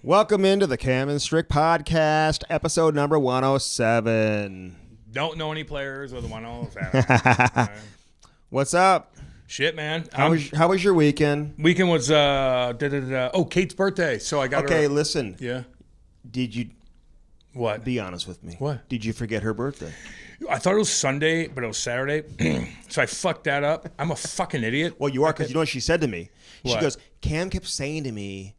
Welcome into the Cam and Strick podcast, episode number 107. Don't know any players with the 107. What's up? Shit, man. How was your weekend? Weekend was Kate's birthday, so I got her. Okay, listen. Yeah. Did you? What? Be honest with me. What? Did you forget her birthday? I thought it was Sunday, but it was Saturday, so I fucked that up. I'm a fucking idiot. Well, you are, because you know what she said to me? What? She goes, Cam kept saying to me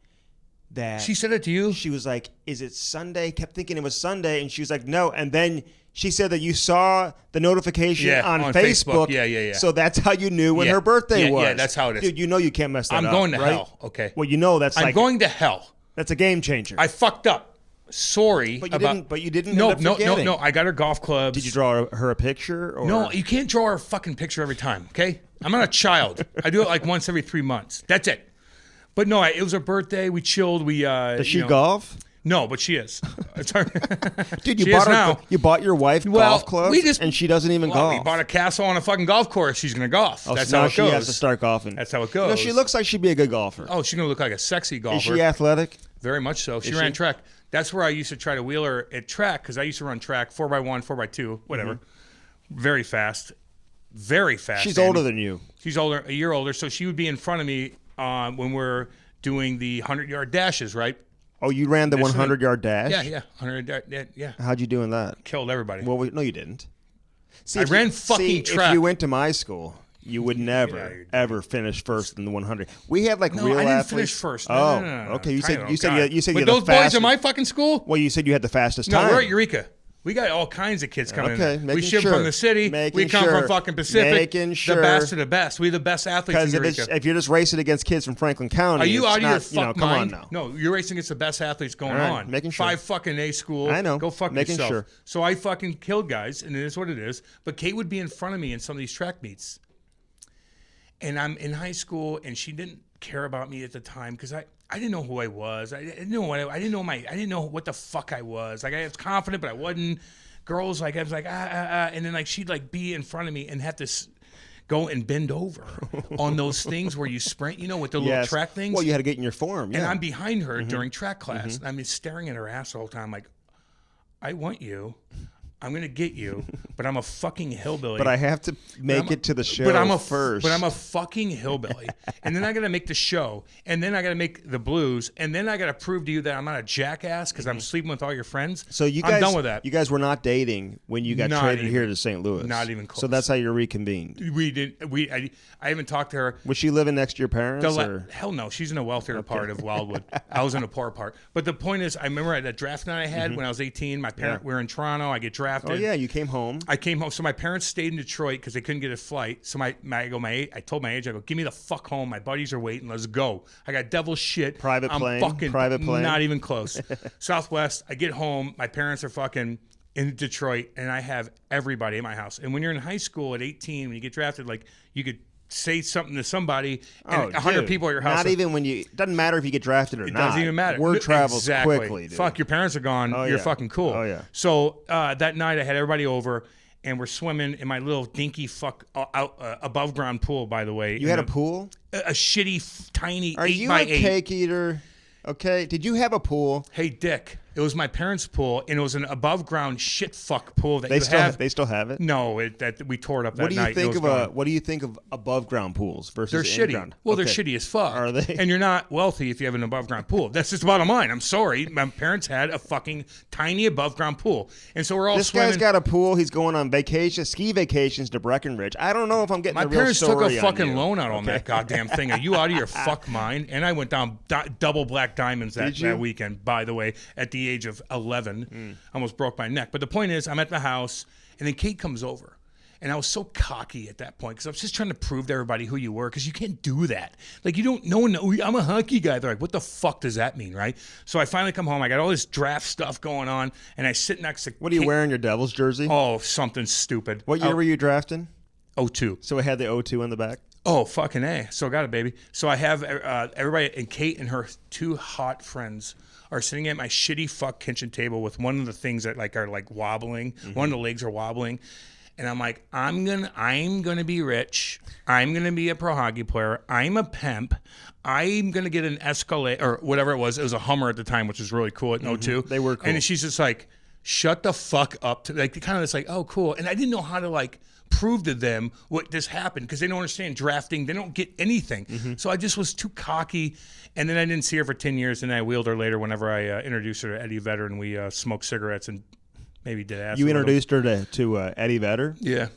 that... She said it to you? She was like, is it Sunday? Kept thinking it was Sunday, and she was like, no. And then she said that you saw the notification on Facebook. Yeah. So that's how you knew when her birthday was. Yeah, that's how it is. Dude, you know you can't mess that up, I'm going to right? hell, okay? Well, you know that's I'm going to hell. That's a game changer. I fucked up. Sorry, but you didn't. No. I got her golf clubs. Did you draw her a picture? Or? No, you can't draw her a fucking picture every time. Okay, I'm not a child. I do it like once every 3 months. That's it. But no, it was her birthday. We chilled. Does she golf? No, but she is. It's her. Dude, you bought your wife golf clubs, and she doesn't even golf. We bought a castle on a fucking golf course. She's gonna golf. That's how it goes. She has to start golfing. That's how it goes. You know, she looks like she'd be a good golfer. Oh, she's gonna look like a sexy golfer. Is she athletic? Very much so. She ran track. That's where I used to try to wheel her at track, because I used to run track 4x1, 4x2, whatever. Mm-hmm. Very fast. She's older than you. She's older, a year older, so she would be in front of me when we're doing the 100-yard dashes, right? Oh, you ran the 100-yard dash? Yeah, 100-yard, yeah. How'd you do in that? Killed everybody. Well, no, you didn't. I ran fucking track. If you went to my school, you would never, ever finish first in the 100. We had real athletes. I didn't finish first. No. Okay. You said you had the fastest. Those boys in my fucking school? Well, you said you had the fastest time. No, we're at Eureka. We got all kinds of kids coming in. We ship from the city. We come from fucking Pacific. The best of the best. We're the best athletes in Eureka. Because if you're just racing against kids from Franklin County, are you out of your fuck mind? Come on now. No, you're racing against the best athletes going on. Making sure. 5 fucking A school. I know. Go fuck making yourself. Sure. So I fucking killed guys, and it is what it is. But Kate would be in front of me in some of these track meets. And I'm in high school, and she didn't care about me at the time because I didn't know who I was. I didn't know what the fuck I was. Like, I was confident, but I wasn't. Girls, like, I was like, and then like she'd like be in front of me and have to go and bend over on those things where you sprint, with the little track things. Well, you had to get in your form. And I'm behind her during track class. And I'm staring at her ass the whole time, like, I want you. I'm going to get you, but I'm a fucking hillbilly. But I have to make it to the show first. But I'm a fucking hillbilly. And then I got to make the show. And then I got to make the blues. And then I got to prove to you that I'm not a jackass because I'm sleeping with all your friends. So I'm done with that. You guys were not dating when you got traded here to St. Louis. Not even close. So that's how you reconvened. I haven't talked to her. Was she living next to your parents? Hell no. She's in a wealthier part of Wildwood. I was in a poor part. But the point is, I remember at that draft night I had when I was 18, we were in Toronto. I get drafted. Oh, yeah. You came home. I came home. So my parents stayed in Detroit because they couldn't get a flight. So I told my age, I go, give me the fuck home. My buddies are waiting. Let's go. I got devil shit. Private plane. Not even close. Southwest. I get home. My parents are fucking in Detroit, and I have everybody in my house. And when you're in high school at 18, when you get drafted, like, you could say something to somebody, and 100 people at your house. Not even when you. It doesn't matter if you get drafted or not. It doesn't even matter. Word travels quickly. Dude. Fuck, your parents are gone. You're fucking cool. Oh yeah. So that night I had everybody over, and we're swimming in my little dinky above ground pool. By the way, you had a pool. A shitty tiny. Are 8 you by a 8. cake eater? Okay. Did you have a pool? Hey, Dick. It was my parents' pool, and it was an above-ground shit-fuck pool that they still have it? No, we tore it up that night. What do you think of above-ground pools versus they're in-ground? Shitty. Well, they're shitty as fuck. Are they? And you're not wealthy if you have an above-ground pool. That's just the bottom line. I'm sorry. My parents had a fucking tiny above-ground pool, and so we're all swimming. This guy's got a pool. He's going on ski vacations to Breckenridge. I don't know if I'm getting my the real parents story took a fucking loan out on Okay. that goddamn thing. Are you out of your fuck mind? And I went down double black diamonds that weekend, by the way, at the age of 11. Almost broke my neck. But the point is, I'm at the house, and then Kate comes over. And I was so cocky at that point because I was just trying to prove to everybody who you were, because you can't do that. Like, no one knows. I'm a hockey guy. They're like, what the fuck does that mean, right? So I finally come home. I got all this draft stuff going on, and I sit next to What are you wearing, your Devils jersey? Oh, something stupid. What year were you drafting? 02. So it had the 02 in the back? Oh, fucking A. So got it, baby. So I have everybody, and Kate and her 2 hot friends are sitting at my shitty fuck kitchen table with one of the things that are wobbling. One of the legs are wobbling. And I'm like, I'm gonna be rich. I'm gonna be a pro hockey player. I'm a pimp. I'm gonna get an Escalade or whatever it was. It was a Hummer at the time, which was really cool at 02. They were cool. And she's just like, shut the fuck up. To like, kind of just like, oh, cool. And I didn't know how to like prove to them what just happened because they don't understand drafting. They don't get anything. So I just was too cocky. And then I didn't see her for 10 years. And I wheeled her later whenever I introduced her to Eddie Vedder and we smoked cigarettes and maybe did ass. You introduced her to Eddie Vedder? Yeah.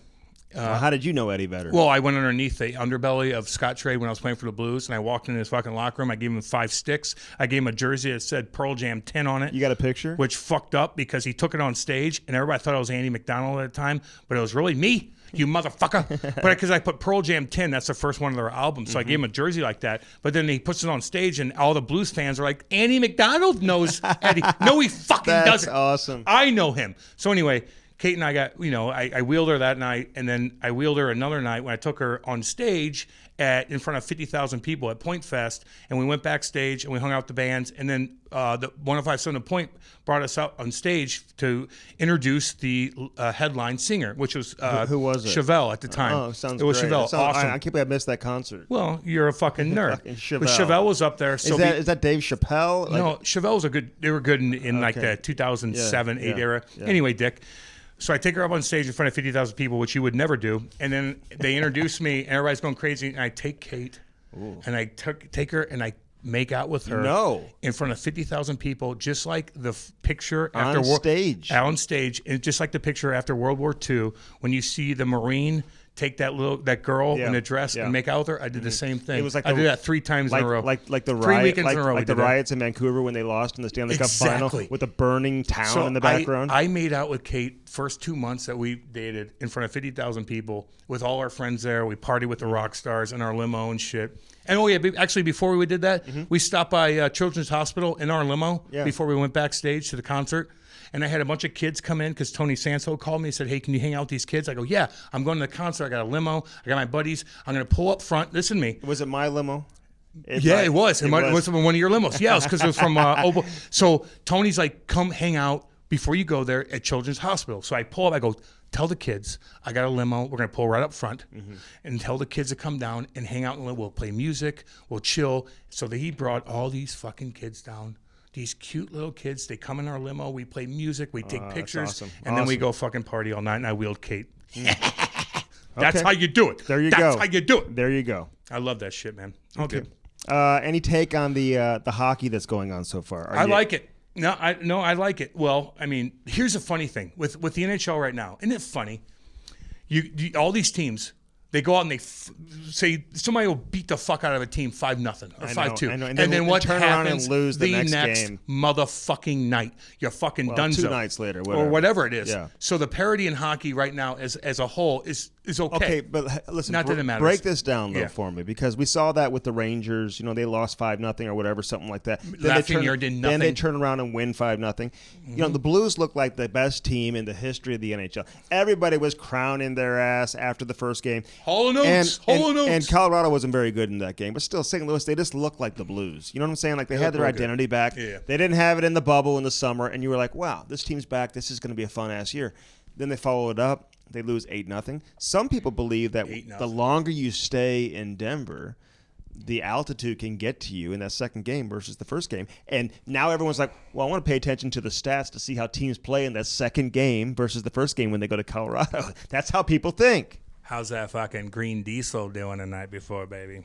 How did you know Eddie Vedder? Well, I went underneath the underbelly of Scottrade when I was playing for the Blues, and I walked in his fucking locker room. I gave him 5 sticks. I gave him a jersey that said Pearl Jam 10 on it. You got a picture? Which fucked up because he took it on stage, and everybody thought it was Andy McDonald at the time, but it was really me, you motherfucker. But because I put Pearl Jam 10, that's the first one of their albums, so I gave him a jersey like that. But then he puts it on stage, and all the Blues fans are like, Andy McDonald knows Eddie. No, he fucking doesn't. That's awesome. I know him. So anyway, Kate and I got, I wheeled her that night, and then I wheeled her another night when I took her on stage in front of 50,000 people at Point Fest, and we went backstage and we hung out with the bands, and then the 105.7 of Point brought us out on stage to introduce the headline singer, which was who was it? Chevelle at the time. Oh, sounds it was great. Chevelle. Awesome. I can't believe I missed that concert. Well, you're a fucking nerd. Fucking Chevelle. But Chevelle was up there. So is that Dave Chappelle? No, Chevelle's they were good in like the 2007, 8 era. Yeah. Anyway, Dick. So I take her up on stage in front of 50,000 people, which you would never do. And then they introduce me, and everybody's going crazy. And I take Kate, and I take her, and I make out with her in front of 50,000 people, just like the picture after on stage, and just like the picture after World War II, when you see the Marine take that girl in a dress and make out with her. I did the same thing. It was like I did that 3 times in a row. Like the 3 weekends in a row. Like the riots in Vancouver when they lost in the Stanley Cup final with a burning town in the background. I made out with Kate first 2 months that we dated in front of 50,000 people with all our friends there. We partied with the rock stars in our limo and shit. And actually before we did that, we stopped by Children's Hospital in our limo before we went backstage to the concert. And I had a bunch of kids come in because Tony Sanso called me and said, hey, can you hang out with these kids? I go, yeah, I'm going to the concert. I got a limo. I got my buddies. I'm going to pull up front. Listen to me. Was it my limo? It was. It was one of your limos. Yeah, it was because it was from Opal. So Tony's like, come hang out before you go there at Children's Hospital. So I pull up. I go, tell the kids I got a limo. We're going to pull right up front and tell the kids to come down and hang out. And we'll play music. We'll chill. So he brought all these fucking kids down. These cute little kids, they come in our limo, we play music, we take pictures, and then we go fucking party all night, and I wheeled Kate. That's how you do it. There you go. That's how you do it. There you go. I love that shit, man. Okay. Any take on the hockey that's going on so far? I like it. No, I like it. Well, I mean, here's a funny thing. With the NHL right now, isn't it funny? You all these teams, they go out and they say somebody will beat the fuck out of a team 5-0 or 5-2. And then what turn happens around and lose the next game. motherfucking night? You're fucking donezo. 2 nights later. Or whatever it is. Yeah. So the parity in hockey right now as a whole is okay. Okay, but listen, Not that it matters. Break this down, though, for me, because we saw that with the Rangers. They lost 5-0 or whatever, something like that. Lafreniere did nothing. Then they turn around and win 5-0. The Blues look like the best team in the history of the NHL. Everybody was crowning their ass after the first game. Hall of Notes. And Colorado wasn't very good in that game. But still, St. Louis, they just looked like the Blues. You know what I'm saying? Like, they had their identity back. Yeah. They didn't have it in the bubble in the summer, and you were like, wow, this team's back. This is going to be a fun-ass year. Then they follow it up. They lose 8-0. Some people believe that the longer you stay in Denver, the altitude can get to you in that second game versus the first game. And now everyone's like, well, I want to pay attention to the stats to see how teams play in that second game versus the first game when they go to Colorado. That's how people think. How's that fucking green diesel doing the night before, baby?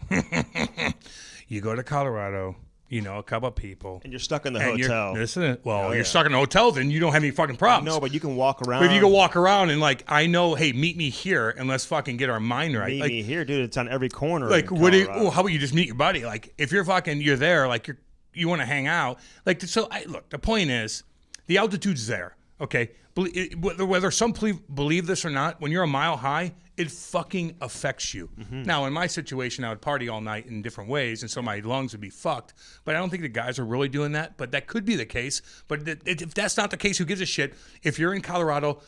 You go to Colorado, a couple people. And you're stuck in the hotel. You're stuck in a hotel, then you don't have any fucking problems. No, but you can walk around. But if you can walk around and, I know, hey, meet me here and let's fucking get our mind right. Meet me here, dude. It's on every corner. How about you just meet your buddy? If you're there, you want to hang out. Look, the point is, the altitude's there, okay? Whether some believe this or not, when you're a mile high, it fucking affects you. Now, in my situation, I would party all night in different ways, and so my lungs would be fucked. But I don't think the guys are really doing that. But that could be the case. But if that's not the case, who gives a shit? If you're in Colorado,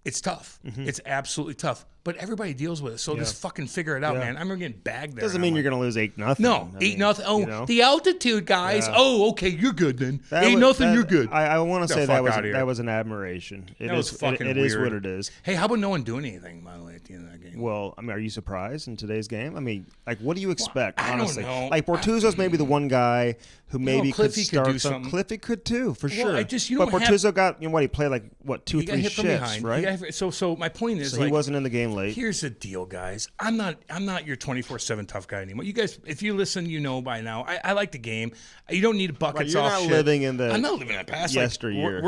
it's tough. It's absolutely tough. but everybody deals with it. So just fucking figure it out, man. I remember getting bagged there. Doesn't mean you're going to lose 8-0. No, 8-0. Oh, the altitude, guys. Oh, okay, you're good then. 8-0, you're good. I want to say that was an admiration. It is what it is. Hey, how about no one doing anything, by the way, at the end of that game? Well, I mean, are you surprised in today's game? I mean, like, what do you expect, honestly? I don't know. Like, Bortuzzo's maybe the one guy who maybe could start do something. Cliffy could too, for sure. But Bortuzzo got, he played like, 2-3 shifts, right? So my point is, so he wasn't in the game late. Here's the deal, guys. I'm not your 24/7 tough guy anymore. You guys, if you listen, you know by now. I like the game. You don't need buckets off shit. You're not living in the. I'm not living in the past. Yesteryear.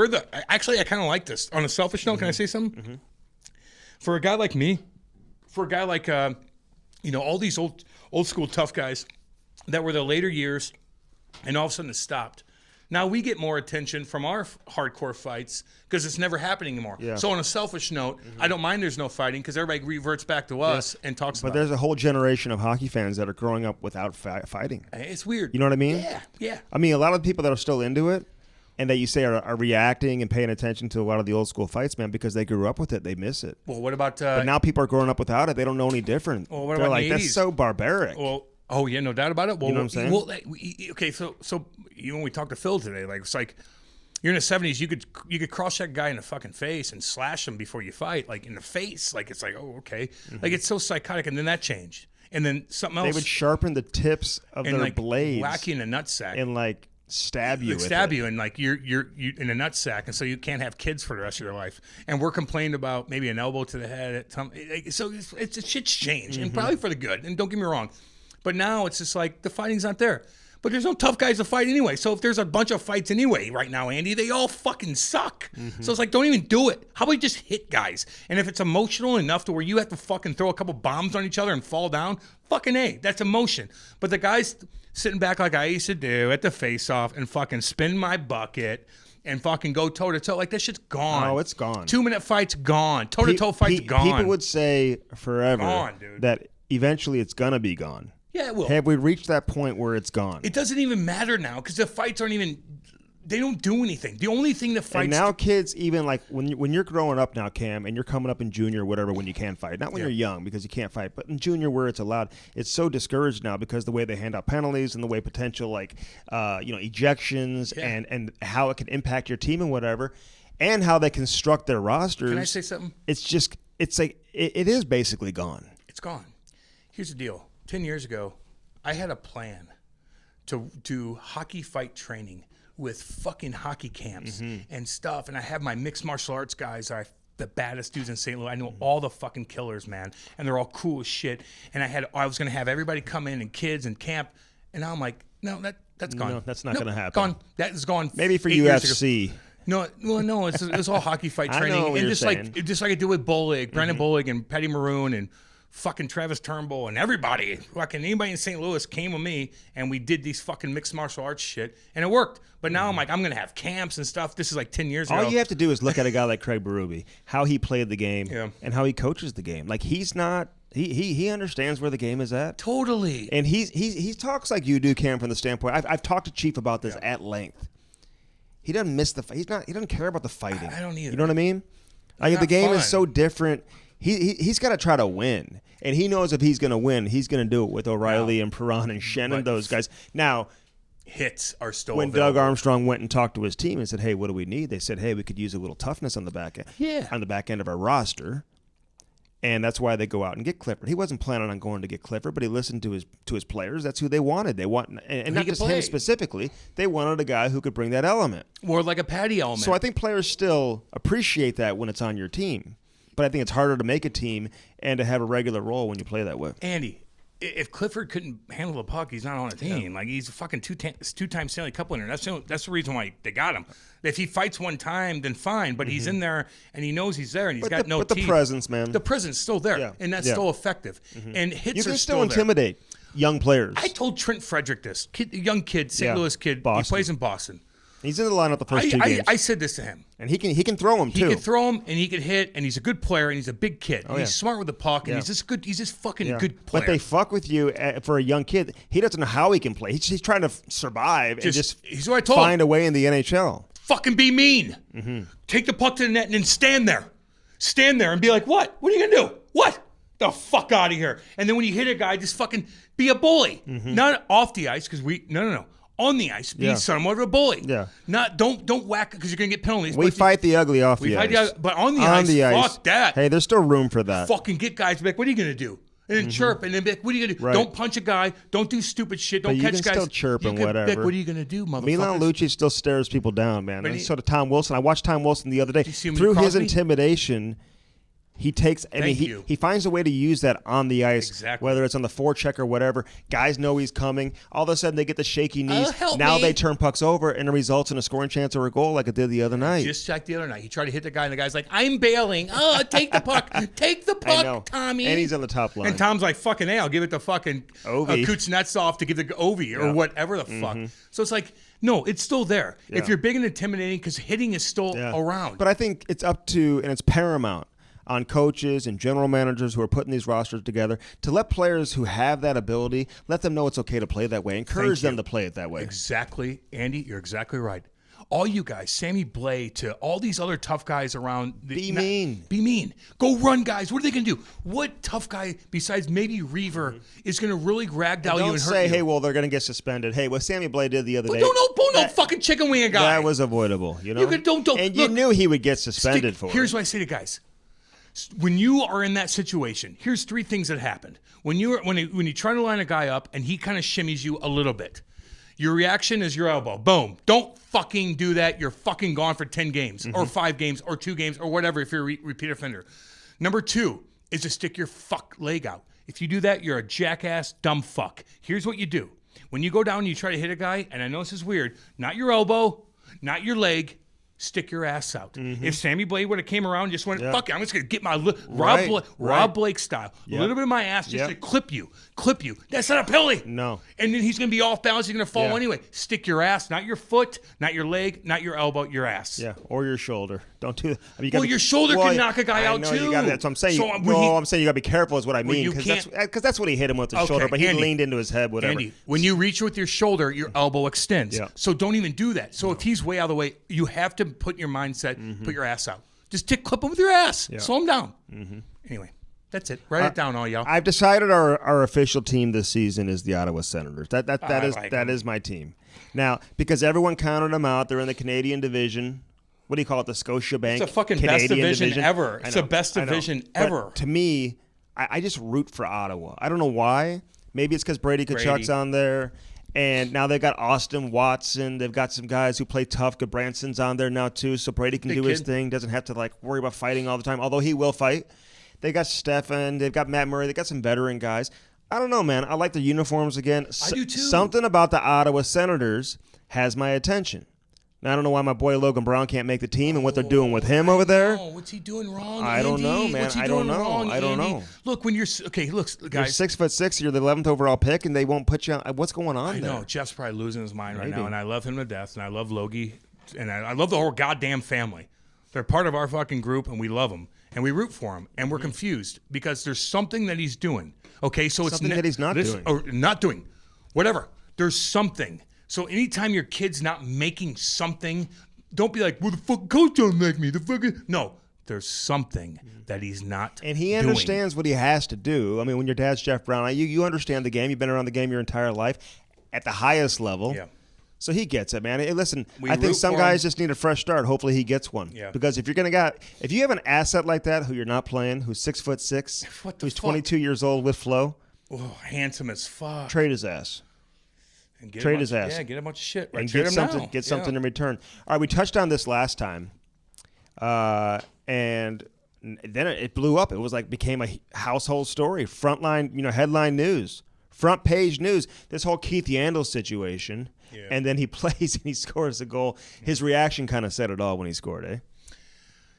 Actually, I kind of like this. On a selfish note, can I say something? For a guy like me, for a guy like all these old school tough guys that were the later years, and all of a sudden it stopped. Now we get more attention from our hardcore fights because it's never happening anymore. Yeah. So on a selfish note, I don't mind there's no fighting because everybody reverts back to us and talks about it. But there's a whole generation of hockey fans that are growing up without fighting. It's weird. You know what I mean? Yeah. I mean, a lot of the people that are still into it and that you say are reacting and paying attention to a lot of the old school fights, man, because they grew up with it. They miss it. Well, what about... but now people are growing up without it. They don't know any different. Well, what They're about like, the 80s? That's so barbaric. Well, oh, yeah, no doubt about it. Well, you know what I'm saying? Well, okay, so when we talked to Phil today, like, it's like you're in the 70s, you could cross-check a guy in the fucking face and slash him before you fight, like in the face. Like, it's like, oh, okay. Like, it's so psychotic. And then that changed. And then something else. They would sharpen the tips of their blades. Whack you in the nutsack. And, like, stab you and like you're in a nutsack, and so you can't have kids for the rest of your life. And we're complaining about maybe an elbow to the head at some. So it's shit's changed, and probably for the good. And don't get me wrong, but now it's just like the fighting's not there. But there's no tough guys to fight anyway. So if there's a bunch of fights anyway right now, Andy, they all fucking suck. So it's like, don't even do it. How about you just hit guys? And if it's emotional enough to where you have to fucking throw a couple bombs on each other and fall down, fucking A, that's emotion. But the guys sitting back like I used to do at the face-off and fucking spin my bucket and fucking go toe-to-toe, like that shit's gone. Oh, it's gone. 2-minute fight's gone. Toe-to-toe fight's gone. People would say forever that eventually it's going to be gone. Yeah, it will. Have we reached that point where it's gone? It doesn't even matter now because the fights aren't even. They don't do anything. The only thing that fights. And now kids, even like when you're growing up now, Cam, and you're coming up in junior or whatever when you can't fight. Not when you're young because you can't fight, but in junior where it's allowed. It's so discouraged now because the way they hand out penalties and the way potential ejections and how it can impact your team and whatever, and how they construct their rosters. Can I say something? It's like it is basically gone. It's gone. Here's the deal. 10 years ago, I had a plan to do hockey fight training with fucking hockey camps and stuff. And I have my mixed martial arts guys, the baddest dudes in St. Louis. I know all the fucking killers, man. And they're all cool as shit. And I was going to have everybody come in and kids and camp. And now I'm like, no, that's gone. No, that's not going to happen. Gone. That is gone. Maybe for UFC. No, it's all hockey fight training. I know what and you're just like I did with Bolig, Brandon Bolig and Patty Maroon and fucking Travis Turnbull and everybody, fucking anybody in St. Louis came with me and we did these fucking mixed martial arts shit and it worked. But now I'm like, I'm going to have camps and stuff. This is like 10 years ago. All you have to do is look at a guy like Craig Berube, how he played the game and how he coaches the game. Like he's not, he understands where the game is at. Totally. And he talks like you do, Cam, from the standpoint. I've talked to Chief about this at length. He doesn't miss the fight. He doesn't care about the fighting. I don't either. You know what I mean? Like the game is so different. He's got to try to win. And he knows if he's going to win, he's going to do it with O'Reilly and Perron and Shen and those guys. Now, hits are still when available. Doug Armstrong went and talked to his team and said, hey, what do we need? They said, hey, we could use a little toughness on the back end. Yeah. On the back end of our roster. And that's why they go out and get Clifford. He wasn't planning on going to get Clifford, but he listened to his players. That's who they wanted. They want, and not just him specifically. They wanted a guy who could bring that element. Or like a Patty element. So I think players still appreciate that when it's on your team. But I think it's harder to make a team and to have a regular role when you play that way. Andy, if Clifford couldn't handle the puck, he's not on a team. Like he's a fucking two-time Stanley Cup winner. That's the reason why they got him. If he fights one time, then fine. But he's in there and he knows he's there and he's got no teeth. But the presence, man. The presence still there, and that's still effective. And hits you can are still intimidate young players. I told Trent Frederick this, young kid, St. Louis kid. Boston. He plays in Boston. He's in the lineup the first 2 games. I said this to him. And he can throw him, too. He can throw him, and he can hit, and he's a good player, and he's a big kid. And he's smart with the puck, and he's just fucking good player. But they fuck with you for a young kid. He doesn't know how he can play. He's trying to survive and just find a way in the NHL. Fucking be mean. Take the puck to the net and then stand there. Stand there and be like, what? What are you going to do? What? The fuck out of here. And then when you hit a guy, just fucking be a bully. Not off the ice, because no. On the ice, be somewhat of a bully. Yeah. Not don't whack because you're gonna get penalties. We fight the ugly off the ice. But on the ice, fuck that. Hey, there's still room for that. Fucking get guys back. What are you gonna do? And then chirp, and then be like, what are you gonna do? Right. Don't punch a guy. Don't do stupid shit. Don't but catch you can guys. still chirp and Be whatever. like, what are you gonna do, motherfucker? Milan Lucic still stares people down, man. And so did Tom Wilson. I watched Tom Wilson the other day. Through his intimidation, he takes. He finds a way to use that on the ice, exactly. Whether it's on the forecheck or whatever. Guys know he's coming. All of a sudden, they get the shaky knees. Now they turn pucks over, and it results in a scoring chance or a goal, like it did the other night. Just like the other night, he tried to hit the guy, and the guy's like, "I'm bailing. Oh, take the puck, take the puck, Tommy." And he's on the top line. And Tom's like, "Fucking A, I'll give it to fucking Ovi. Kuznetsov to give the Ovi or whatever the fuck." So it's like, no, it's still there. Yeah. If you're big and intimidating, because hitting is still around. But I think it's up to, and it's paramount on coaches and general managers who are putting these rosters together to let players who have that ability, let them know it's okay to play that way. Encourage them to play it that way. Exactly. Andy, you're exactly right. All you guys, Sammy Blais to all these other tough guys around. Be mean. Be mean. Go run, guys. What are they going to do? What tough guy, besides maybe Reaver, is going to really ragdoll you and hurt you? Don't say, hey, well, they're going to get suspended. Hey, what Sammy Blais did the other day. Don't fucking chicken wing a guy. That was avoidable, you know? And you look, knew he would get suspended for it. Here's what I say to guys. When you are in that situation, here's 3 things that happened. When you try to line a guy up and he kind of shimmies you a little bit, your reaction is your elbow. Boom. Don't fucking do that. You're fucking gone for 10 games or 5 games or 2 games or whatever if you're a repeat offender. Number 2 is to stick your fuck leg out. If you do that, you're a jackass, dumb fuck. Here's what you do. When you go down and you try to hit a guy, and I know this is weird, not your elbow, not your leg, stick your ass out. If Sammy Blais would have came around and just went, fuck it, I'm just going to get my Rob Blake style, a little bit of my ass just to clip you. That's not a penalty. No. And then he's going to be off balance. He's going to fall anyway. Stick your ass, not your foot, not your leg, not your elbow, your ass. Yeah, or your shoulder. Don't do that. I mean, your shoulder can knock a guy out too. That's what I'm saying. I'm saying you got to be careful is what I mean. Because that's what he hit him with the shoulder, but he leaned into his head, whatever. Andy, when you reach with your shoulder, your elbow extends. Yeah. So don't even do that. So if he's way out of the way, you have to put in your mindset, put your ass out. Just clip him with your ass. Yeah. Slow him down. Anyway, that's it. Write it down, all y'all. I've decided our official team this season is the Ottawa Senators. That is my team. Now, because everyone counted them out, they're in the Canadian division. What do you call it? The Scotiabank. It's the fucking Canadian best division ever. It's the best division ever. But to me, I just root for Ottawa. I don't know why. Maybe it's because Brady Tkachuk's on there. And now they've got Austin Watson. They've got some guys who play tough. Goodbranson's on there now, too. So Brady can do his thing. Doesn't have to worry about fighting all the time, although he will fight. They got Stefan. They've got Matt Murray. They got some veteran guys. I don't know, man. I like the uniforms again. I do, too. Something about the Ottawa Senators has my attention. Now, I don't know why my boy Logan Brown can't make the team and what they're doing with him over there. What's he doing wrong, I don't know, man. I don't know. Look, when you're guys, you're 6'6", you're the 11th overall pick, and they won't put you on. What's going on there? I know. Jeff's probably losing his mind right now, and I love him to death, and I love Logie, and I love the whole goddamn family. They're part of our fucking group, and we love them, and we root for him, and we're confused because there's something that he's doing. Okay, so something that he's not doing. Or not doing. Whatever. There's something. So anytime your kid's not making something, don't be like, well, the fucking coach don't make me. No, there's something that he's not And he understands what he has to do. I mean, when your dad's Jeff Brown, you understand the game. You've been around the game your entire life at the highest level. Yeah. So he gets it, man. Hey, listen, I think some guys just need a fresh start. Hopefully he gets one. Yeah. Because if you have an asset like that who you're not playing, who's 6'6", who's 22 years old with flow, handsome as fuck, trade his ass. And get trade his ass. Yeah, get a bunch of shit. Right? And get something in return. All right, we touched on this last time, and then it blew up. It was became a household story, frontline, headline news, front page news. This whole Keith Yandel situation, and then he plays and he scores a goal. His reaction kind of said it all when he scored, eh?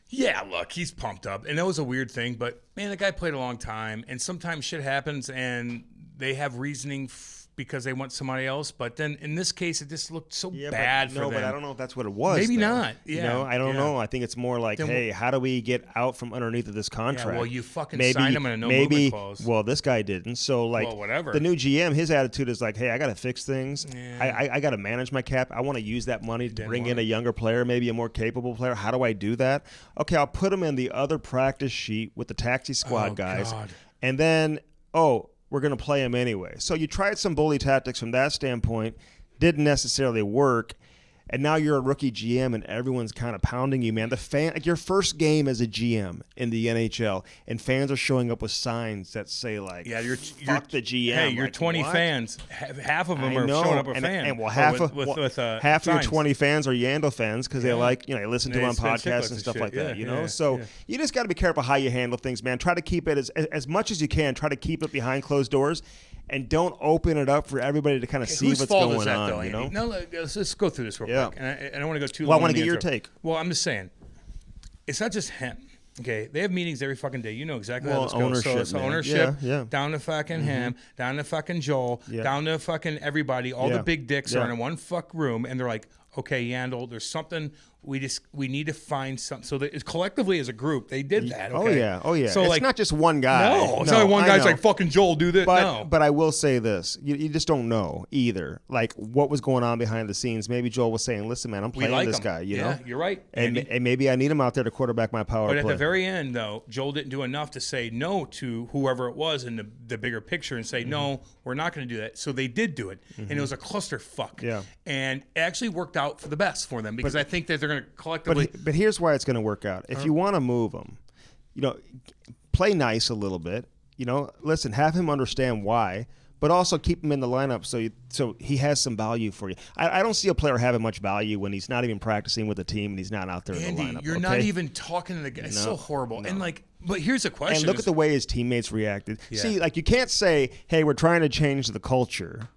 Yeah, look, he's pumped up, and that was a weird thing. But man, the guy played a long time, and sometimes shit happens, and they have reasoning because they want somebody else. But then in this case, it just looked so bad for them. But I don't know if that's what it was. Maybe though. Not. Yeah. I don't know. I think it's more like, hey, how do we get out from underneath of this contract? Yeah, well, you fucking signed him in a no-movement clause. Well, this guy didn't. So, whatever. The new GM, his attitude is like, hey, I got to fix things. Yeah. I got to manage my cap. I want to use that money to bring in a younger player, maybe a more capable player. How do I do that? Okay, I'll put him in the other practice sheet with the taxi squad guys. God. And then, we're going to play him anyway. So you tried some bully tactics from that standpoint, didn't necessarily work. And now you're a rookie GM, and everyone's kind of pounding you, man. Like your first game as a GM in the NHL, and fans are showing up with signs that say like, you're the GM." Hey, you're like, 20 what? fans. Half of them are showing up with fans. And half of your 20 fans are Yandle fans because they they listen to him on podcasts and stuff like that. So you just got to be careful how you handle things, man. Try to keep it as much as you can. Try to keep it behind closed doors. And don't open it up for everybody to kind of see what's going on. Though, you know? No, let's go through this real quick. And I don't want to go too long. Well, I want to get your take. Well, I'm just saying, it's not just him. Okay, they have meetings every fucking day. You know exactly how this goes. So ownership, down to fucking him, down to fucking Joel, down to fucking everybody. All the big dicks are in one fuck room, and they're like, okay, Yandle, there's something we need to find something. So that collectively as a group, they did that. Okay? Oh yeah. So it's not just one guy. No, it's not one guy's like fucking Joel, do this. But I will say this: you just don't know either. Like what was going on behind the scenes. Maybe Joel was saying, "Listen, man, I'm playing this guy." You know, you're right. And maybe I need him out there to quarterback my power play. But at the very end, though, Joel didn't do enough to say no to whoever it was in the bigger picture and say, no, we're not going to do that. So they did do it, and it was a clusterfuck. Yeah. And it actually worked out for the best for them because I think that they're going to collectively. But here's why it's going to work out. If you want to move him, play nice a little bit. Listen, have him understand why, but also keep him in the lineup so he has some value for you. I don't see a player having much value when he's not even practicing with the team and he's not out there in the lineup. You're not even talking to the guy. It's so horrible. No. And but here's a question. And look at the way his teammates reacted. Yeah. See, you can't say, hey, we're trying to change the culture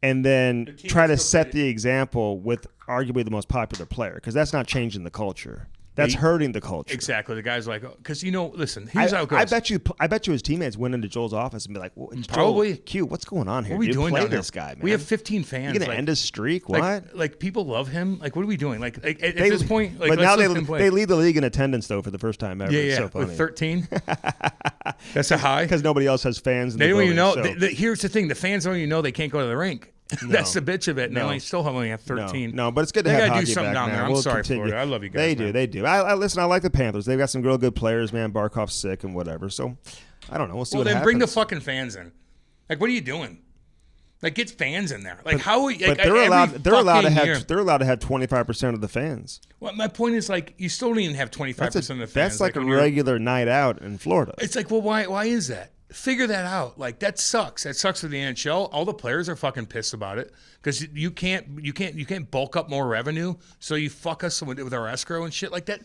and then try to set the example with arguably the most popular player, because that's not changing the culture. That's hurting the culture. Exactly. The guy's like, because listen, here's how it goes. I bet you his teammates went into Joel's office and be like, well, probably Joel, Q, what's going on here? What are we doing play down this guy, man. We have 15 fans. You're gonna end his streak? What? Like people love him. Like what are we doing? Like at this point, but now they lead the league in attendance though for the first time ever. Yeah, it's so funny. With 13. That's a high because nobody else has fans. They don't even know. Here's the thing: the fans don't even know they can't go to the rink. No. That's the bitch of it. And they still only have 13. No, but it's good to have hockey do something back down there. I'm sorry, Florida. I love you guys. They do. I listen. I like the Panthers. They've got some real good players, man. Barkov's sick and whatever. So I don't know. We'll see what happens. Well, then bring the fucking fans in. Like, what are you doing? Like, get fans in there. Like, how? But they're allowed. They're allowed to have. They're allowed to have 25% of the fans. Well, my point is, you still don't even have 25% of the fans. That's like a regular night out in Florida. It's like, well, why is that? Figure that out. That sucks. That sucks for the NHL. All the players are fucking pissed about it because you can't bulk up more revenue. So you fuck us with our escrow and shit like that.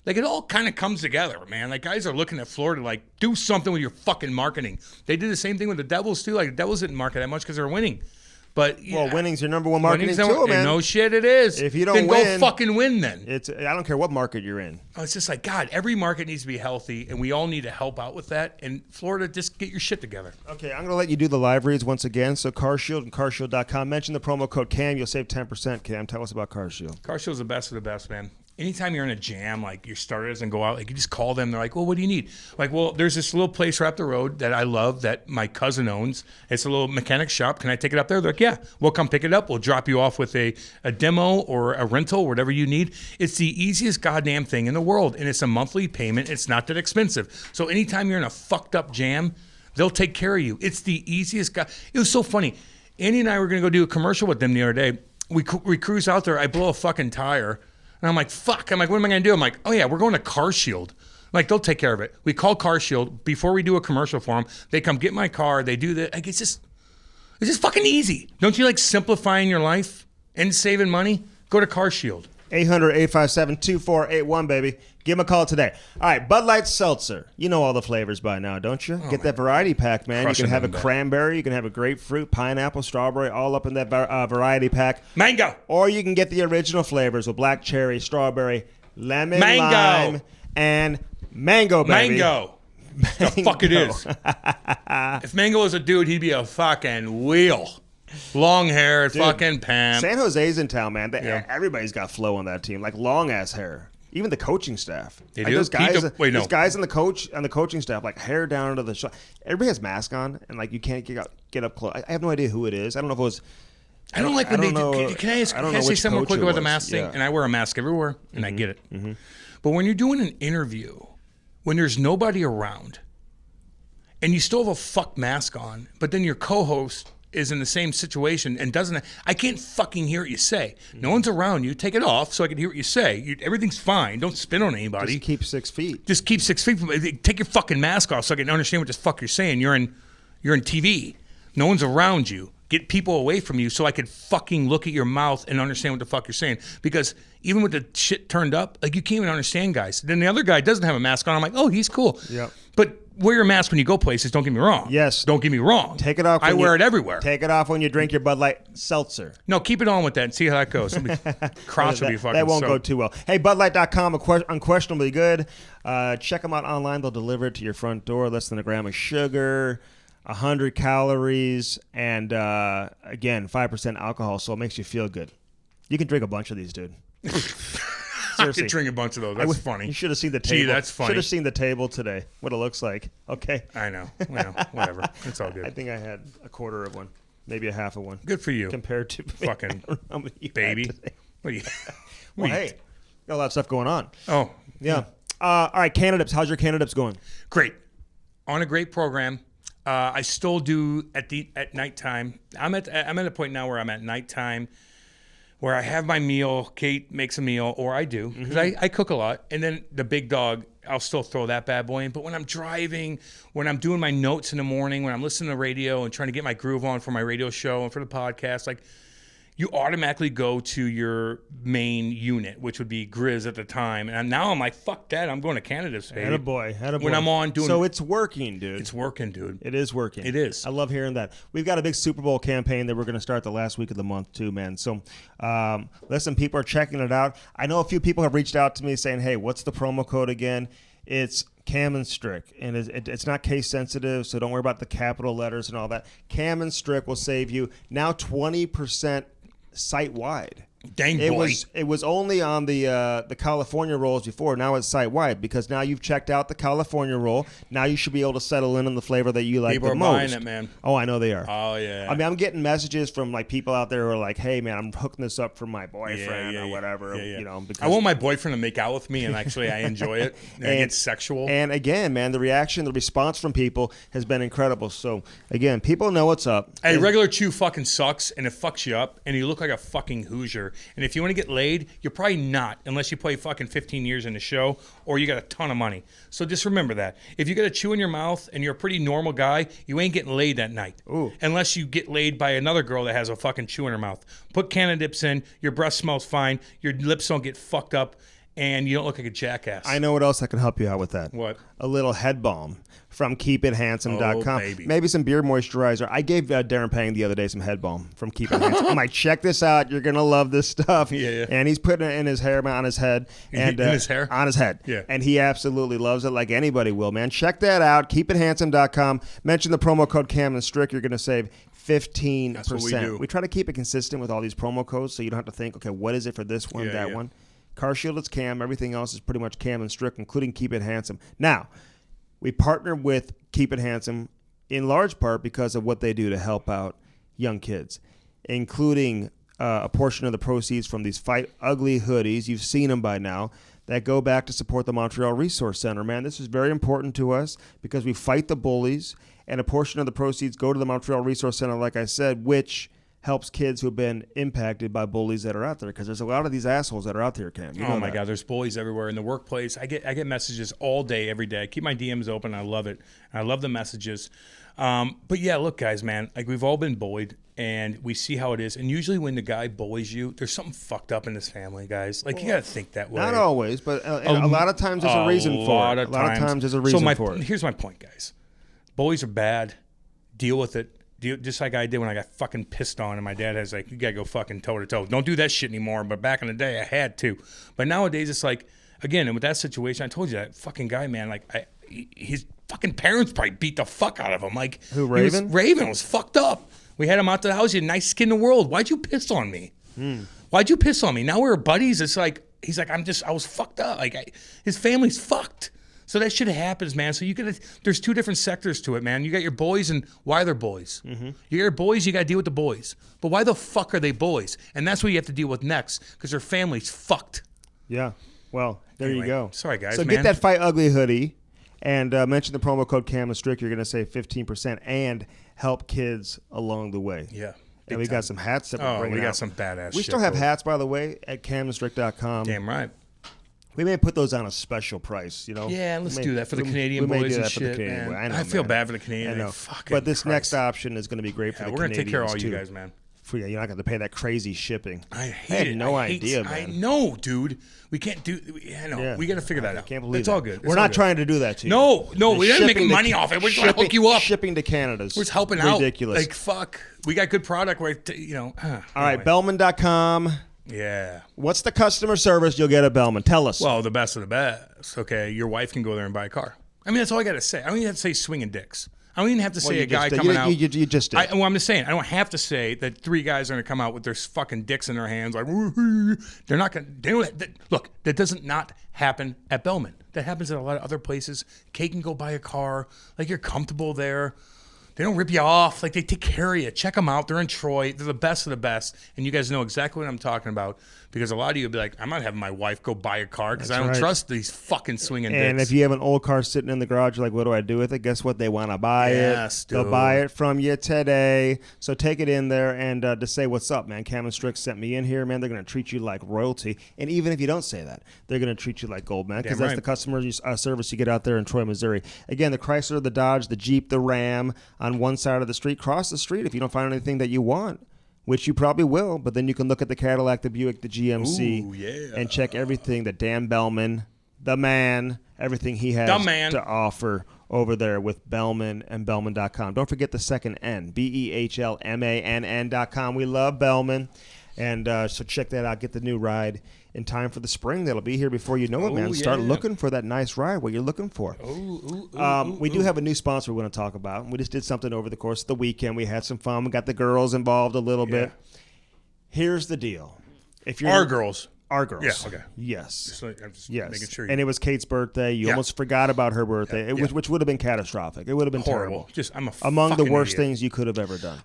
It all kind of comes together, man. Guys are looking at Florida do something with your fucking marketing. They did the same thing with the Devils too. The Devils didn't market that much because they're winning. But winning's your number one marketing tool, man. No shit, it is. If you don't then win, go fucking win. Then I don't care what market you're in. It's just God. Every market needs to be healthy, and we all need to help out with that. And Florida, just get your shit together. Okay, I'm going to let you do the live reads once again. So CarShield and CarShield.com. Mention the promo code CAM. You'll save 10%. Cam, tell us about CarShield. CarShield's the best of the best, man. Anytime you're in a jam, your starter doesn't go out, you just call them. They're like, well, what do you need? There's this little place right up the road that I love that my cousin owns. It's a little mechanic shop. Can I take it up there? They're like, yeah, we'll come pick it up. We'll drop you off with a demo or a rental, whatever you need. It's the easiest goddamn thing in the world, and it's a monthly payment. It's not that expensive. So anytime you're in a fucked up jam, they'll take care of you. It's the easiest. It was so funny. Andy and I were going to go do a commercial with them the other day. We cruise out there. I blow a fucking tire. And I'm like, fuck. I'm like, what am I going to do? I'm like, oh, yeah, we're going to CarShield. They'll take care of it. We call CarShield before we do a commercial for them. They come get my car. They do that. It's just fucking easy. Don't you like simplifying your life and saving money? Go to CarShield. 800-857-2481, baby. Give them a call today. All right, Bud Light Seltzer. You know all the flavors by now, don't you? Get that variety pack, man. You can have a cranberry. You can have a grapefruit, pineapple, strawberry, all up in that variety pack. Mango. Or you can get the original flavors with black cherry, strawberry, lemon, lime, and mango, baby. Mango. The fuck it is. If Mango was a dude, he'd be a fucking wheel. Long hair, fucking Pam. San Jose's in town, man. Everybody's got flow on that team, long ass hair. Even the coaching staff. They do. Those guys on the coaching staff, hair down to the shoulder. Everybody has masks on, and you can't get up close. I have no idea who it is. I don't know if it was. I don't like when they do. Can I say something quick about the mask thing? And I wear a mask everywhere, and I get it. Mm-hmm. But when you're doing an interview, when there's nobody around, and you still have a fuck mask on, but then your co-host is in the same situation and doesn't. I can't fucking hear what you say. No one's around you. Take it off so I can hear what you say. Everything's fine. Don't spit on anybody. Just keep 6 feet. Just keep 6 feet from me. Take your fucking mask off so I can understand what the fuck you're saying. You're in TV. No one's around you. Get people away from you so I could fucking look at your mouth and understand what the fuck you're saying. Because even with the shit turned up, like you can't even understand guys. Then the other guy doesn't have a mask on. I'm like, oh, he's cool. Yep. But wear your mask when you go places. Don't get me wrong. Yes. Don't get me wrong. Take it off. I wear it everywhere. Take it off when you drink your Bud Light seltzer. No, keep it on with that and see how that goes. Somebody's crotch will be fucking. That won't go too well. Hey, BudLight.com, unquestionably good. Check them out online. They'll deliver it to your front door. Less than a gram of sugar. 100 calories, and again, 5% alcohol, so it makes you feel good. You can drink a bunch of these, dude. I could drink a bunch of those. That's funny. You should have seen the table. Gee, that's funny. Should have seen the table today, what it looks like. Okay. I know. Well, whatever. It's all good. I think I had a quarter of one, maybe a half of one. Good for you. Compared to fucking baby. What are you? Well, hey, got a lot of stuff going on. Oh. Yeah. All right, candidates. How's your candidates going? Great. On a great program. I still do at nighttime. I'm at a point now where I'm at nighttime, where I have my meal. Kate makes a meal, or I do because I cook a lot. And then the big dog, I'll still throw that bad boy in. But when I'm driving, when I'm doing my notes in the morning, when I'm listening to radio and trying to get my groove on for my radio show and for the podcast, like you automatically go to your main unit, which would be Grizz at the time. And now I'm like, fuck that. I'm going to candidates, baby. Attaboy. When I'm on doing... So it's working, dude. It's working, dude. It is working. It is. I love hearing that. We've got a big Super Bowl campaign that we're going to start the last week of the month, too, man. So, listen, people are checking it out. I know a few people have reached out to me saying, hey, what's the promo code again? It's Cam and Strick, and it's not case sensitive, so don't worry about the capital letters and all that. Cam and Strick will save you now 20% site-wide. Dang boy. It was only on the California rolls before. Now it's site-wide because now you've checked out the California roll. Now you should be able to settle in on the flavor that you like the most. People are buying it, man. Oh, I know they are. Oh, yeah. I mean, I'm getting messages from like people out there who are like, hey, man, I'm hooking this up for my boyfriend or whatever. Yeah. You know, because I want my boyfriend to make out with me, and actually I enjoy it. And I get sexual. And again, man, the response from people has been incredible. So, again, people know what's up. Hey, regular chew fucking sucks, and it fucks you up, and you look like a fucking Hoosier. And if you want to get laid, you're probably not, unless you play fucking 15 years in the show or you got a ton of money. So just remember that. If you got a chew in your mouth and you're a pretty normal guy, you ain't getting laid that night. Ooh. Unless you get laid by another girl that has a fucking chew in her mouth. Put Canadips in, your breath smells fine, your lips don't get fucked up, and you don't look like a jackass. I know what else I can help you out with that. What? A little head balm from keepithandsome.com. Oh, baby. Maybe some beard moisturizer. I gave Darren Pang the other day some head balm from Keep It Handsome. I'm like, check this out. You're going to love this stuff. Yeah. And he's putting it in his hair, on his head. And, in his hair? On his head. Yeah. And he absolutely loves it like anybody will, man. Check that out. Keepithandsome.com. Mention the promo code Cam and Strick. You're going to save 15%. That's what we do. We try to keep it consistent with all these promo codes so you don't have to think, okay, what is it for this one, that one? Car Shield is Cam. Everything else is pretty much Cam and Strick, including Keep It Handsome. Now, we partner with Keep It Handsome in large part because of what they do to help out young kids, including a portion of the proceeds from these Fight Ugly hoodies. You've seen them by now. That go back to support the Montreal Resource Center. Man, this is very important to us because we fight the bullies, and a portion of the proceeds go to the Montreal Resource Center, like I said, which helps kids who have been impacted by bullies that are out there, because there's a lot of these assholes that are out there, Cam. Oh my God, there's bullies everywhere in the workplace. I get messages all day, every day. I keep my DMs open. I love it. I love the messages. But yeah, look, guys, man, like we've all been bullied, and we see how it is. And usually when the guy bullies you, there's something fucked up in this family, guys. Like you got to think that way. Not always, but a lot of times there's a reason for it. A lot of times there's a reason for it. Here's my point, guys. Bullies are bad. Deal with it. Just like I did when I got fucking pissed on, and my dad has like, you gotta go fucking toe to toe. Don't do that shit anymore. But back in the day, I had to. But nowadays, it's like, again, and with that situation, I told you that fucking guy, man, like his fucking parents probably beat the fuck out of him. Like who, Raven? Raven was fucked up. We had him out to the house. He had nice skin in the world. Why'd you piss on me? Why'd you piss on me? Now we're buddies. It's like he's like, I was fucked up. Like his family's fucked. So that shit happens, man. So there's two different sectors to it, man. You got your boys and why they're boys. You got your boys, you got to deal with the boys. But why the fuck are they boys? And that's what you have to deal with next, because their family's fucked. Yeah. Well, there you go. Sorry, guys. So man. get that Fight Ugly hoodie. And mention the promo code Cam and Strick. You're going to save 15% and help kids along the way. Yeah. And we got some hats that we're bringing we got out. some badass We shit, still have bro. hats, by the way, at camandstrick.com. Damn right. We may put those on a special price, you know. Yeah, let's do that for the Canadian we may boys do and that for the shit, Canadian man. boys. I know, I feel man. bad for the Canadians. I know. Fucking But this Christ. next option is going to be great for the we're gonna Canadians take care of all too. you guys, man. You're not going to pay that crazy shipping. I had no idea, man. I know, dude. We can't do. I know. Yeah. We got to figure that out. I can't believe it's that. all good. We're not trying to do that to you. No, we're not making Shipping money to- off it. We're just trying to hook you up. Shipping to Canada's We're just helping out. ridiculous. Like fuck, we got good product. Where All right, Bellman.com. Yeah. What's the customer service you'll get at Bellman? Tell us. Well, the best of the best. Okay, your wife can go there and buy a car. I mean, that's all I got to say. I don't even have to say swinging dicks. I don't even have to say you a guy just did. coming You- out. you just did. Well, I'm just saying. I don't have to say that 3 guys are going to come out with their fucking dicks in their hands. Like, they're not going to. Look, that doesn't not happen at Bellman. That happens at a lot of other places. Kate can go buy a car. Like, you're comfortable there. They don't rip you off. Like, they take care of you. Check them out. They're in Troy. They're the best of the best. And you guys know exactly what I'm talking about, because a lot of you will be like, I'm not having my wife go buy a car because I don't right. trust these fucking swinging dicks. And if you have an old car sitting in the garage, you're like, what do I do with it? Guess what? They want to buy Yes, it. They'll dude. buy it from you today. So take it in there and to say, what's up, man? Cam and Strick sent me in here, man. They're going to treat you like royalty. And even if you don't say that, they're going to treat you like gold, man, because Damn that's right. the customer service you get out there in Troy, Missouri. Again, the Chrysler, the Dodge, the Jeep, the Ram on one side of the street. Cross the street if you don't find anything that you want, which you probably will, but then you can look at the Cadillac, the Buick, the GMC, Ooh, yeah. and check everything that Dan Bellman, the man, everything he has The man. to offer over there with Bellman and Bellman.com. Don't forget the second N, BEHLMANN.com. We love Bellman. And so check that out. Get the new ride in time for the spring. That'll be here before you know it, man. Start yeah. looking for that nice ride, what you're looking for. We do have a new sponsor we're going to talk about. We just did something over the course of the weekend. We had some fun. We got the girls involved a little bit. Here's the deal. If you're Our girls. Our girls. Yeah, okay. Yes. I'm just Yes. making sure. And it was Kate's birthday. You almost forgot about her birthday, which would have been catastrophic. It would have been horrible. terrible. I'm among the fucking worst idiot. things you could have ever done.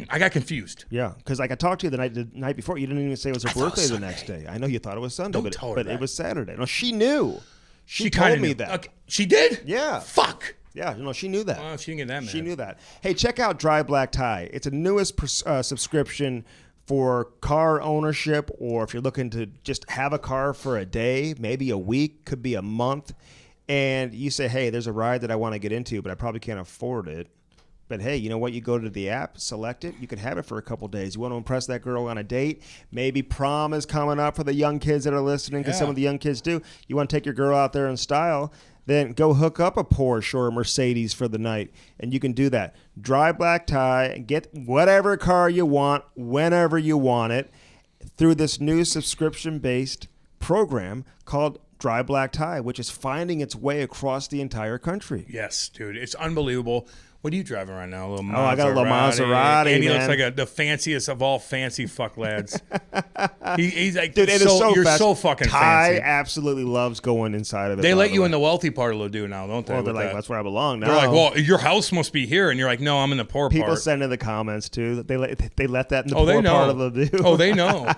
I got confused. Yeah, because like I talked to you the night before. You didn't even say it was her thought it was birthday the Sunday. next day. I know you thought it was Sunday, Don't tell her but that. it was Saturday. No, she knew. She kinda told me knew. that. Okay. She did? Yeah. Fuck. Yeah, no, she knew that. Well, she didn't get that, man. She knew that. Hey, check out Dry Black Tie. It's a newest subscription for car ownership, or if you're looking to just have a car for a day, maybe a week, could be a month, and you say, hey, there's a ride that I want to get into, but I probably can't afford it. But hey, you know what? You go to the app, select it. You can have it for a couple days. You want to impress that girl on a date. Maybe prom is coming up for the young kids that are listening, because some of the young kids do. You want to take your girl out there in style, then go hook up a Porsche or a Mercedes for the night, and you can do that. Dry Black Tie, and get whatever car you want, whenever you want it, through this new subscription-based program called Dry Black Tie, which is finding its way across the entire country. Yes, dude. It's unbelievable. What are you driving right now? A little Maserati? I got a little Maserati, And he man. looks like the fanciest of all fancy fuck lads. He's like, Dude, it is so you're fast. so fucking Ty fancy. absolutely loves going inside of it. They by let the you way. in the wealthy part of Ladue now, don't they? Well, they're with like, that? that's where I belong now. They're like, well, your house must be here, and you're like, no, I'm in the poor People part. send in the comments too that they let that in the they poor know. part of the do. Oh, they know.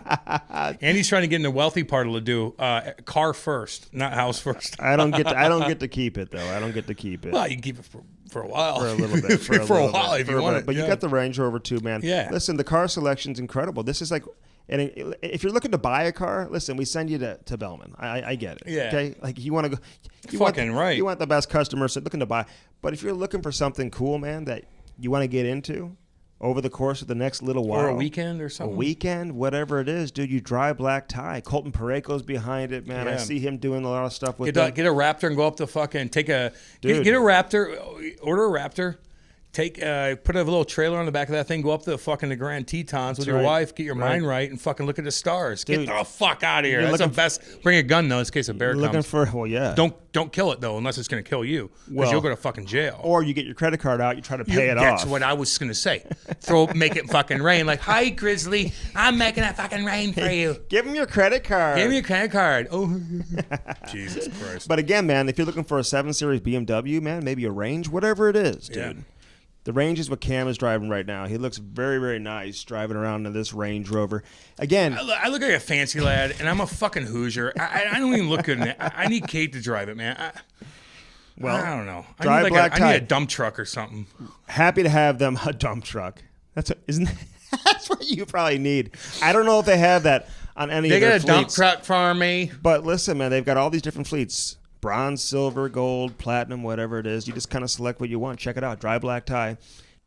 And he's trying to get in the wealthy part of Ladue. Car first, not house first. I don't get to keep it though. I don't get to keep it. Well, you can keep it for a while. For a little bit. for a little while bit, if for you a want bit. it. But yeah. you got the Range Rover too, man. Yeah. Listen, the car selection's incredible. This is like, and if you're looking to buy a car, listen, we send you to Bellman. I get it. Yeah. Okay. Like you want to go. You Fucking right. You want the best customer looking to buy. But if you're looking for something cool, man, that you want to get into over the course of the next little while, Or a weekend or something. A weekend, whatever it is, dude, you Dry Black Tie. Colton Pareco's behind it, man. I Yeah. see him doing a lot of stuff with Get a Raptor and go up to fucking get a Raptor, order a Raptor, put a little trailer on the back of that thing, go up to the Grand Tetons with your right. wife, get your mind right, and fucking look at the stars. Dude, Get the fuck out of here. you're That's the looking best. Bring a gun though, in case a bear looking comes. for. Well, yeah. Don't kill it though, unless it's gonna kill you, because Well, you'll go to fucking jail. Or you get your credit card out, you try to pay it That's off. what I was gonna say. Make it fucking rain. Like, hi Grizzly, I'm making it fucking rain for you. Give him your credit card. Give me your credit card. Oh, Jesus Christ. But again, man, if you're looking for a 7 Series BMW, man, maybe a Range, whatever it is, dude. Yeah. The Range is what Cam is driving right now. He looks very, very nice driving around in this Range Rover. Again, I look like a fancy lad, and I'm a fucking Hoosier. I don't even look good in it. I need Kate to drive it, man. Well, I don't know. Dry black tie. I need a dump truck or something. Happy to have them a dump truck. Isn't that's what you probably need. I don't know if they have that on any of their fleets. They got a dump truck for me. But listen, man, they've got all these different fleets. Bronze, silver, gold, platinum, whatever it is. You just kind of select what you want. Check it out. Dry black tie.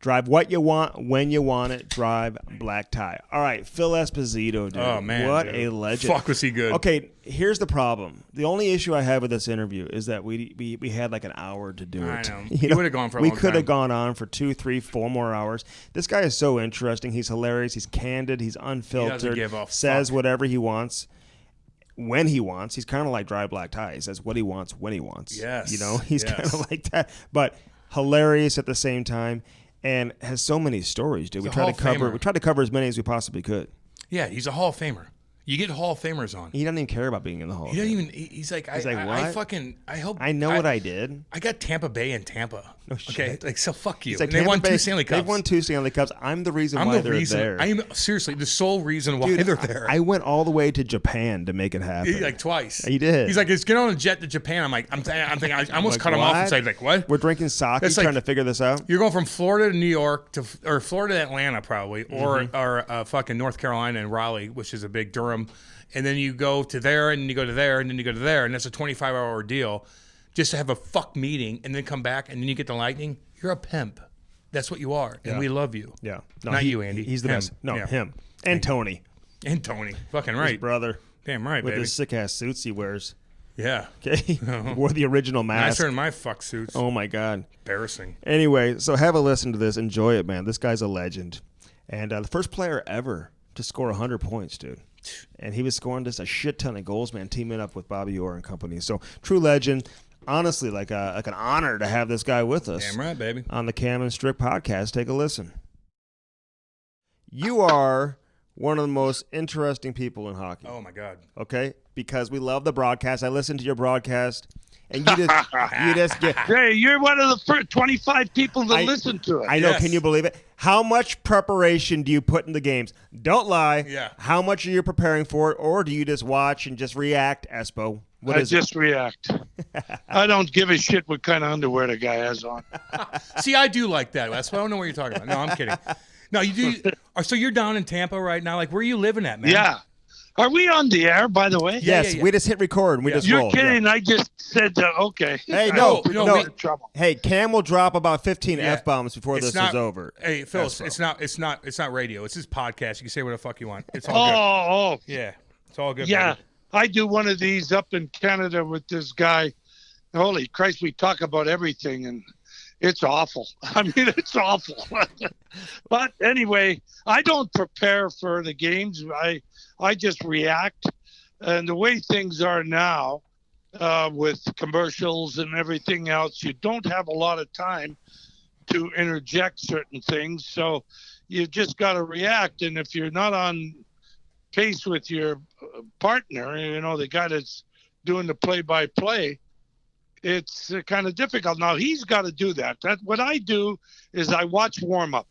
Drive what you want, when you want it. Drive black tie. All right, Phil Esposito, dude. Oh, man. What a legend. Fuck, was he good. Okay, here's the problem. The only issue I have with this interview is that we had like an hour to do it. I know. You would have gone for a long time. We could have gone on for 2, 3, 4 more hours. This guy is so interesting. He's hilarious. He's candid. He's unfiltered. He doesn't give a says fuck. whatever he wants. When he wants. He's kind of like Dry Black Tie. He says what he wants when he wants. Yes. You know, he's kind of like that. But hilarious at the same time and has so many stories, dude. We tried to cover as many as we possibly could. Yeah, he's a Hall of Famer. You get Hall of Famers on. He doesn't even care about being in the Hall of He Fame. doesn't even. He's like, what? I hope. I know what I did. I got Tampa Bay and Tampa. No shit. Okay, like so. Fuck you. He's like, And they won Tampa Bay- 2 Stanley Cups. They've won 2 Stanley Cups. I'm the reason why they're there. I'm seriously the sole reason why Dude, they're there. I went all the way to Japan to make it happen. Like twice. He did. He's like, let's get on a jet to Japan. I'm thinking, I almost Like, cut him off and what? said, like, what? We're drinking sake That's trying like- to figure this out. You're going from Florida to New York or Florida to Atlanta probably, or Mm-hmm. fucking North Carolina and Raleigh, which is a big Durham, and then you go to there, and then you go to there, and then you go to there, and that's a 25-hour ordeal just to have a fuck meeting and then come back, and then you get the Lightning. You're a pimp. That's what you are, and we love you. Yeah. Not you, Andy. He's the Him. best. No, Yeah. him. And Tony. And Tony. Fucking His right. brother. Damn right, With baby. his sick-ass suits he wears. Yeah. Okay? Wore the original mask. Nicer than my fuck suits. Oh, my God. Embarrassing. Anyway, so have a listen to this. Enjoy it, man. This guy's a legend. And the first player ever to score 100 points, dude. And he was scoring just a shit ton of goals, man, teaming up with Bobby Orr and company. So, true legend. Honestly, like an honor to have this guy with us. Damn right, baby. On the Cam and Strick podcast. Take a listen. You are one of the most interesting people in hockey. Oh, my God. Okay? Because we love the broadcast. I listen to your broadcast. And you just get. Hey, you're one of the first 25 people that listen to it. I know. Yes. Can you believe it? How much preparation do you put in the games? Don't lie. Yeah. How much are you preparing for it, or do you just watch and just react, Espo? I just react. I don't give a shit what kind of underwear the guy has on. See, I do like that. That's why I don't know what you're talking about. No, I'm kidding. No, you do. So you're down in Tampa right now. Like, where are you living at, man? Yeah. Are we on the air, by the way? Yes, yeah. we just hit record and we just You're rolled. kidding. Yeah. I just said, okay. Hey, I no, hope we no, don't we- get in trouble. Hey, Cam will drop about 15 Yeah. F-bombs before this is over. Hey, Phil, Espo. it's not radio. It's his podcast. You can say what the fuck you want. It's all Oh, good. Yeah, it's all good. yeah. baby. I do one of these up in Canada with this guy. Holy Christ, we talk about everything, and it's awful. I mean, it's awful. But anyway, I don't prepare for the games. I just react. And the way things are now, with commercials and everything else, you don't have a lot of time to interject certain things. So you just got to react. And if you're not on pace with your partner, you know, the guy that's doing the play-by-play, it's kind of difficult. Now, he's got to do that. What I do is I watch warm-up,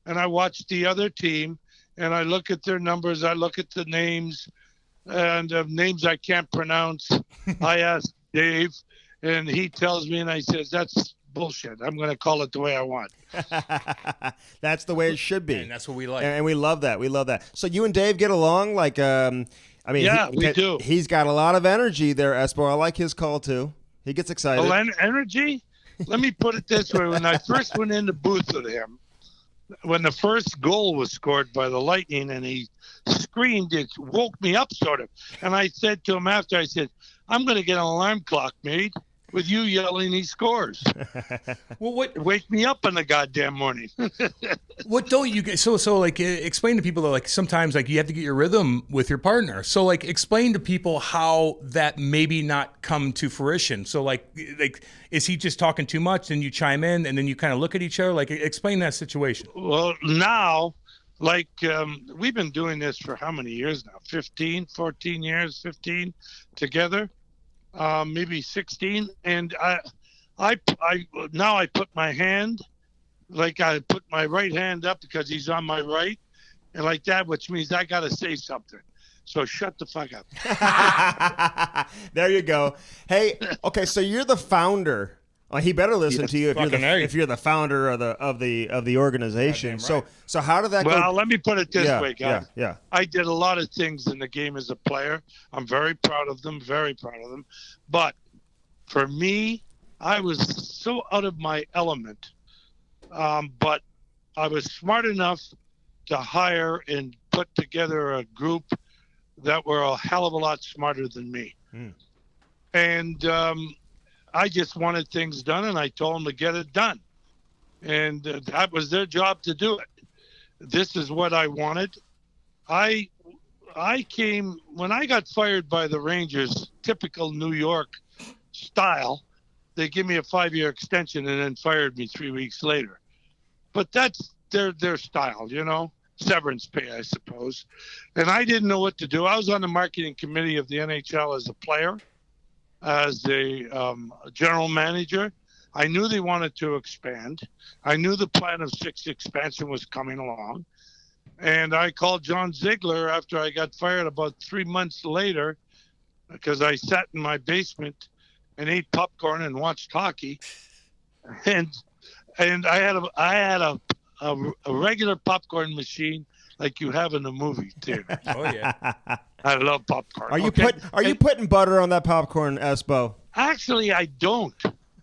and I watch the other team, and I look at their numbers. I look at the names, and names I can't pronounce. I ask Dave, and he tells me, and I says, that's bullshit. I'm going to call it the way I want. That's the way it should be. And that's what we like. And we love that. We love that. So you and Dave get along? Like, I mean, Yeah, we do. He's got a lot of energy there, Espo. I like his call, too. He gets excited. Oh, energy? Let me put it this way. When I first went in the booth with him, when the first goal was scored by the Lightning and he screamed, it woke me up sort of. And I said to him after, I said, I'm going to get an alarm clock made with you yelling he scores. Well, what Wake me up in the goddamn morning. what don't you get? So like explain to people that like sometimes like you have to get your rhythm with your partner. So like explain to people how that maybe not come to fruition. So like is he just talking too much and you chime in and then you kind of look at each other? Like explain that situation. Well, now, like we've been doing this for how many years now? 15, 14 years, 15 together. Maybe 16, and I now I put my hand, like I put my right hand up because he's on my right, and like that, which means I got to say something. So shut the fuck up. There you go. Hey, okay, so you're the founder He better listen to you if you're the founder of the organization. Right. So how did that go? Well, let me put it this way, guys. Yeah. I did a lot of things in the game as a player. I'm very proud of them, very proud of them. But for me, I was so out of my element. But I was smart enough to hire and put together a group that were a hell of a lot smarter than me. And I just wanted things done, and I told them to get it done. And that was their job to do it. This is what I wanted. I came, when I got fired by the Rangers, typical New York style, they give me a 5-year extension and then fired me 3 weeks later. But that's their style, severance pay, I suppose. And I didn't know what to do. I was on the marketing committee of the NHL as a player, as a general manager. I knew they wanted to expand. I knew the plan of 6 expansion was coming along. And I called John Ziegler after I got fired about 3 months later, because I sat in my basement and ate popcorn and watched hockey. And I had a regular popcorn machine like you have in the movie theater. Oh yeah, I love popcorn. Are you putting butter on that popcorn, Espo? Actually, I don't.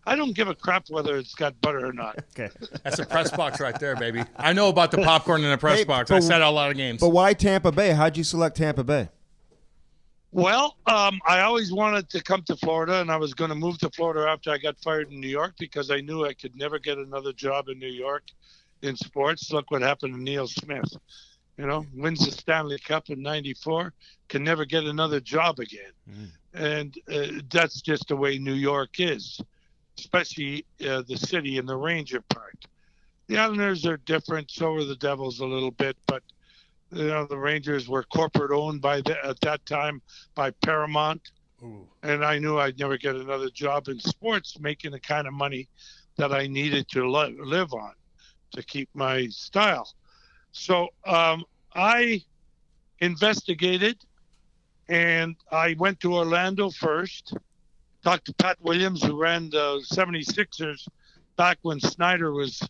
I don't give a crap whether it's got butter or not. Okay, that's a press box right there, baby. I know about the popcorn in the press box. I sat out a lot of games. But why Tampa Bay? How'd you select Tampa Bay? Well, I always wanted to come to Florida, and I was going to move to Florida after I got fired in New York because I knew I could never get another job in New York in sports. Look what happened to Neil Smith. Wins the Stanley Cup in '94, can never get another job again. And that's just the way New York is, especially the city and the Ranger part. The Islanders are different, so are the Devils a little bit, but the Rangers were corporate owned at that time by Paramount. Ooh. And I knew I'd never get another job in sports making the kind of money that I needed to live on to keep my style. So I investigated, and I went to Orlando first, talked to Pat Williams, who ran the 76ers back when Snyder was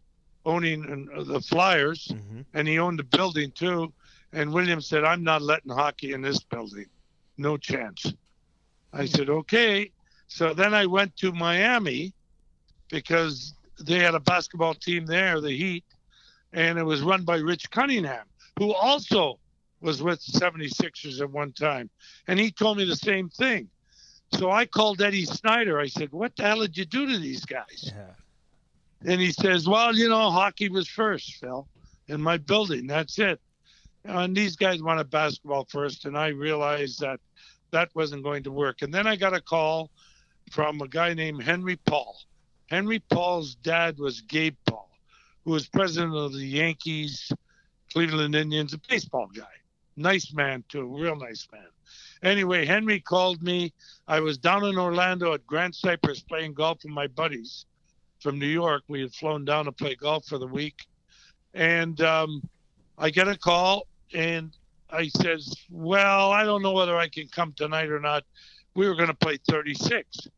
owning the Flyers, and he owned the building too. And Williams said, "I'm not letting hockey in this building. No chance." I said, okay. So then I went to Miami because they had a basketball team there, the Heat, and it was run by Rich Cunningham, who also was with the 76ers at one time. And he told me the same thing. So I called Eddie Snyder. I said, "What the hell did you do to these guys?" Yeah. And he says, "Well, hockey was first, Phil, in my building. That's it. And these guys wanted basketball first." And I realized that wasn't going to work. And then I got a call from a guy named Henry Paul. Henry Paul's dad was Gabe Paul, who was president of the Yankees, Cleveland Indians, a baseball guy. Nice man, too, real nice man. Anyway, Henry called me. I was down in Orlando at Grand Cypress playing golf with my buddies from New York. We had flown down to play golf for the week. And I get a call, and I says, "Well, I don't know whether I can come tonight or not. We were going to play 36.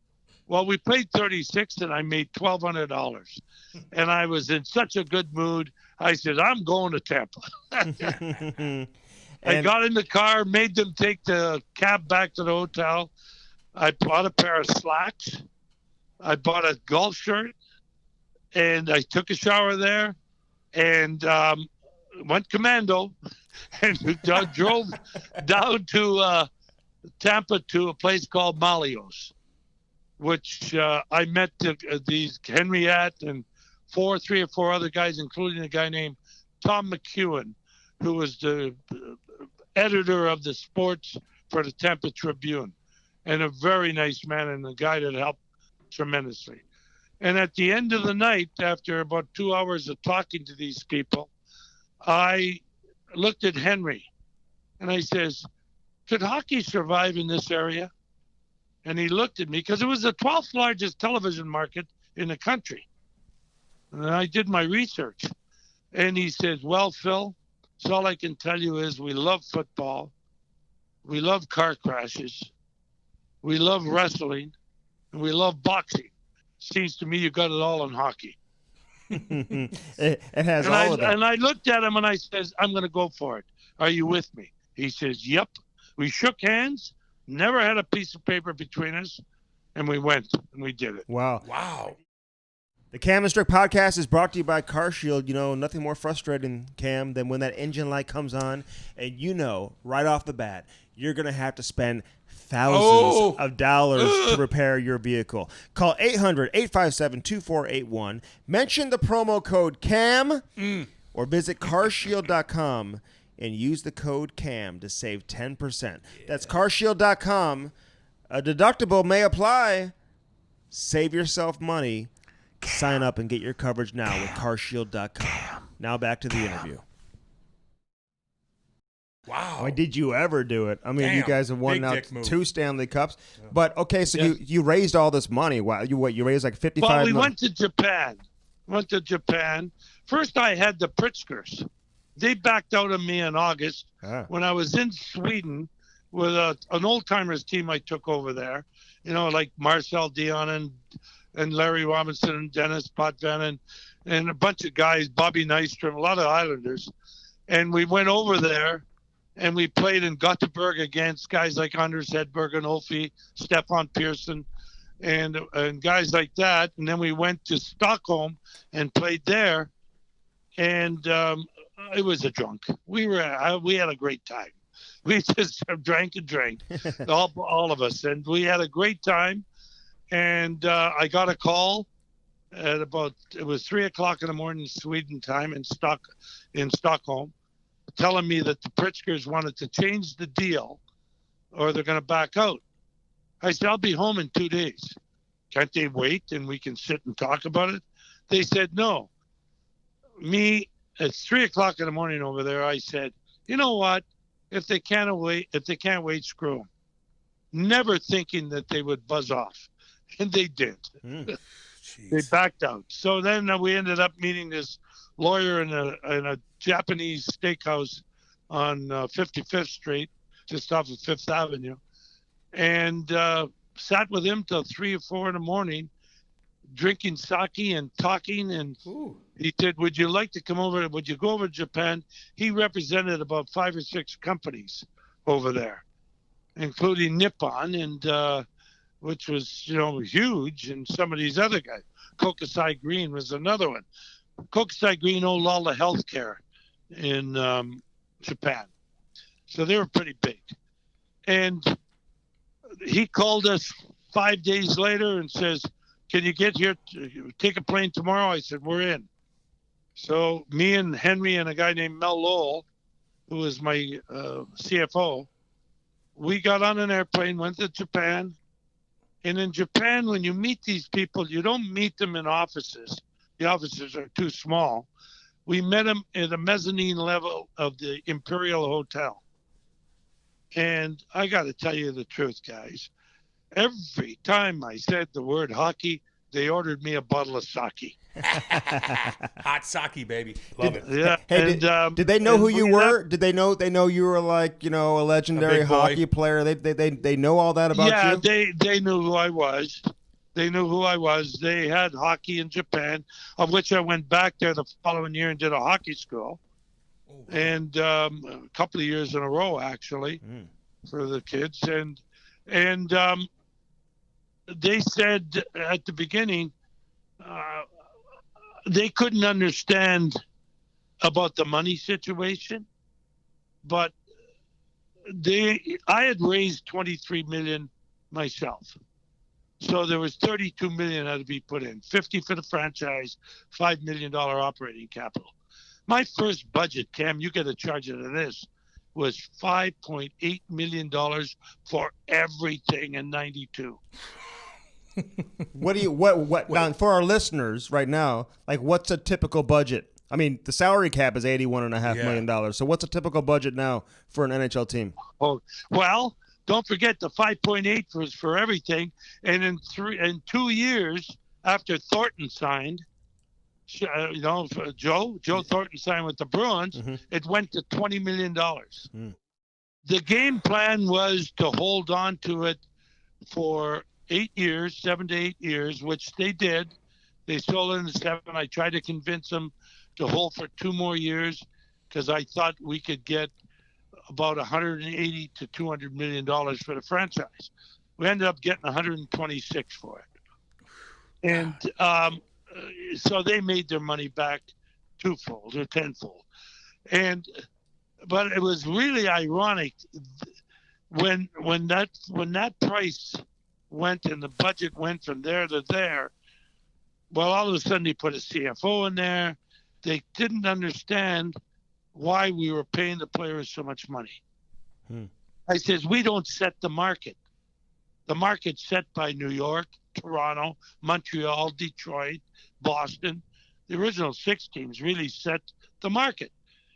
Well, we played 36, and I made $1,200. And I was in such a good mood. I said, "I'm going to Tampa." I got in the car, made them take the cab back to the hotel. I bought a pair of slacks. I bought a golf shirt, and I took a shower there, and went commando, and drove down to Tampa to a place called Malios, which I met these Henriette and 3 or 4 other guys, including a guy named Tom McEwen, who was the editor of the sports for the Tampa Tribune, and a very nice man and a guy that helped tremendously. And at the end of the night, after about 2 hours of talking to these people, I looked at Henry and I says, "Could hockey survive in this area?" And he looked at me because it was the 12th largest television market in the country. And I did my research. And he says, "Well, Phil, so all I can tell you is we love football. We love car crashes. We love wrestling. And we love boxing. Seems to me you got it all in hockey. It has all of that. And I looked at him and I says, I'm going to go for it. Are you with me? He says, yep. We shook hands, never had a piece of paper between us, and we went and we did it. Wow. The Cam and Strick podcast is brought to you by CarShield. You know, nothing more frustrating, Cam, than when that engine light comes on and you know right off the bat you're going to have to spend thousands of dollars to repair your vehicle. Call 800-857-2481. Mention the promo code CAM or visit carshield.com and use the code CAM to save 10%. Yeah. That's carshield.com. A deductible may apply. Save yourself money. Sign up and get your coverage now with carshield.com. Now back to the interview. Wow. I mean, did you ever do it? I mean, you guys have won now 2 Stanley Cups. Yeah. But, okay, so you raised all this money. Wow, you raised like $55 million? Well, we went to Japan. First, I had the Pritzkers. They backed out of me in August when I was in Sweden with an old-timers team I took over there. You know, like Marcel Dion and Larry Robinson and Dennis Potvin and a bunch of guys, Bobby Nystrom, a lot of Islanders. And we went over there. And we played in Gothenburg against guys like Anders Hedberg and Olfi, Stefan Pearson, and guys like that. And then we went to Stockholm and played there. And it was a drunk. We had a great time. We just drank and drank, all of us. And we had a great time. And I got a call at it was 3:00 in the morning Sweden time in Stockholm, telling me that the Pritzkers wanted to change the deal or they're going to back out. I said, I'll be home in 2 days. Can't they wait and we can sit and talk about it? They said, no. Me, it's 3:00 in the morning over there. I said, you know what? If they can't wait, screw them. Never thinking that they would buzz off. And they did. They backed out. So then we ended up meeting this lawyer in a Japanese steakhouse on 55th Street, just off of 5th Avenue, and sat with him till 3 or 4 in the morning, drinking sake and talking. And he said, would you like to come over? Would you go over to Japan? He represented about 5 or 6 companies over there, including Nippon, and which was, huge, and some of these other guys. Kokusai Green was another one. Kokusai Green owned all the healthcare in Japan. So they were pretty big. And he called us 5 days later and says, can you get here, take a plane tomorrow? I said, we're in. So me and Henry and a guy named Mel Lowell, who was my CFO, we got on an airplane, went to Japan. And in Japan, when you meet these people, you don't meet them in offices. The offices are too small. We met them at the mezzanine level of the Imperial Hotel. And I got to tell you the truth, guys. Every time I said the word hockey, they ordered me a bottle of sake. Hot sake, baby. Love it. Yeah. Hey, did they know who you were? Did they know you were like, a legendary hockey player? They know all that about you? Yeah, they knew who I was. They knew who I was. They had hockey in Japan, of which I went back there the following year and did a hockey school. Oh, wow. And a couple of years in a row, actually, for the kids. And they said at the beginning they couldn't understand about the money situation, but I had raised $23 million myself. So there was $32 million had to be put in, 50 for the franchise, $5 million operating capital. My first budget, Cam, you get a charge of this, was $5.8 million for everything in '92. What now for our listeners right now, like what's a typical budget? I mean, the salary cap is $81.5 million. So what's a typical budget now for an NHL team? Oh, well, don't forget the 5.8 was for everything. And in 2 years after Thornton signed, Joe Thornton signed with the Bruins, it went to $20 million. The game plan was to hold on to it for 8 years, 7 to 8 years, which they did. They sold it in 7. I tried to convince them to hold for 2 more years because I thought we could get about 180 to 200 million dollars for the franchise. We ended up getting 126 for it, and so they made their money back twofold or tenfold. But it was really ironic when that price went and the budget went from there to there. Well, all of a sudden they put a CFO in there. They didn't understand why we were paying the players so much money. I says, we don't set the market. The market's set by New York, Toronto, Montreal, Detroit, Boston. The original 6 teams really set the market.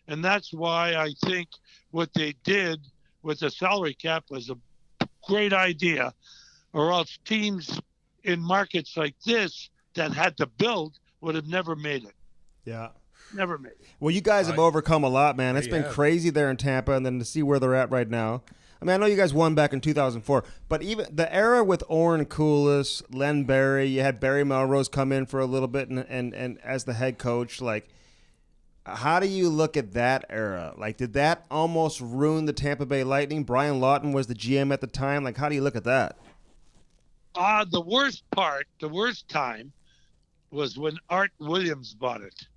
And that's why I think what they did with the salary cap was a great idea, or else teams in markets like this that had to build would have never made it. Yeah. Never made it. Well, you guys have overcome a lot, man. It's been have. crazy there in Tampa, and then to see where they're at right now. I mean, I know you guys won back in 2004, but even the era with Orrin Koulis, Len Barry, you had Barry Melrose come in for a little bit and as the head coach, like, how do you look at that era? Like, did that almost ruin the Tampa Bay Lightning? Brian Lawton was the GM at the time. Like, how do you look at that? The worst time was when Art Williams bought it.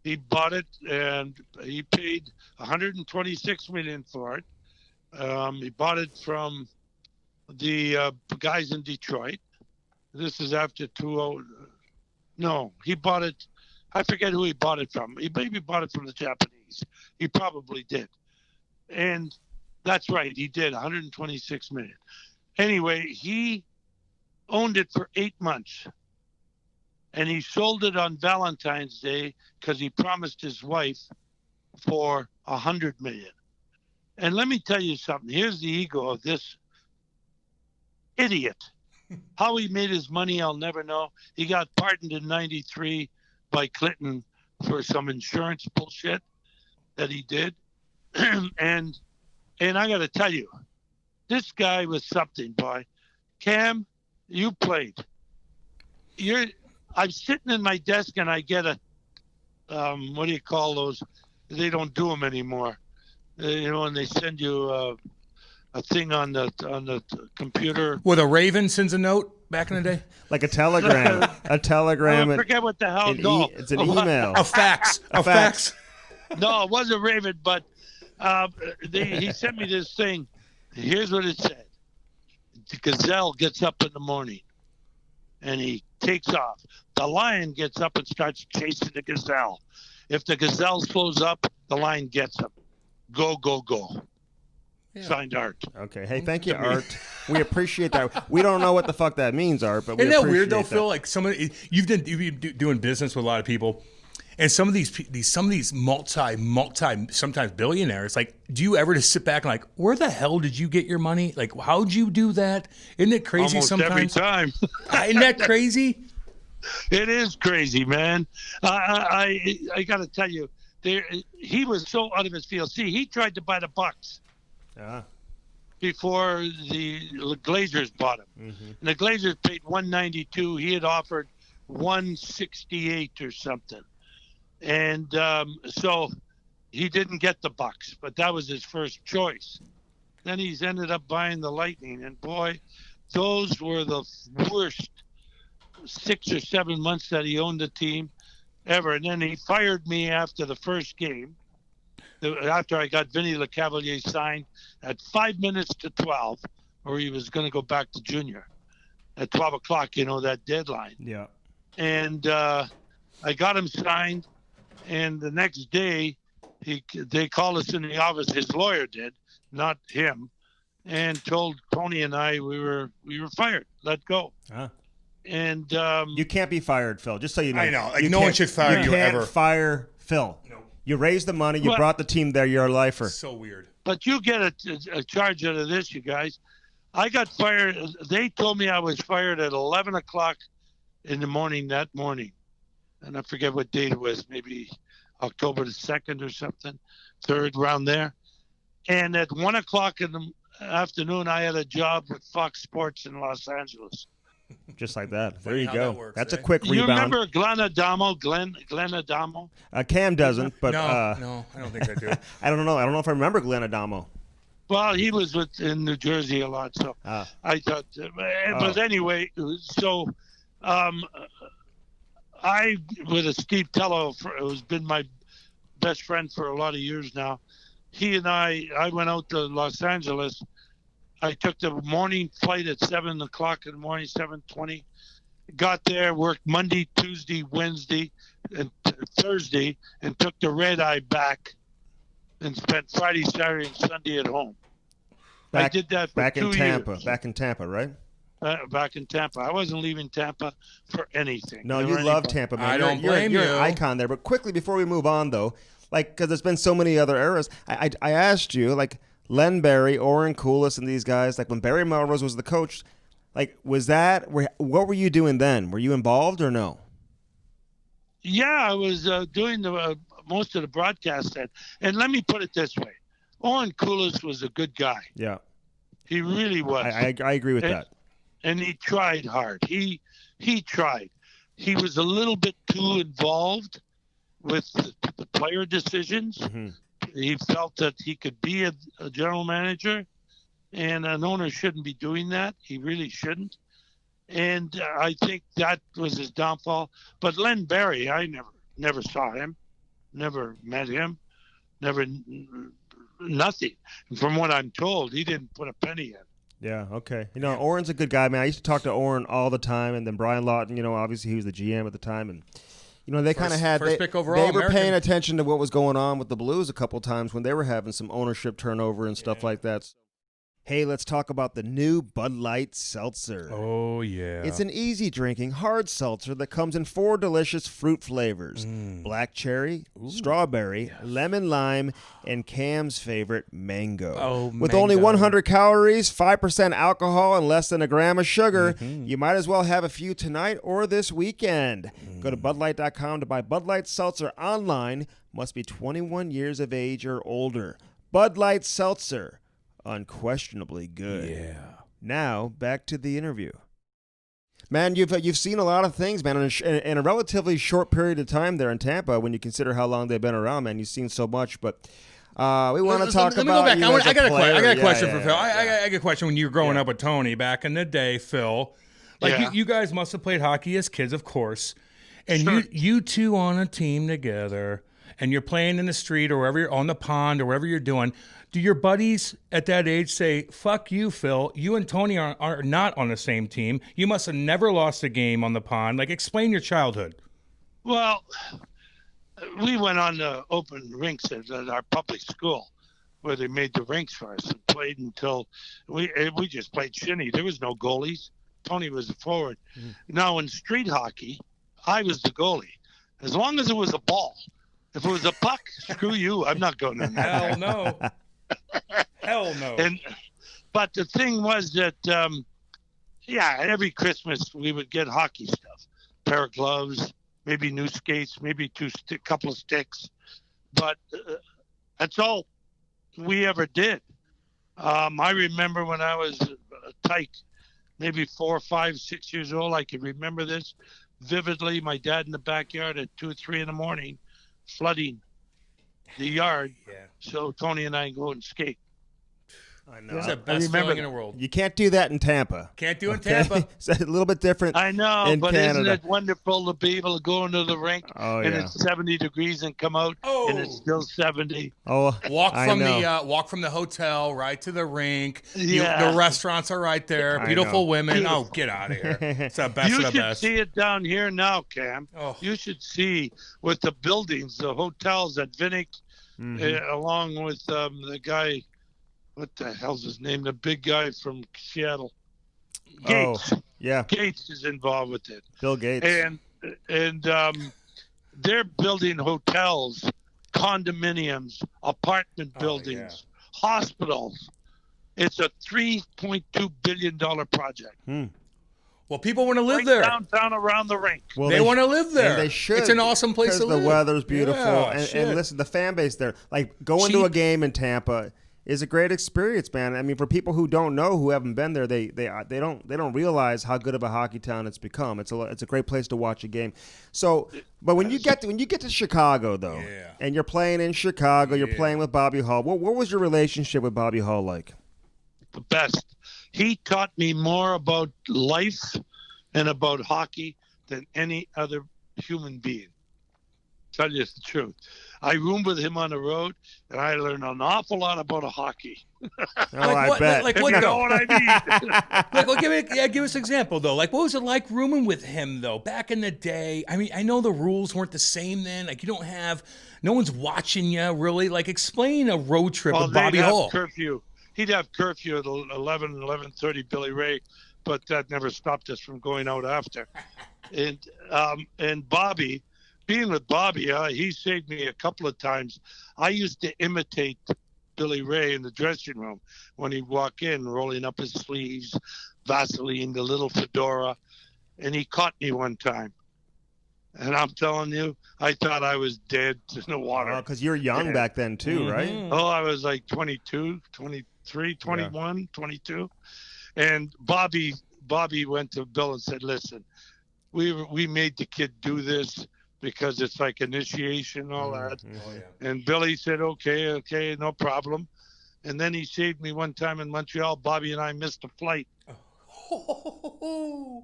He bought it and he paid $126 million for it. He bought it from the guys in Detroit. This is after 20. No, he bought it. I forget who he bought it from. He maybe bought it from the Japanese. He probably did. And that's right. He did $126 million. Anyway, he owned it for 8 months. And he sold it on Valentine's Day because he promised his wife for $100 million. And let me tell you something. Here's the ego of this idiot. How he made his money, I'll never know. He got pardoned in '93 by Clinton for some insurance bullshit that he did. and I got to tell you, this guy was something, boy. Cam, you played. I'm sitting in my desk and I get a, what do you call those? They don't do them anymore. And they send you a thing on the computer. Well, the Raven sends a note back in the day? Like a telegram. A telegram. I forget what the hell. No. It's an email. A fax. A fax. No, it wasn't Raven, but he sent me this thing. Here's what it said. The gazelle gets up in the morning and he takes off. The lion gets up and starts chasing the gazelle. If the gazelle slows up, the lion gets him. Go, go, go. Yeah. Signed, Art. Okay. Hey, thank you, Art. We appreciate that. We don't know what the fuck that means, Art, but we appreciate that. Isn't that weird, though, Phil? Like, you've been doing business with a lot of people, and some of these multi sometimes billionaires. Like, do you ever just sit back and like, where the hell did you get your money? Like, how'd you do that? Isn't it crazy? Almost sometimes every time. Isn't that crazy? It is crazy, man. I got to tell you, he was so out of his field. See, he tried to buy the Bucks before the Glazers bought him. Mm-hmm. And the Glazers paid $192. He had offered $168 or something. And so he didn't get the Bucks, but that was his first choice. Then he's ended up buying the Lightning. And, boy, those were the worst 6 or 7 months that he owned the team ever. And then he fired me after the first game, after I got Vinny LeCavalier signed at 5 minutes to 12, or he was going to go back to junior at 12 o'clock, that deadline. Yeah. And I got him signed, and the next day they called us in the office. His lawyer did, not him, and told Tony and I we were fired, let go. And you can't be fired, Phil. Just so you know. I know. Like, no one should fire you ever. You can't fire Phil. No. You raised the money. You brought the team there. You're a lifer. So weird. But you get a charge out of this, you guys. I got fired. They told me I was fired at 11 o'clock in the morning that morning. And I forget what date it was. Maybe October the 2nd or something. 3rd, around there. And at 1 o'clock afternoon, I had a job with Fox Sports in Los Angeles. Just like that. There you how go. that works, That's a eh? quick You rebound. remember Glenn Adamo? Glenn Adamo? Cam doesn't, but No, I don't think I do. I don't know. I don't know if I remember Glenn Adamo. Well, he was in New Jersey a lot, so I thought. But anyway, so I, with Steve Tello, who's been my best friend for a lot of years now, he and I went out to Los Angeles. I took the morning flight at 7 o'clock in the morning, 7:20. Got there, worked Monday, Tuesday, Wednesday, and Thursday, and took the red eye back and spent Friday, Saturday, and Sunday at home. I did that for 2 years. Back in Tampa, right? Back in Tampa. I wasn't leaving Tampa for anything. No, you love Tampa, man. I don't blame you. You're an icon there. But quickly, before we move on, though, because there's been so many other eras, I asked you, Len Barry, Orrin Coolis, and these guys, when Barry Melrose was the coach, what were you doing then? Were you involved or no? Yeah, I was doing most of the broadcast then. And let me put it this way. Orrin Coolis was a good guy. Yeah. He really was. I agree with that. And he tried hard. He tried. He was a little bit too involved with the player decisions. Mm-hmm. He felt that he could be a general manager, and an owner shouldn't be doing that. He really shouldn't. And I think that was his downfall. But Len Barry, I never saw him, never met him, never nothing. And from what I'm told, he didn't put a penny in. Yeah, okay. Orrin's a good guy, man. I used to talk to Orrin all the time, and then Brian Lawton, obviously he was the GM at the time, and they kind of had first pick overall, they were American. paying attention to what was going on with the Blues a couple times when they were having some ownership turnover and stuff like that. Hey, let's talk about the new Bud Light Seltzer. Oh, yeah. It's an easy drinking hard seltzer that comes in 4 delicious fruit flavors. Black cherry, strawberry, lemon lime, and Cam's favorite, mango. Oh, With mango. only 100 calories, 5% alcohol, and less than a gram of sugar, you might as well have a few tonight or this weekend. Go to BudLight.com to buy Bud Light Seltzer online. Must be 21 years of age or older. Bud Light Seltzer. Unquestionably good. Yeah. Now, back to the interview. Man, you've seen a lot of things, man, in a relatively short period of time there in Tampa. When you consider how long they've been around, man, you've seen so much. But we want to talk about. Let me go back. I got a question for Phil. Yeah. I got a question. When you were growing up with Tony back in the day, Phil, you guys must have played hockey as kids, of course, and Sure. you two on a team together, and you're playing in the street or wherever you're on the pond or wherever you're doing. Do your buddies at that age say, fuck you, Phil, you and Tony are not on the same team. You must have never lost a game on the pond. Explain your childhood. Well, we went on the open rinks at our public school where they made the rinks for us and played until we just played shinny. There was no goalies. Tony was a forward. Now in street hockey, I was the goalie. As long as it was a ball. If it was a puck, screw you. I'm not going in that. Hell no. Hell no. But the thing was that, every Christmas we would get hockey stuff. Pair of gloves, maybe new skates, maybe couple of sticks. But that's all we ever did. I remember when I was a tyke, maybe 4, 5, 6 years old, I can remember this vividly. My dad in the backyard at 2 or 3 in the morning, flooding the yard. Yeah. So Tony and I go and skate. I know. It's the best feeling in the world. You can't do that in Tampa. Can't do it in Tampa. It's a little bit different. I know, in but Canada. isn't it wonderful to be able to go into the rink and it's 70 degrees and come out and it's still 70? Oh, Walk I from know. the hotel right to the rink. Yeah. The restaurants are right there. I Beautiful know. women. Beautiful. Oh, get out of here. It's the best You of the should best. see it down here now, Cam. Oh. You should see with the buildings, the hotels at Vinnick, along with the guy, what the hell's his name? The big guy from Seattle. Gates. Oh, yeah. Gates is involved with it. Bill Gates. And they're building hotels, condominiums, apartment buildings, hospitals. It's a $3.2 billion project. Well, people want to live Right there. downtown around the rink. Well, They want to live there. And they should. It's an awesome place to because live. the weather's beautiful. Yeah, and shit. listen, the fan base there, going to a Cheap. game in Tampa is a great experience, man. I mean, for people who don't know, who haven't been there, they don't realize how good of a hockey town it's become. It's a great place to watch a game. So, but when you get to Chicago though, and you're playing in Chicago, you're playing with Bobby Hull. What was your relationship with Bobby Hull like? The best. He taught me more about life and about hockey than any other human being. Tell you the truth. I roomed with him on the road, and I learned an awful lot about hockey. I bet. Like what? You know what I mean? Give us an example though. Like, what was it like rooming with him though back in the day? I mean, I know the rules weren't the same then. Like, no one's watching you really. Like, explain a road trip with Bobby Hull. Curfew. He'd have curfew at 11:30, Billy Ray, but that never stopped us from going out after. And Bobby. Being with Bobby, he saved me a couple of times. I used to imitate Billy Ray in the dressing room when he'd walk in, rolling up his sleeves, Vaseline, the little fedora, and he caught me one time. And I'm telling you, I thought I was dead in the water. Because you're young back then too, right? Oh, I was like 22, 23, 21, 22. And Bobby went to Bill and said, listen, we made the kid do this because it's like initiation and all that. Oh, yeah. And Billy said, okay, no problem. And then he saved me one time in Montreal. Bobby and I missed a flight.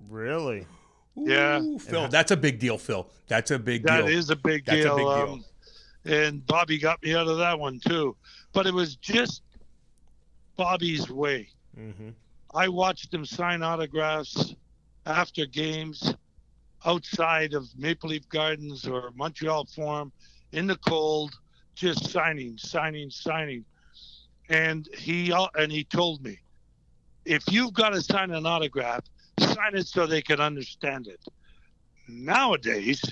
Really? Yeah. Phil, that's a big deal, Phil. That's a big deal. That is a big deal. That's a big deal. And Bobby got me out of that one, too. But it was just Bobby's way. Mm-hmm. I watched him sign autographs after games outside of Maple Leaf Gardens or Montreal Forum in the cold, just signing. And he told me, if you've got to sign an autograph, sign it so they can understand it. Nowadays,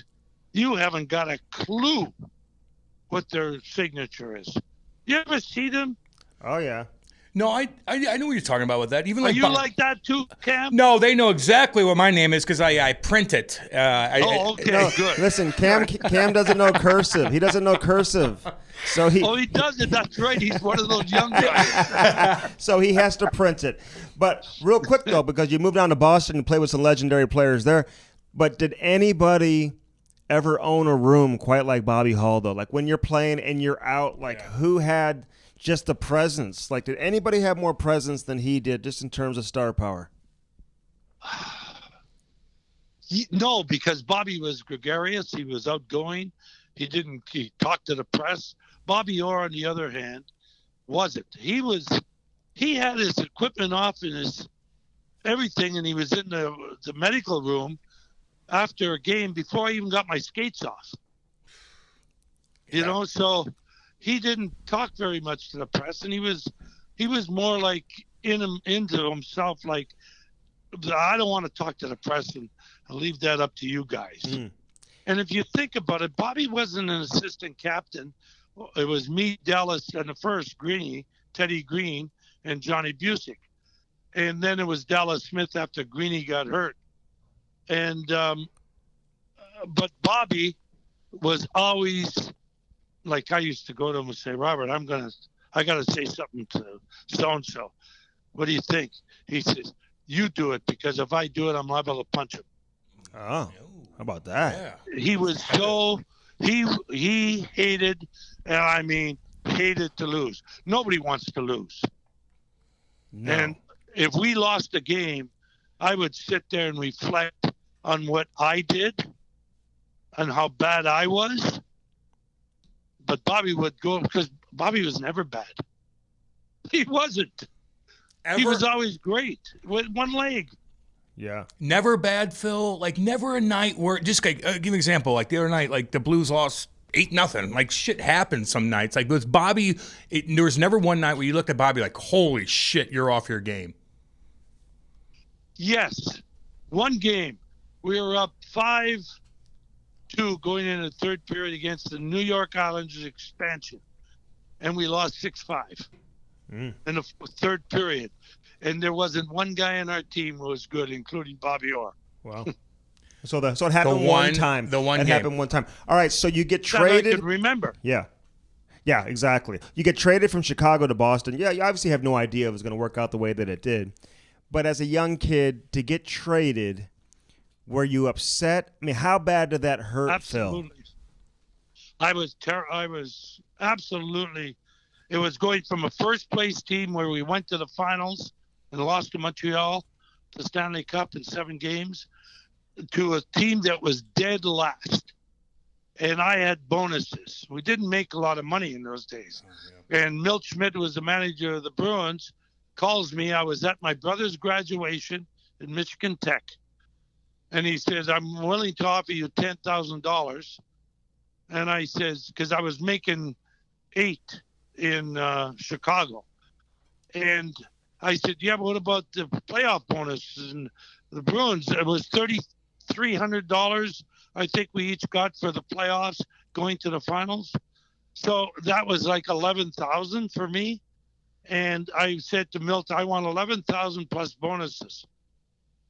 you haven't got a clue what their signature is. You ever see them? Oh, yeah. No, I know what you're talking about with that. Even Are like you like that too, Cam? No, they know exactly what my name is because I print it. Okay, good. Listen, Cam doesn't know cursive. He doesn't know cursive. So he does it. That's right. He's one of those young guys. So he has to print it. But real quick, though, because you moved down to Boston and played with some legendary players there, but did anybody ever own a room quite like Bobby Hull, though? Like when you're playing and you're out, like who had just the presence? Like, did anybody have more presence than he did just in terms of star power? No, because Bobby was gregarious. He was outgoing. He talked to the press. Bobby Orr, on the other hand, wasn't. He had his equipment off and his everything, and he was in the medical room after a game before I even got my skates off. You know, so he didn't talk very much to the press, and he was more like into himself, like, I don't want to talk to the press, and I'll leave that up to you guys. And if you think about it, Bobby wasn't an assistant captain. It was me, Dallas, and the first Greenie, Teddy Green, and Johnny Busick. And then it was Dallas Smith after Greenie got hurt. And but Bobby was always, like, I used to go to him and say, Robert, I got to say something to so-and-so. What do you think? He says, you do it, because if I do it, I'm liable to punch him. Oh, how about that? Yeah. He was so, he hated, and I mean, hated to lose. Nobody wants to lose. No. And if we lost a game, I would sit there and reflect on what I did and how bad I was. But Bobby would go, because Bobby was never bad. He wasn't. He was always great with one leg. Yeah. Never bad, Phil. Like, never a night where, just like, give an example. Like the other night, like the Blues lost 8-0. Like, shit happens some nights. Like with Bobby, there was never one night where you looked at Bobby like, holy shit, you're off your game. Yes. One game. We were up 5-2 going into the third period against the New York Islanders expansion. And we lost 6-5 in the third period. And there wasn't one guy on our team who was good, including Bobby Orr. Wow. So it happened one time. The one it game. happened one time. All right, so you get That I traded. can remember. Yeah. Yeah, exactly. You get traded from Chicago to Boston. Yeah, you obviously have no idea if it was going to work out the way that it did. But as a young kid, to get traded, were you upset? I mean, how bad did that hurt, Phil? Absolutely. I was absolutely. It was going from a first place team where we went to the finals and lost to Montreal, the Stanley Cup in 7 games, to a team that was dead last. And I had bonuses. We didn't make a lot of money in those days. And Milt Schmidt was the manager of the Bruins, calls me. I was at my brother's graduation at Michigan Tech. And he says, I'm willing to offer you $10,000. And I says, because I was making 8 in Chicago. And I said, yeah, but what about the playoff bonus? And the Bruins, it was $3,300, I think we each got for the playoffs going to the finals. So that was like $11,000 for me. And I said to Milt, I want $11,000 plus bonuses.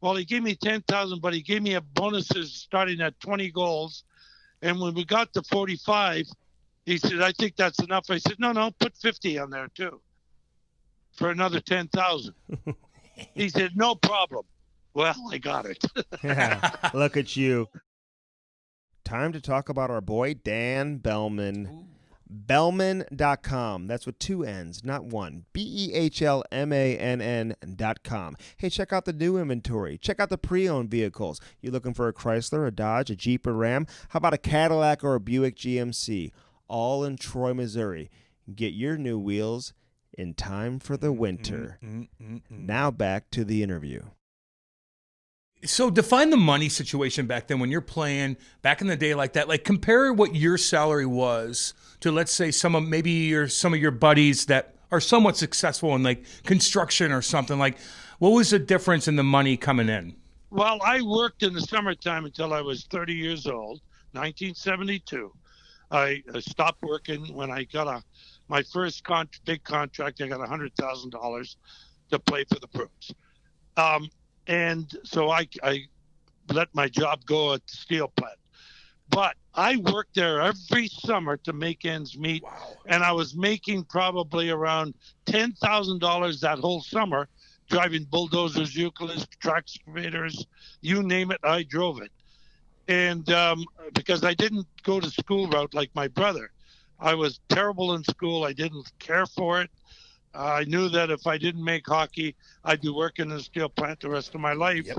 Well, he gave me $10,000, but he gave me a bonuses starting at 20 goals. And when we got to 45, he said, I think that's enough. I said, no, put 50 on there too for another 10,000. He said, no problem. Well, I got it. Yeah, look at you. Time to talk about our boy Dan Bellman. Ooh. Bellman.com. That's with 2 N's, not one. BEHLMANN.com. Hey, check out the new inventory. Check out the pre-owned vehicles. You looking for a Chrysler, a Dodge, a Jeep, a Ram? How about a Cadillac or a Buick GMC? All in Troy, Missouri. Get your new wheels in time for the winter. Now back to the interview. So define the money situation back then when you're playing back in the day like that. Like compare what your salary was to, let's say, some of your buddies that are somewhat successful in like construction or something. Like, what was the difference in the money coming in? Well, I worked in the summertime until I was 30 years old, 1972. I stopped working when I got my first big contract. I got $100,000 to play for the Bruins. And so I let my job go at the steel plant. But I worked there every summer to make ends meet. Wow. And I was making probably around $10,000 that whole summer, driving bulldozers, Eucalyptus, track excavators, you name it, I drove it. And because I didn't go to school route like my brother, I was terrible in school. I didn't care for it. I knew that if I didn't make hockey, I'd be working in a steel plant the rest of my life. Yep.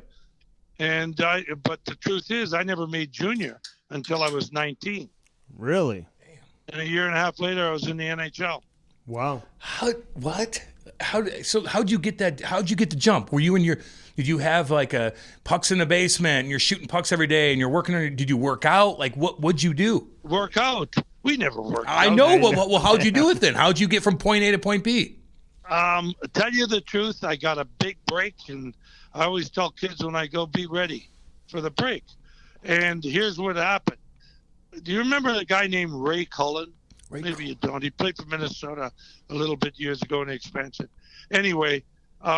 But the truth is, I never made junior until I was 19. Really? And a year and a half later, I was in the NHL. Wow. What? How'd you get that? How'd you get the jump? Were you did you have like a pucks in the basement and you're shooting pucks every day and you're working on, did you work out? Like what'd you do? Work out. We never worked out. I know. Well, how'd you do it then? How'd you get from point A to point B? Tell you the truth, I got a big break, and I always tell kids when I go, be ready for the break. And here's what happened. Do you remember a guy named Ray Cullen? Maybe you don't. He played for Minnesota a little bit years ago in the expansion. Anyway,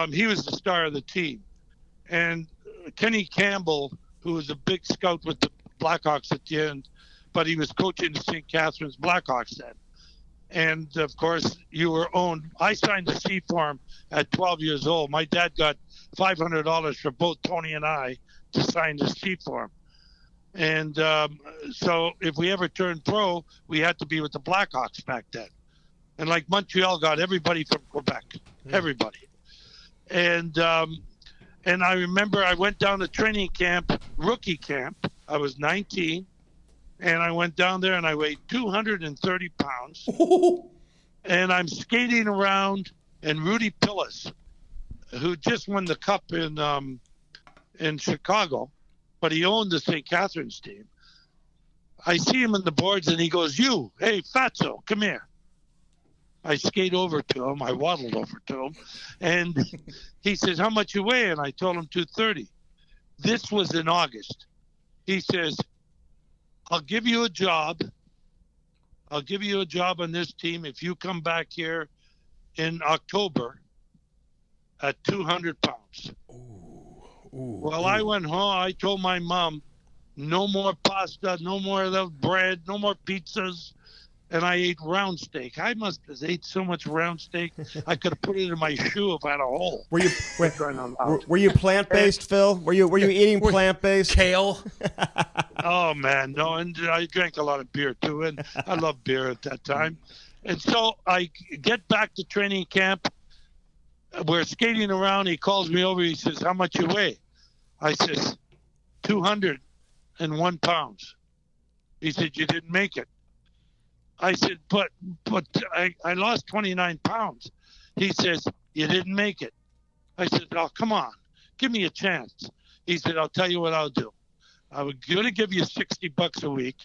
he was the star of the team. And Kenny Campbell, who was a big scout with the Blackhawks at the end, but he was coaching the St. Catharines Blackhawks then. And, of course, you were owned. I signed the C form at 12 years old. My dad got $500 for both Tony and I to sign the C form. And so if we ever turned pro, we had to be with the Blackhawks back then. And, like, Montreal got everybody from Quebec, everybody. And I remember I went down to training camp, rookie camp. I was 19. And I went down there and I weighed 230 pounds. And I'm skating around, and Rudy Pillis, who just won the cup in Chicago, but he owned the St. Catharines team. I see him in the boards and he goes, hey, Fatso, come here. I skate over to him. I waddled over to him. And he says, how much you weigh? And I told him 230. This was in August. He says, I'll give you a job. I'll give you a job on this team if you come back here in October at 200 pounds. Well, I went home. I told my mom, no more pasta, no more of the bread, no more pizzas. and I ate round steak. I must have ate so much round steak, I could have put it in my shoe if I had a hole. Were you plant-based, Phil? Were you eating plant-based? Kale? Oh, man, no, and I drank a lot of beer, too, and I loved beer at that time. And so I get back to training camp. We're skating around. He calls me over. He says, how much you weigh? I says, 201 pounds. He said, you didn't make it. I said, but I lost 29 pounds. He says, you didn't make it. I said, oh, come on. Give me a chance. He said, I'll tell you what I'll do. I'm going to give you $60 a week.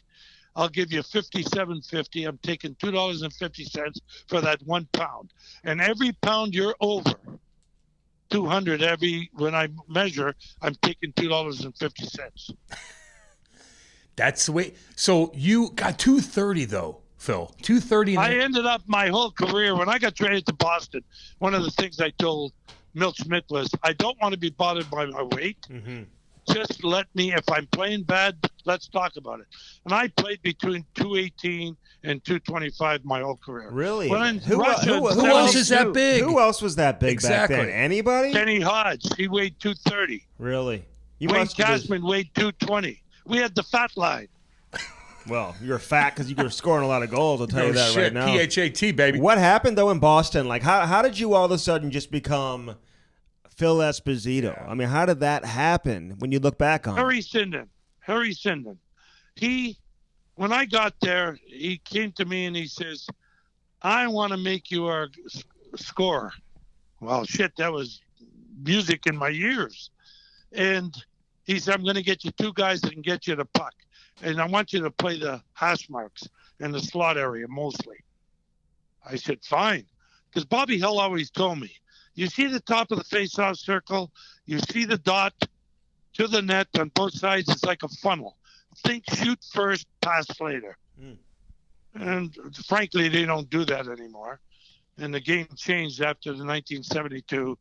I'll give you $57.50. I'm taking $2.50 for that 1 pound. And every pound you're over 200 when I measure, I'm taking $2.50. That's the way. So you got 230 though, Phil. 230. I ended up my whole career when I got traded to Boston. One of the things I told Milt Schmidt was, I don't want to be bothered by my weight. Mm-hmm. Just let me, if I'm playing bad, let's talk about it. And I played between 218 and 225 my whole career. Really? Who else is that big? Who else was that big exactly. back then? Anybody? Kenny Hodge. He weighed 230. Really? Wayne Cashman weighed 220. We had the fat line. Well, you're fat because you were scoring a lot of goals. I'll tell you that right now. PHAT, baby. What happened, though, in Boston? Like, how did you all of a sudden just become Phil Esposito? Yeah. I mean, how did that happen when you look back on Harry Sinden. When I got there, he came to me and he says, I want to make you our scorer. Well, shit, that was music in my ears. And he said, I'm going to get you two guys that can get you the puck. And I want you to play the hash marks in the slot area mostly. I said, fine. Because Bobby Hill always told me, you see the top of the face-off circle, you see the dot to the net on both sides. It's like a funnel. Think shoot first, pass later. Mm. And frankly, they don't do that anymore. And the game changed after the 1972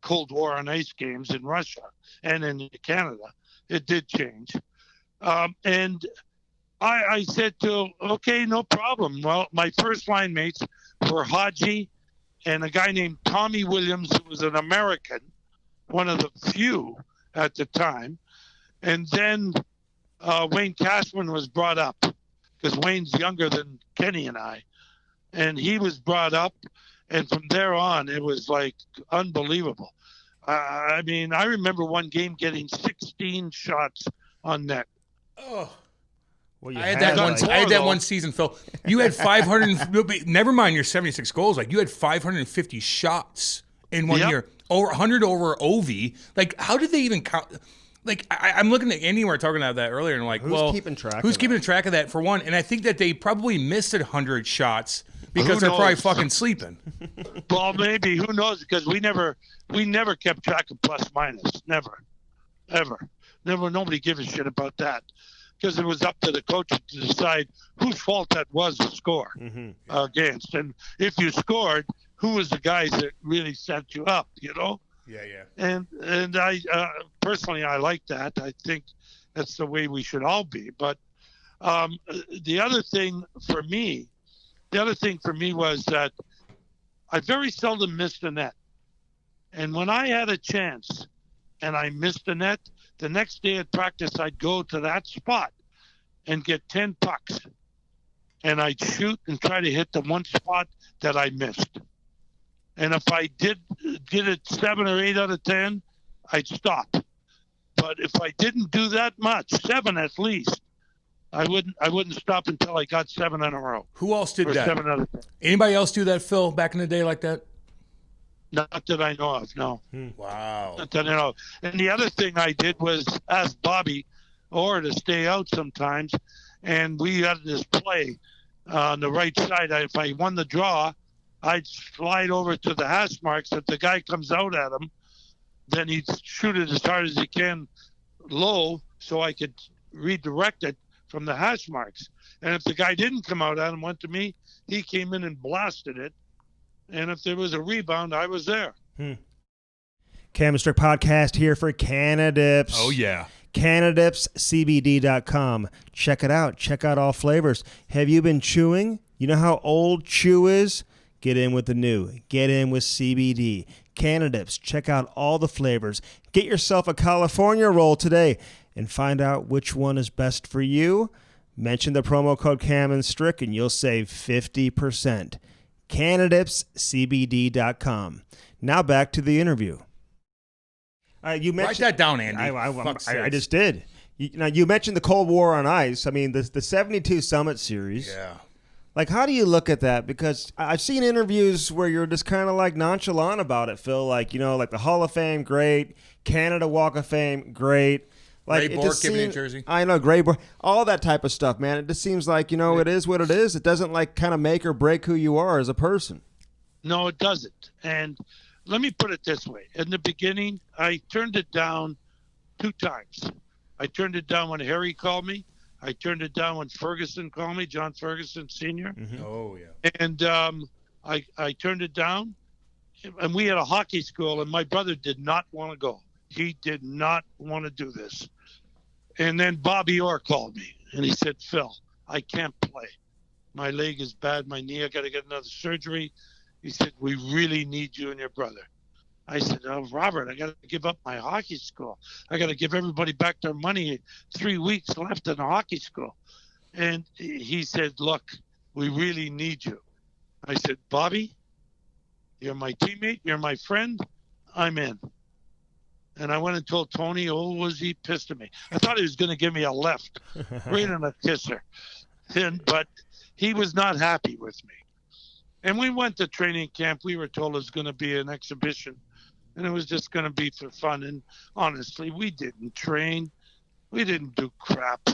Cold War on ice games in Russia and in Canada. It did change. And I said to him, okay, no problem. Well, my first line mates were Hadji and a guy named Tommy Williams, who was an American, one of the few at the time. And then Wayne Cashman was brought up because Wayne's younger than Kenny and I. And he was brought up. And from there on, it was like unbelievable. I mean, I remember one game getting 16 shots on net. Oh, well, I had that one season, Phil. You had 500. Never mind your 76 goals. Like you had 550 shots in one year. Over 100 over OV. Like, how did they even count? Like, I'm looking at Andy. We were talking about that earlier, and I'm like, who's keeping track of that for one? And I think that they probably missed 100 shots because they're probably fucking sleeping. Well, maybe, who knows? Because we never kept track of plus minus. Never, ever. Nobody gave a shit about that because it was up to the coaches to decide whose fault that was to score against. And if you scored, who was the guys that really set you up, you know? Yeah. And I personally, I like that. I think that's the way we should all be. But the other thing for me was that I very seldom missed a net. And when I had a chance and I missed a net, the next day at practice, I'd go to that spot and get 10 pucks. And I'd shoot and try to hit the one spot that I missed. And if I did it 7 or 8 out of 10, I'd stop. But if I didn't do that much, 7 at least, I wouldn't stop until I got 7 in a row. Who else did that? 7 out of 10. Anybody else do that, Phil, back in the day like that? Not that I know of, no. Wow. Not that I know of. And the other thing I did was ask Bobby Orr to stay out sometimes, and we had this play on the right side. If I won the draw, I'd slide over to the hash marks. If the guy comes out at him, then he'd shoot it as hard as he can low so I could redirect it from the hash marks. And if the guy didn't come out at him, went to me, he came in and blasted it. And if there was a rebound, I was there. Cam and Strick podcast here for Canadips. Oh, yeah. CannadipsCBD.com. Check it out. Check out all flavors. Have you been chewing? You know how old chew is? Get in with the new. Get in with CBD. Cannadips. Check out all the flavors. Get yourself a California roll today and find out which one is best for you. Mention the promo code Cam and Strick and you'll save 50%. CannadipsCBD.com. Now back to the interview. You mentioned, write that down, Andy. I just did. You mentioned the Cold War on ice. I mean, the 72 Summit Series. Yeah. Like, how do you look at that? Because I've seen interviews where you're just kind of like nonchalant about it, Phil. Like, like the Hall of Fame, great. Canada Walk of Fame, great. Like, Gray Bork giving New Jersey. I know, Gray Bork. All that type of stuff, man. It just seems like, it is what it is. It doesn't, like, kind of make or break who you are as a person. No, it doesn't. And let me put it this way. In the beginning, I turned it down 2 times. I turned it down when Harry called me. I turned it down when Ferguson called me, John Ferguson Sr. Mm-hmm. Oh, yeah. And I turned it down. And we had a hockey school, and my brother did not want to go. He did not want to do this. And then Bobby Orr called me, and he said, Phil, I can't play. My leg is bad. My knee, I got to get another surgery. He said, we really need you and your brother. I said, oh, Robert, I got to give up my hockey school. I got to give everybody back their money. 3 weeks left in the hockey school. And he said, look, we really need you. I said, Bobby, you're my teammate. You're my friend. I'm in. And I went and told Tony, was he pissed at me? I thought he was going to give me a left, right in a kisser. But he was not happy with me. And we went to training camp. We were told it was going to be an exhibition, and it was just going to be for fun. And honestly, we didn't train. We didn't do crap.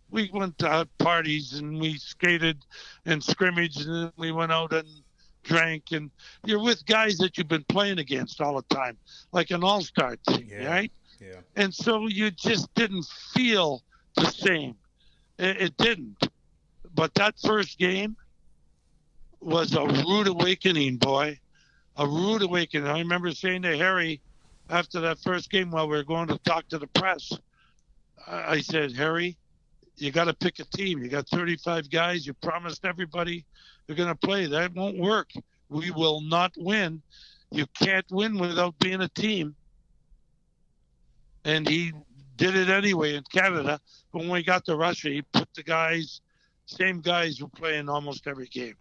We went to parties, and we skated and scrimmaged, and then we went out and drank. And you're with guys that you've been playing against all the time, like an all-star team, right? Yeah. And so you just didn't feel the same. It didn't. But that first game was a rude awakening, boy. A rude awakening. I remember saying to Harry after that first game while we were going to talk to the press, I said, Harry, you got to pick a team. You got 35 guys. You promised everybody you're going to play. That won't work. We will not win. You can't win without being a team. And he did it anyway in Canada. But when we got to Russia, he put the guys, same guys who play in almost every game.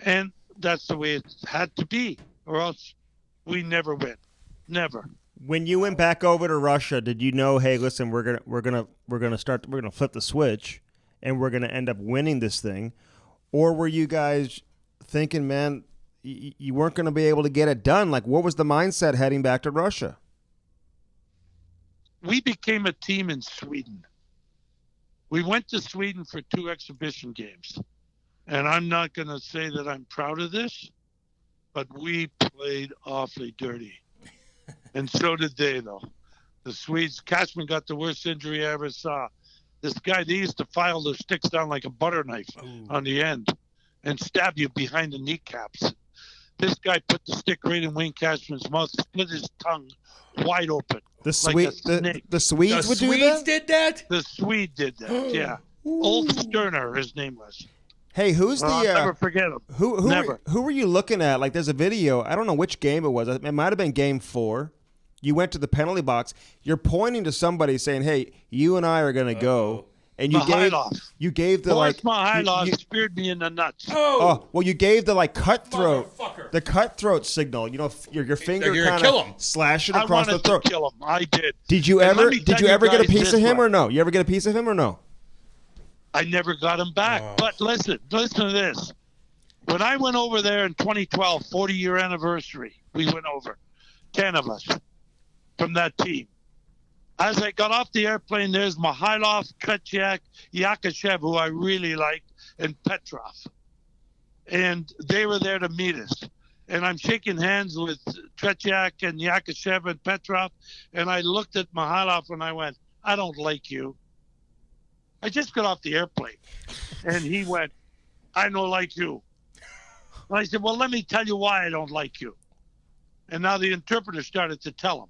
And that's the way it had to be, or else we never win. Never. When you went back over to Russia, did you know, hey, listen, we're gonna flip the switch and we're gonna end up winning this thing? Or were you guys thinking, man, you weren't gonna be able to get it done? Like, what was the mindset heading back to Russia? We became a team in Sweden. We went to Sweden for 2 exhibition games. And I'm not going to say that I'm proud of this, but we played awfully dirty. And so did they, though. The Swedes, Cashman got the worst injury I ever saw. This guy, they used to file their sticks down like a butter knife on the end and stab you behind the kneecaps. This guy put the stick right in Wayne Cashman's mouth, split his tongue wide open. The Swedes would do that? The Swedes did that? The Swede did that, yeah. Ulf Sterner, his name was. Hey, who's the? I'll never forget him. Who were you looking at? Like, there's a video. I don't know which game it was. It might have been Game 4. You went to the penalty box. You're pointing to somebody saying, "Hey, you and I are going to go." And you gave the Boris Mihailov speared me in the nuts. Oh, well, you gave the cutthroat signal. Your finger kind of slashing across the throat. To kill him. I did. Did you ever get a piece of him or no? You ever get a piece of him or no? I never got him back. But listen to this. When I went over there in 2012, 40-year anniversary, we went over, 10 of us from that team. As I got off the airplane, there's Mihailov, Tretiak, Yakushev, who I really liked, and Petrov. And they were there to meet us. And I'm shaking hands with Tretiak and Yakushev and Petrov. And I looked at Mihailov and I went, I don't like you. I just got off the airplane. And he went, I don't like you. And I said, well, let me tell you why I don't like you. And now the interpreter started to tell him.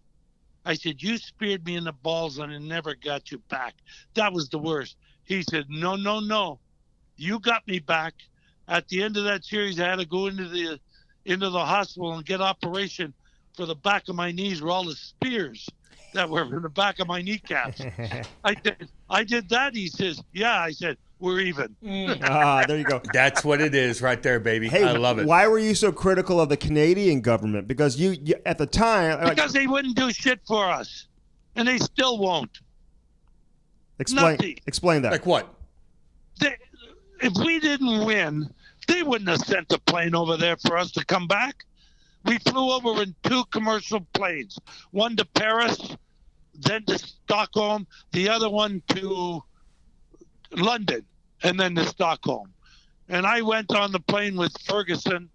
I said, you speared me in the balls and I never got you back. That was the worst. He said, no, no, no. You got me back. At the end of that series, I had to go into the hospital and get operation for the back of my knees where all the spears that were in the back of my kneecaps. I did that. He says, yeah. I said, we're even. There you go. That's what it is right there, baby. Hey, I love it. Why were you so critical of the Canadian government? Because you at the time... Because they wouldn't do shit for us. And they still won't. Explain that. Like what? If we didn't win, they wouldn't have sent a plane over there for us to come back. We flew over in 2 commercial planes. One to Paris, then to Stockholm. The other one to London, and then to Stockholm. And I went on the plane with Ferguson,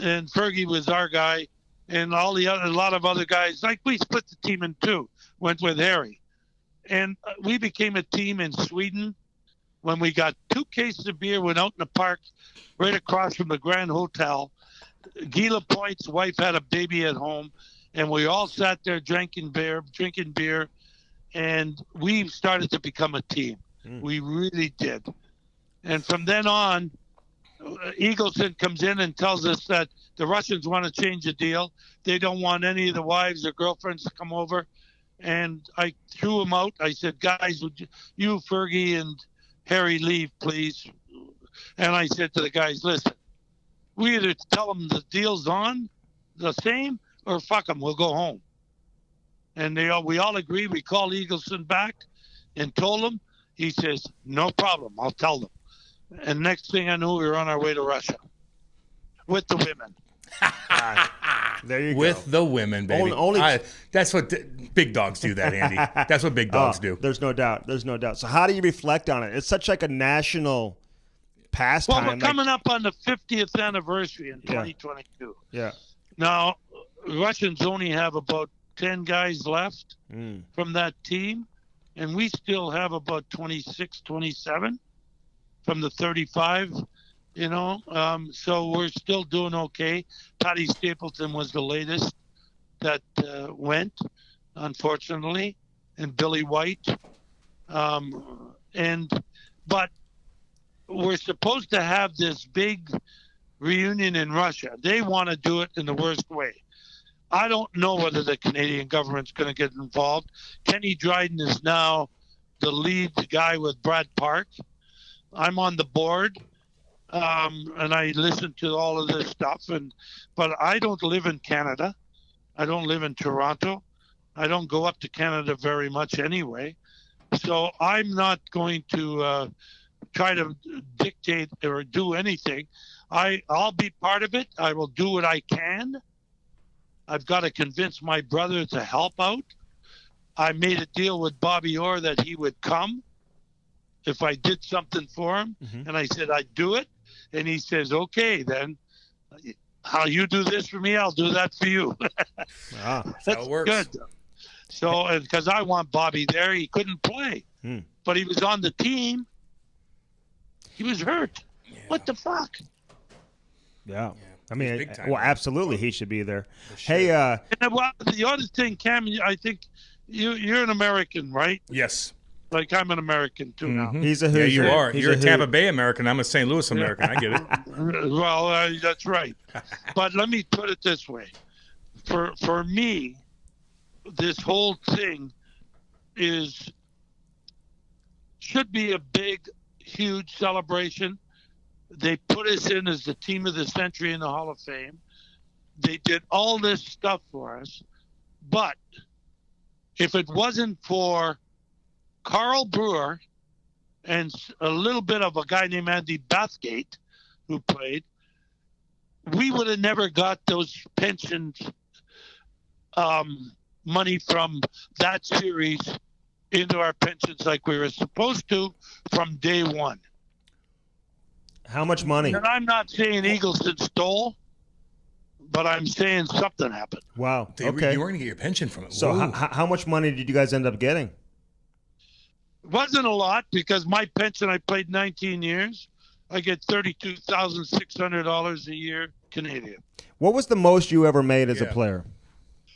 and Fergie was our guy, and a lot of other guys. Like, we split the team in 2, went with Harry. And we became a team in Sweden when we got 2 cases of beer, went out in the park right across from the Grand Hotel. Guy Lapointe's wife had a baby at home, and we all sat there drinking beer, and we started to become a team. We really did. And from then on, Eagleson comes in and tells us that the Russians want to change the deal. They don't want any of the wives or girlfriends to come over. And I threw him out. I said, guys, would you, Fergie, and Harry leave, please? And I said to the guys, listen, we either tell them the deal's on the same or fuck them, we'll go home. And we all agreed. We called Eagleson back and told him. He says, no problem, I'll tell them. And next thing I knew, we were on our way to Russia with the women. There you go. With the women, baby. That's what big dogs do, that, Andy. That's what big dogs do. There's no doubt. So how do you reflect on it? It's such like a national pastime. Well, we're coming up on the 50th anniversary in 2022. Yeah. Now, Russians only have about 10 guys left from that team, and we still have about 26, 27 from the 35. So we're still doing okay. Patty Stapleton was the latest that went, unfortunately, and Billy White. But we're supposed to have this big reunion in Russia. They want to do it in the worst way. I don't know whether the Canadian government's going to get involved. Kenny Dryden is now the lead guy with Brad Park. I'm on the board. And I listen to all of this stuff, but I don't live in Canada. I don't live in Toronto. I don't go up to Canada very much anyway. So I'm not going to try to dictate or do anything. I'll be part of it. I will do what I can. I've got to convince my brother to help out. I made a deal with Bobby Orr that he would come if I did something for him. And I said, I'd do it. And he says, okay, then how you do this for me, I'll do that for you. That's how it works. Good. So, because I want Bobby there, he couldn't play, but he was on the team. He was hurt. Yeah. What the fuck? Yeah. I mean, absolutely, he should be there. Sure. Hey, and the other thing, Cam, I think you're an American, right? Yes. Like I'm an American too now. He's a Hoosier. Yeah, you are. You're a Tampa Bay American. I'm a St. Louis American. I get it. Well, that's right. But let me put it this way: for me, this whole thing should be a big, huge celebration. They put us in as the team of the century in the Hall of Fame. They did all this stuff for us, but if it wasn't for Carl Brewer and a little bit of a guy named Andy Bathgate who played, we would have never got those pensions money from that series into our pensions like we were supposed to from day one. How much money? And I'm not saying Eagleson stole, but I'm saying something happened. Wow. Okay. You were going to get your pension from it. So how much money did you guys end up getting? It wasn't a lot because my pension, I played 19 years. I get $32,600 a year Canadian. What was the most you ever made as a player?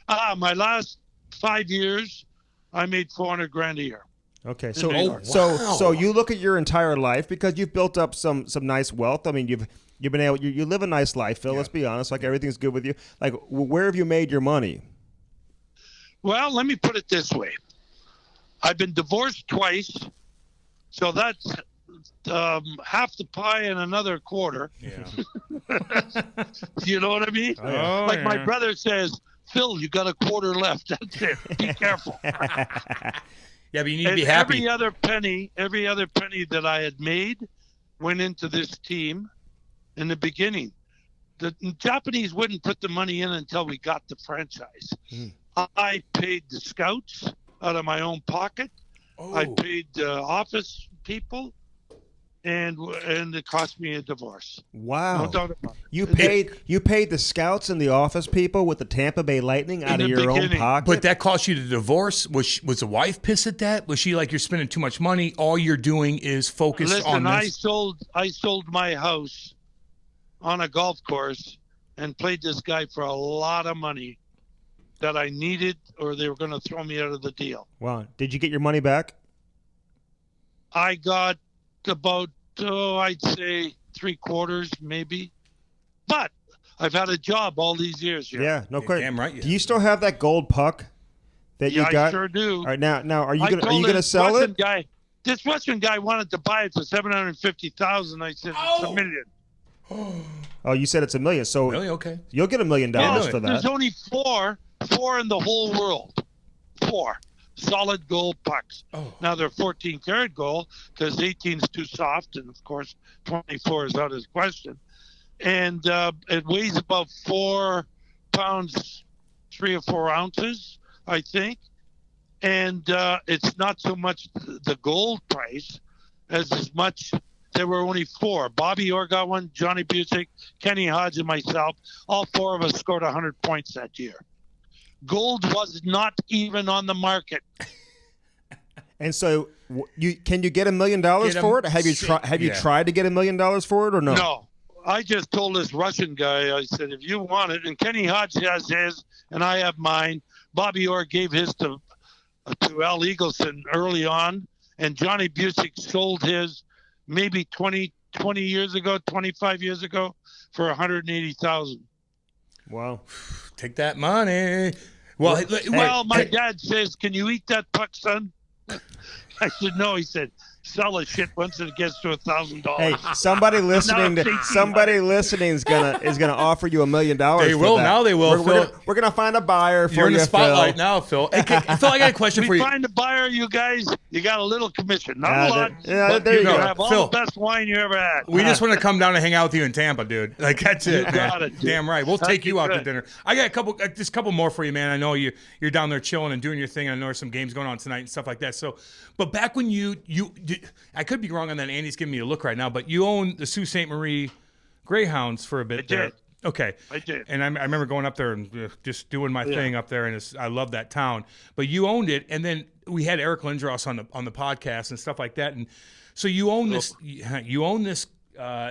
My last 5 years, I made $400,000 a year. Okay, New so York. so you look at your entire life because you've built up some nice wealth. I mean, you've been able you live a nice life, Phil. Yeah. Let's be honest. Like everything's good with you. Like where have you made your money? Well, let me put it this way. I've been divorced twice, so that's half the pie and another quarter. Yeah. You know what I mean? Oh, yeah. Like my brother says, Phil, you got a quarter left. That's it. Be careful. Yeah, but you need to And be happy. every other penny that I had made went into this team in the beginning. The Japanese wouldn't put the money in until we got the franchise. I paid the scouts out of my own pocket. I paid office people, and it cost me a divorce. Wow. No doubt about it. You paid the scouts and the office people with the Tampa Bay Lightning out of the your own beginning. pocket. But that cost you the divorce. Was the wife pissed at that? Was she like, you're spending too much money? All you're doing is focus on Listen, this. I sold my house on a golf course and played this guy for a lot of money that I needed, or they were going to throw me out of the deal. Wow. Did you get your money back? I got about, I'd say 3/4 maybe. But I've had a job all these years. Yeah, no Yeah, question. damn right you Do you still have that gold puck that Yeah, you got? I sure do. All right, now are you I gonna told this sell Russian it? guy, this Russian guy wanted to buy it for $750,000. I said, it's $1 million. Oh, you said it's $1 million. So Really? Okay. you'll get $1 million Yeah, for There's that. only four in the whole world. 4 solid gold pucks. Now they're 14 karat gold because 18 is too soft, and of course 24 is out of the question. And it weighs about 4 pounds, 3 or 4 ounces, I think. And it's not so much the gold price as much. There were only 4. Bobby Orr got one, Johnny Busick, Kenny Hodge, and myself. All 4 of us scored 100 points that year. Gold was not even on the market. And so can you get $1 million for it? Have you tried to get $1 million for it or no? No. I just told this Russian guy, I said, if you want it, and Kenny Hodge has his, and I have mine. Bobby Orr gave his to Al Eagleson early on, and Johnny Busick sold his maybe 20 years ago, 25 years ago, for $180,000. Wow. Take that money. Well, My dad says, "Can you eat that puck, son?" I said, "No." He said, "Sell the shit once it gets to $1,000." Hey, somebody listening is gonna offer you $1 million. They will now. They will. We're gonna find a buyer for you. You're in the spotlight Phil. now, Phil. Hey, Phil, I got a question for We you. find a buyer, you guys. You got a little commission, not a lot. But there you go. have all Phil. the best wine you ever had. We just want to come down and hang out with you in Tampa, dude. Like that's it. You got man. it, dude. Damn right. We'll That'd take you be out to good. dinner. I got a couple more for you, man. I know you're down there chilling and doing your thing. I know there's some games going on tonight and stuff like that. So, but back when you I could be wrong on that. Andy's giving me a look right now, but you owned the Sault Ste. Marie Greyhounds for a bit. I did. Okay. I did. And I remember going up there and just doing my thing up there, and I love that town. But you owned it, and then we had Eric Lindros on the podcast and stuff like that. And so you own this. You own this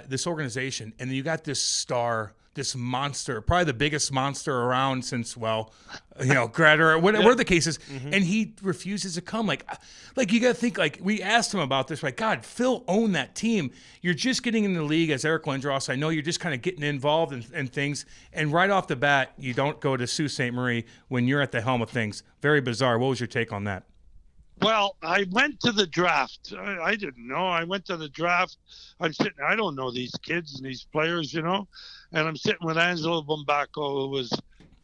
this organization, and then you got this star, this monster, probably the biggest monster around since Greta or whatever the case is, and he refuses to come. Like you got to think. Like we asked him about this. Like God, Phil owned that team. You're just getting in the league as Eric Lindros. I know you're just kind of getting involved in things, and right off the bat, you don't go to Sault Ste. Marie when you're at the helm of things. Very bizarre. What was your take on that? Well, I went to the draft. I didn't know. I went to the draft. I'm sitting. I don't know these kids and these players, and I'm sitting with Angelo Bombaco, who was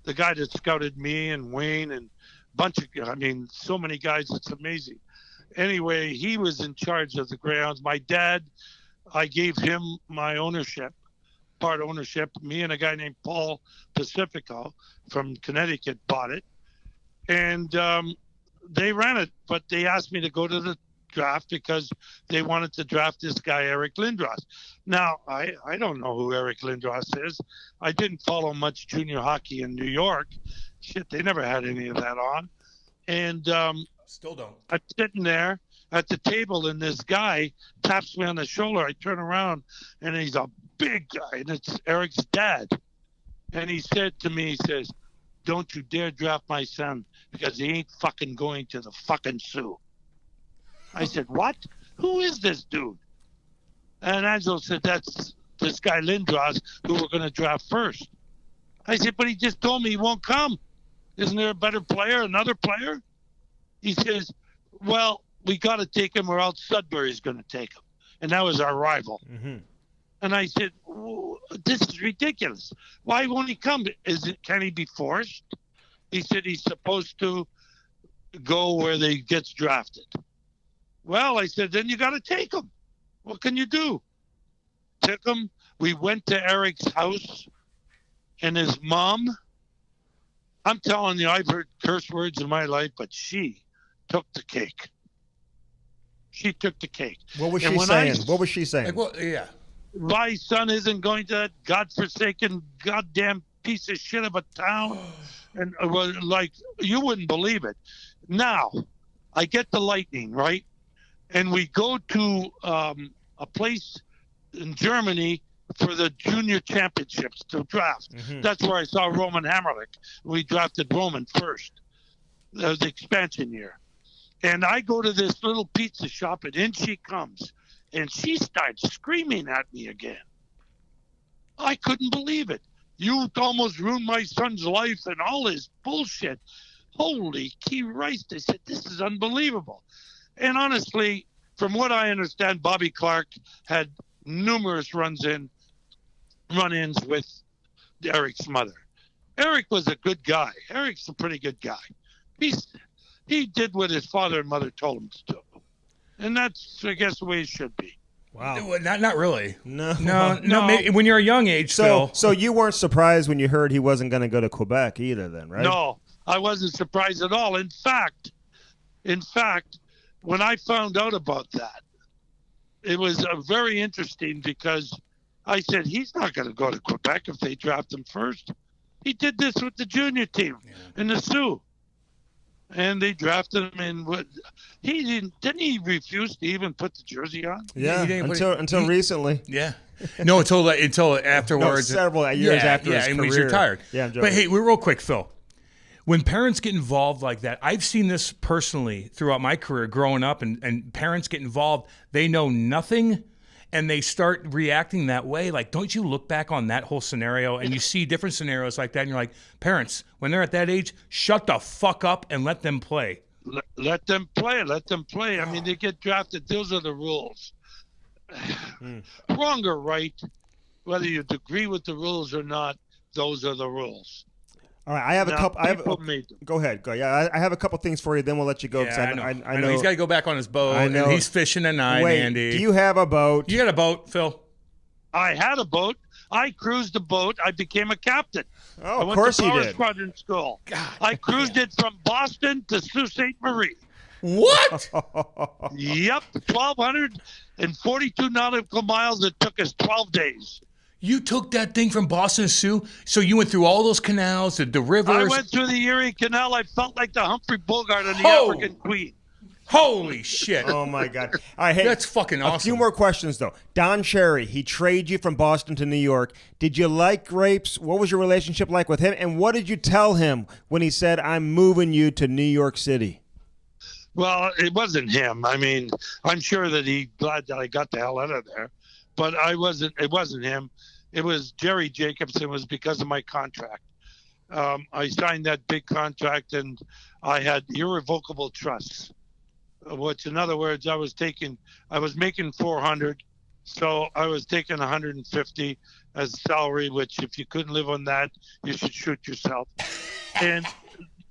the guy that scouted me and Wayne and a bunch of. I mean, so many guys. It's amazing. Anyway, he was in charge of the Greyhounds. My dad, I gave him my part ownership. Me and a guy named Paul Pacifico from Connecticut bought it, and they ran it, but they asked me to go to the draft because they wanted to draft this guy, Eric Lindros. Now, I don't know who Eric Lindros is. I didn't follow much junior hockey in New York. Shit, they never had any of that on. And Still don't. I'm sitting there at the table, and this guy taps me on the shoulder. I turn around, and he's a big guy, and it's Eric's dad. And he said to me, he says, don't you dare draft my son because he ain't fucking going to the fucking Sioux. I said, what? Who is this dude? And Angelo said, that's this guy Lindros who we're going to draft first. I said, but he just told me he won't come. Isn't there a better player, another player? He says, well, we got to take him or else Sudbury's going to take him. And that was our rival. Mm-hmm. And I said, this is ridiculous. Why won't he come? Can he be forced? He said he's supposed to go where they gets drafted. Well, I said, then you got to take him. What can you do? Took him. We went to Eric's house and his mom. I'm telling you, I've heard curse words in my life, but she took the cake. She took the cake. What was she saying? What was she saying? Like, well, yeah. My son isn't going to that godforsaken, goddamn piece of shit of a town. And like, you wouldn't believe it. Now, I get the Lightning, right? And we go to a place in Germany for the junior championships to draft. Mm-hmm. That's where I saw Roman Hammerlich. We drafted Roman first, the expansion year. And I go to this little pizza shop, and in she comes. And she starts screaming at me again. I couldn't believe it. You almost ruined my son's life and all this bullshit. Holy key rice. I said, this is unbelievable. And honestly, from what I understand, Bobby Clark had numerous run-ins with Eric's mother. Eric was a good guy. Eric's a pretty good guy. He did what his father and mother told him to do. And that's, I guess, the way it should be. Wow. Not really. No. Maybe when you're a young age, Phil. So you weren't surprised when you heard he wasn't going to go to Quebec either then, right? No, I wasn't surprised at all. In fact, when I found out about that, it was very interesting because I said, he's not going to go to Quebec if they draft him first. He did this with the junior team in the Sioux. And they drafted him in. Didn't he refuse to even put the jersey on? Yeah, until recently. Yeah, no, until afterwards. No, several years after his career. He's retired. Yeah, I'm joking. But hey, real quick, Phil. When parents get involved like that, I've seen this personally throughout my career growing up, and parents get involved. They know nothing, and they start reacting that way. Like, don't you look back on that whole scenario and you see different scenarios like that, and you're like, parents, when they're at that age, shut the fuck up and let them play. Let them play. Let them play. I mean, they get drafted. Those are the rules. Wrong or right, whether you agree with the rules or not, those are the rules. All right, I have a couple. Go ahead. Yeah, I have a couple things for you. Then we'll let you go. Yeah, I know. He's got to go back on his boat. I know. And he's fishing tonight, Wait, Andy. Do you have a boat? You got a boat, Phil? I had a boat. I cruised the boat. I became a captain. Oh, of course you did. I went to Power Squadron School. I cruised it from Boston to Sault Ste. Marie. What? Yep, 1,242 nautical miles. It took us 12 days. You took that thing from Boston to Sioux? So you went through all those canals, the rivers? I went through the Erie Canal. I felt like the Humphrey Bogart and the African Queen. Holy shit. Oh, my God. All right, hey, that's fucking awesome. A few more questions, though. Don Cherry, he traded you from Boston to New York. Did you like grapes? What was your relationship like with him? And what did you tell him when he said, I'm moving you to New York City? Well, it wasn't him. I mean, I'm sure that he's glad that I got the hell out of there. But it wasn't him. It was Jerry Jacobson. It was because of my contract. I signed that big contract, and I had irrevocable trusts, which, in other words, I was making 400, so I was taking 150 as salary, which if you couldn't live on that, you should shoot yourself. And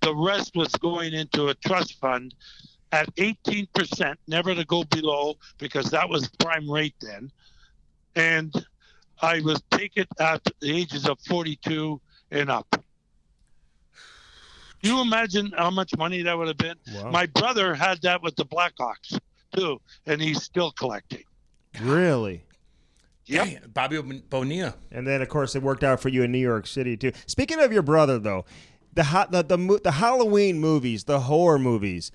the rest was going into a trust fund at 18%, never to go below, because that was prime rate then. And I was taken at the ages of 42 and up. Do you imagine how much money that would have been? Wow. My brother had that with the Blackhawks, too, and he's still collecting. Really? Yep. Hey, Bobby Bonilla. And then, of course, it worked out for you in New York City, too. Speaking of your brother, though, the Halloween movies, the horror movies,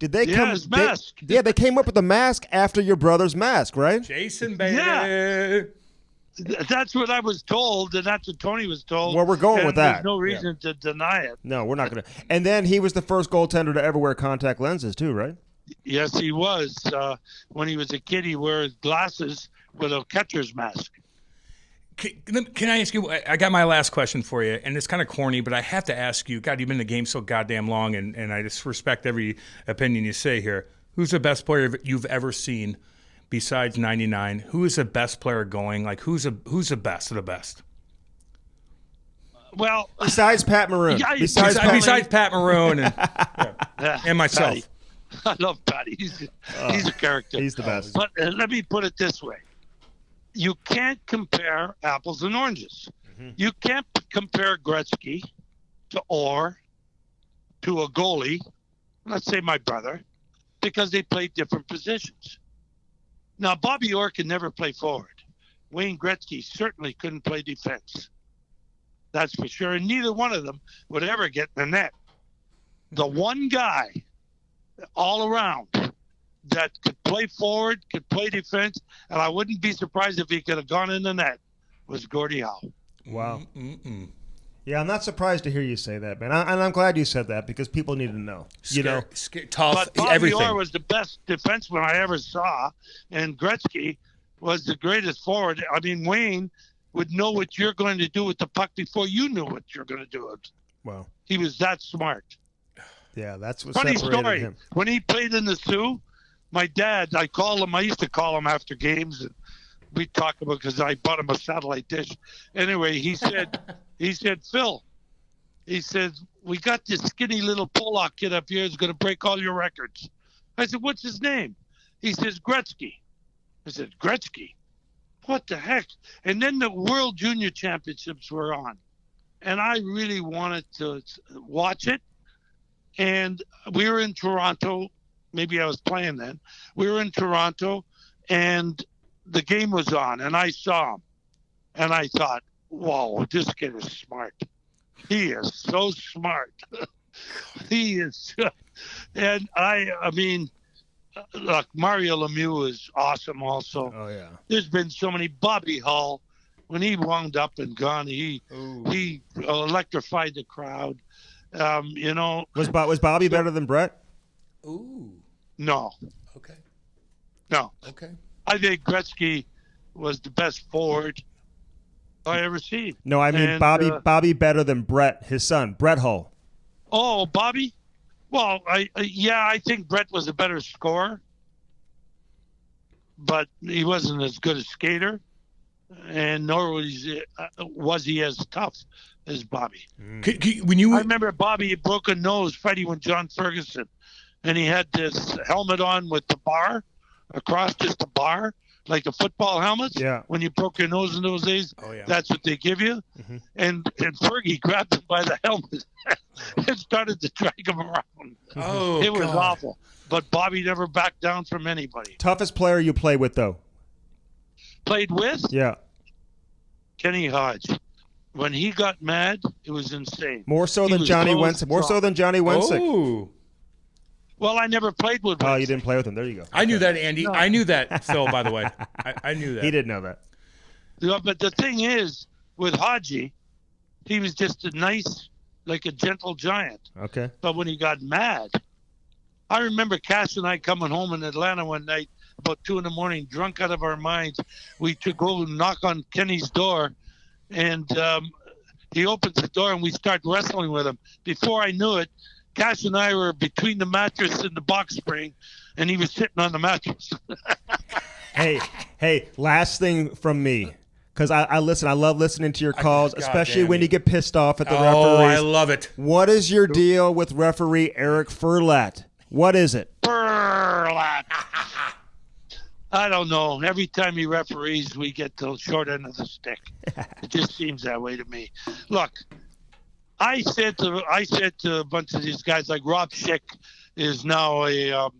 did they come? His mask. They came up with the mask after your brother's mask, right? Jason, baby. Yeah. That's what I was told, and that's what Tony was told. Well, we're going and with that. There's no reason to deny it. No, we're not going to. And then he was the first goaltender to ever wear contact lenses, too, right? Yes, he was. When he was a kid, he wore glasses with a catcher's mask. Can I ask you? I got my last question for you, and it's kind of corny, but I have to ask you. God, you've been in the game so goddamn long, and I just respect every opinion you say here. Who's the best player you've ever seen besides '99? Who is the best player going? Like, who's the best of the best? Well, besides Pat Maroon. Besides Pat Maroon and myself. I love Pat. He's a character. He's the best. But let me put it this way. You can't compare apples and oranges. Mm-hmm. You can't compare Gretzky to Orr, to a goalie, let's say my brother, because they played different positions. Now, Bobby Orr can never play forward. Wayne Gretzky certainly couldn't play defense. That's for sure. And neither one of them would ever get in the net. The one guy all around that could play forward, could play defense, and I wouldn't be surprised if he could have gone in the net, was Gordie Howe. Wow. Yeah, I'm not surprised to hear you say that, man. And I'm glad you said that because people need to know. Tough, but Bobby everything. Orr was the best defenseman I ever saw, and Gretzky was the greatest forward. I mean, Wayne would know what you're going to do with the puck before you knew what you're going to do with it. Wow. He was that smart. Yeah, that's what Funny separated story. him. When he played in the Sioux, my dad, I used to call him after games, and we'd talk about because I bought him a satellite dish. Anyway, he said, Phil, he said, we got this skinny little Polak kid up here who's going to break all your records. I said, what's his name? He says, Gretzky. I said, Gretzky? What the heck? And then the World Junior Championships were on, and I really wanted to watch it. And we were in Toronto. Maybe I was playing then. We were in Toronto, and the game was on, and I saw him. And I thought, whoa, this kid is smart. He is so smart. He is. And I mean, look, Mario Lemieux is awesome also. Oh, yeah. There's been so many. Bobby Hull, when he wound up and gone, he electrified the crowd. Was Bobby better than Brett? Ooh. No. Okay. No. Okay. I think Gretzky was the best forward I ever seen. No, I mean Bobby better than Brett, his son, Brett Hull. Oh, Bobby? Well, I think Brett was a better scorer, but he wasn't as good a skater, and nor was he as tough as Bobby. I remember Bobby broke a nose fighting with John Ferguson, and he had this helmet on with the bar across, just a bar, like the football helmets. Yeah. When you broke your nose in those days, that's what they give you. Mm-hmm. And Fergie grabbed him by the helmet and started to drag him around. Oh, it was awful. But Bobby never backed down from anybody. Toughest player you played with, though? Played with? Yeah. Kenny Hodge. When he got mad, it was insane. More so than Johnny Wensick. More so than Johnny Wensick. Oh. Well, I never played with Wensick. Oh, you didn't play with him. There you go. I knew that, Andy. No. I knew that, Phil, by the way. I knew that. He didn't know that. Yeah, but the thing is, with Hodgie, he was just a nice, like a gentle giant. Okay. But when he got mad, I remember Cass and I coming home in Atlanta one night about 2 a.m, drunk out of our minds. We to go knock on Kenny's door, and he opens the door, and we start wrestling with him. Before I knew it, Cash and I were between the mattress and the box spring, and he was sitting on the mattress. Hey, last thing from me, because I listen. I love listening to your calls, especially when you get pissed off at the referees. Oh, I love it. What is your deal with referee Eric Furlat? What is it? Furlat. I don't know. Every time he referees, we get the short end of the stick. It just seems that way to me. Look. I said to a bunch of these guys, like Rob Schick is now a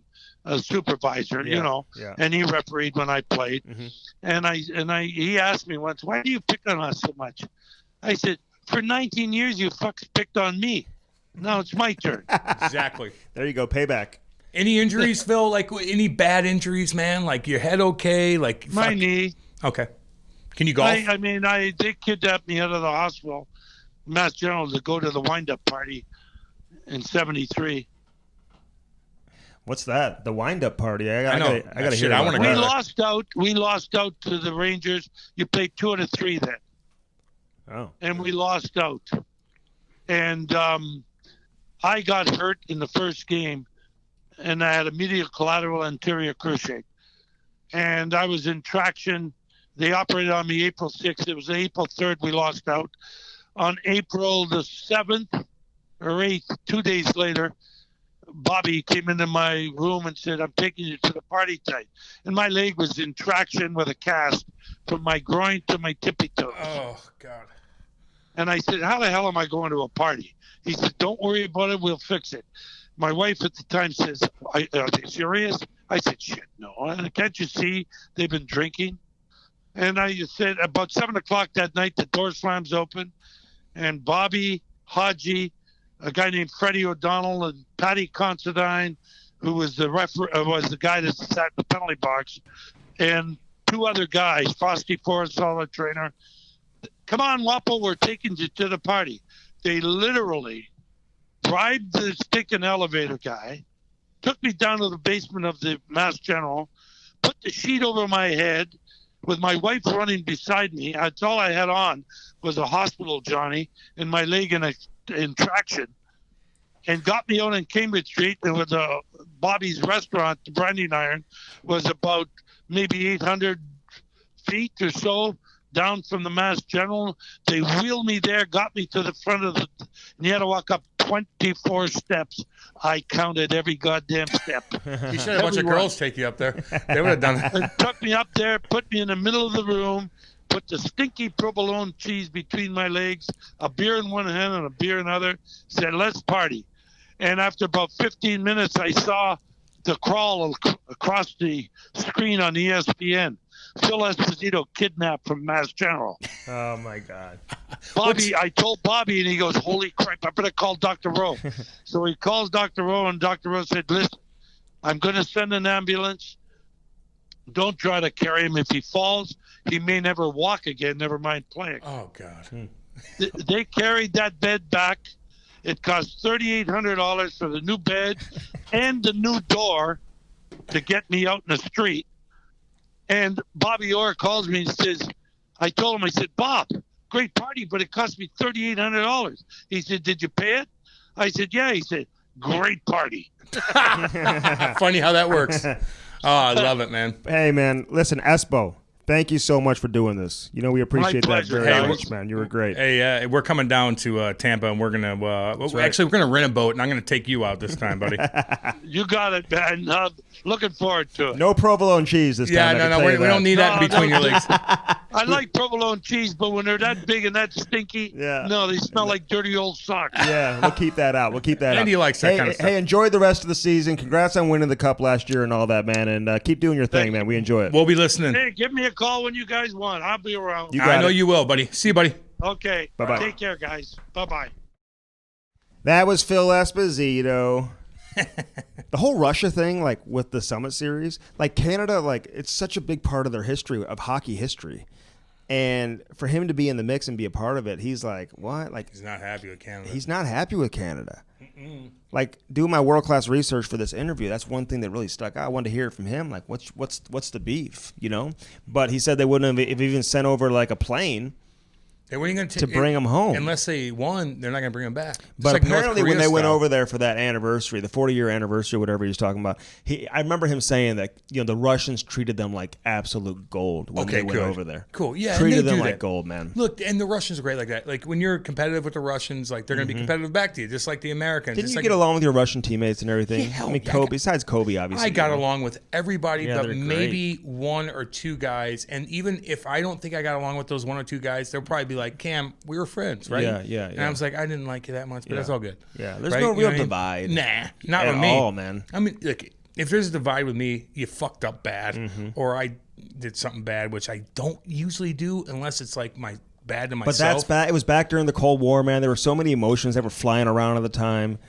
supervisor, and he refereed when I played. Mm-hmm. And he asked me once, why do you pick on us so much? I said, for 19 years you fucks picked on me. Now it's my turn. Exactly. There you go, payback. Any injuries, Phil? Like any bad injuries, man? Like your head okay? Like my knee. Okay. Can you golf? They kidnapped me out of the hospital, Mass General, to go to the wind-up party in '73. What's that? The wind-up party? I I know. gotta hear. I want to go. We lost out to the Rangers. You played 2 out of 3 then. Oh. And we lost out. And I got hurt in the first game, and I had a medial collateral anterior cruciate. And I was in traction. They operated on me April 6th. It was April 3rd we lost out. On April the 7th or 8th, 2 days later, Bobby came into my room and said, I'm taking you to the party tonight. And my leg was in traction with a cast from my groin to my tippy toes. Oh, God. And I said, how the hell am I going to a party? He said, don't worry about it. We'll fix it. My wife at the time says, are they serious? I said, shit, no. Can't you see they've been drinking? And I said, about 7 o'clock that night, the door slams open, and Bobby, Haji, a guy named Freddie O'Donnell, and Patty Considine, who was was the guy that sat in the penalty box, and 2 other guys, Frosty Forrest, the trainer. Come on, Wapo, we're taking you to the party. They literally bribed the stinking elevator guy, took me down to the basement of the Mass General, put the sheet over my head with my wife running beside me. That's all I had on was a hospital Johnny and my leg in traction, and got me out on Cambridge Street. And with Bobby's restaurant, the Branding Iron, was about maybe 800 feet or so down from the Mass General. They wheeled me there, got me to the front of and you had to walk up 24 steps. I counted every goddamn step. You should have a bunch of girls take you up there. They would have done it. And took me up there, put me in the middle of the room, put the stinky provolone cheese between my legs, a beer in one hand and a beer in the other, said, let's party. And after about 15 minutes, I saw the crawl across the screen on ESPN. Phil Esposito kidnapped from Mass General. Oh, my God. I told Bobby, and he goes, holy crap, I better call Dr. Rowe. So he calls Dr. Rowe, and Dr. Rowe said, listen, I'm going to send an ambulance. Don't try to carry him. If he falls, he may never walk again, never mind playing. Oh, God. They carried that bed back. It cost $3,800 for the new bed and the new door to get me out in the street. And Bobby Orr calls me and says, I told him, I said, Bob, great party, but it cost me $3,800. He said, did you pay it? I said, yeah. He said, great party. Funny how that works. Oh, I love it, man. Hey, man, listen, Espo, thank you so much for doing this. You know, we appreciate that very much, man. You were great. Hey, we're coming down to Tampa, and we're going to actually, we're going to rent a boat, and I'm going to take you out this time, buddy. You got it, man. Looking forward to it. No provolone cheese this time. Yeah, no, we don't need that in between your legs. I like provolone cheese, but when they're that big and that stinky, no, they smell like dirty old socks. Yeah, we'll keep that out. Andy likes that kind of stuff. Hey, enjoy the rest of the season. Congrats on winning the Cup last year and all that, man. And keep doing your thing, man. We enjoy it. We'll be listening. Hey, give me a call when you guys want. I'll be around. I know you will, buddy. See you, buddy. Okay. Bye-bye. Take care, guys. Bye-bye. That was Phil Esposito. The whole Russia thing, like with the Summit Series, like Canada, like it's such a big part of their history, of hockey history. And for him to be in the mix and be a part of it, he's like, what? Like he's not happy with Canada. He's not happy with Canada. Like doing my world-class research for this interview, that's one thing that really stuck out. I wanted to hear it from him, like what's the beef, you know? But he said they wouldn't have even sent over like a plane to bring him home. Unless they won, they're not going to bring him back. But like apparently when they went over there for that anniversary, the 40-year anniversary, whatever he was talking about, I remember him saying that the Russians treated them like absolute gold when they went over there. Cool, yeah. Treated them like gold, man. Look, and the Russians are great like that. Like when you're competitive with the Russians, like they're going to be competitive back to you, just like the Americans. Didn't you get along with your Russian teammates and everything? Yeah, I mean, Kobe, besides Kobe, obviously. I got along with everybody, Yeah, but they're maybe one or two guys. And even if I don't think I got along with those one or two guys, they'll probably be like, Cam, we were friends, right? Yeah. And I was like, I didn't like you that much, but that's all good. Yeah, there's no real divide. Nah, not with me. At all, man. I mean, look, if there's a divide with me, you fucked up bad, or I did something bad, which I don't usually do unless it's like my bad to myself. But that's bad. It was back during the Cold War, man. There were so many emotions that were flying around at the time.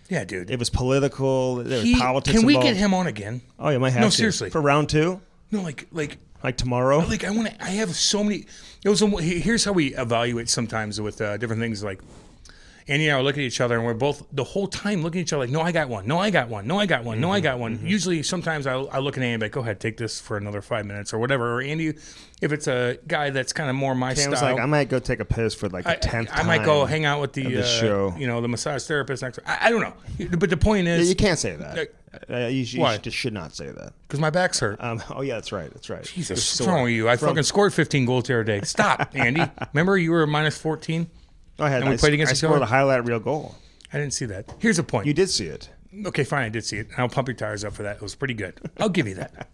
Yeah, dude. It was political. There was politics Can we involved. get him on again? Oh, you might have to. No, seriously. For round 2? No, like Like tomorrow? Like I have so many. Here's how we evaluate sometimes with different things. Like Andy and I look at each other, and we're both the whole time looking at each other like, no, I got one. No, I got one. No, I got one. No, I got one. Usually, sometimes I look at Andy like, go ahead, take this for another 5 minutes or whatever. Or Andy, if it's a guy that's kind of more my Cam style. was like, I might go take a piss for like the 10th time. I might go hang out with the show. the massage therapist next. I don't know. But the point is, you can't say that. You just should not say that. Because my back's hurt. Oh, yeah, that's right. Jesus, what's wrong with you? I fucking scored 15 goals the other day. Stop, Andy. Remember you were minus 14? I scored a highlight reel goal. I didn't see that. Here's a point. You did see it. Okay, fine, I did see it. I'll pump your tires up for that. It was pretty good. I'll give you that.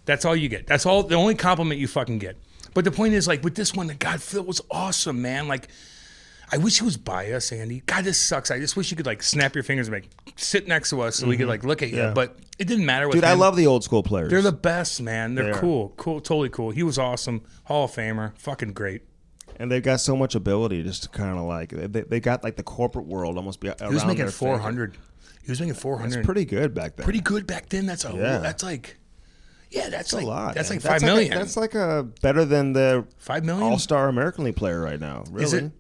That's all you get. That's all. The only compliment you fucking get. But the point is, like, with this one, God, Phil was awesome, man. Like, I wish he was by us, Andy. God, this sucks. I just wish you could, like, snap your fingers and, like, sit next to us so we could, like, look at you. But it didn't matter with Dude, him. I love the old school players. They're the best, man. They're cool. Cool, totally cool. He was awesome. Hall of Famer. Fucking great. And they've got so much ability just to kind of like, they got like the corporate world almost around their He was making 400. He was making 400. That's pretty good back then. Pretty good back then. That's like, that's a lot. That's man. like $5 million. That's like better than the $5 million All-Star American League player right now. Really? Is it?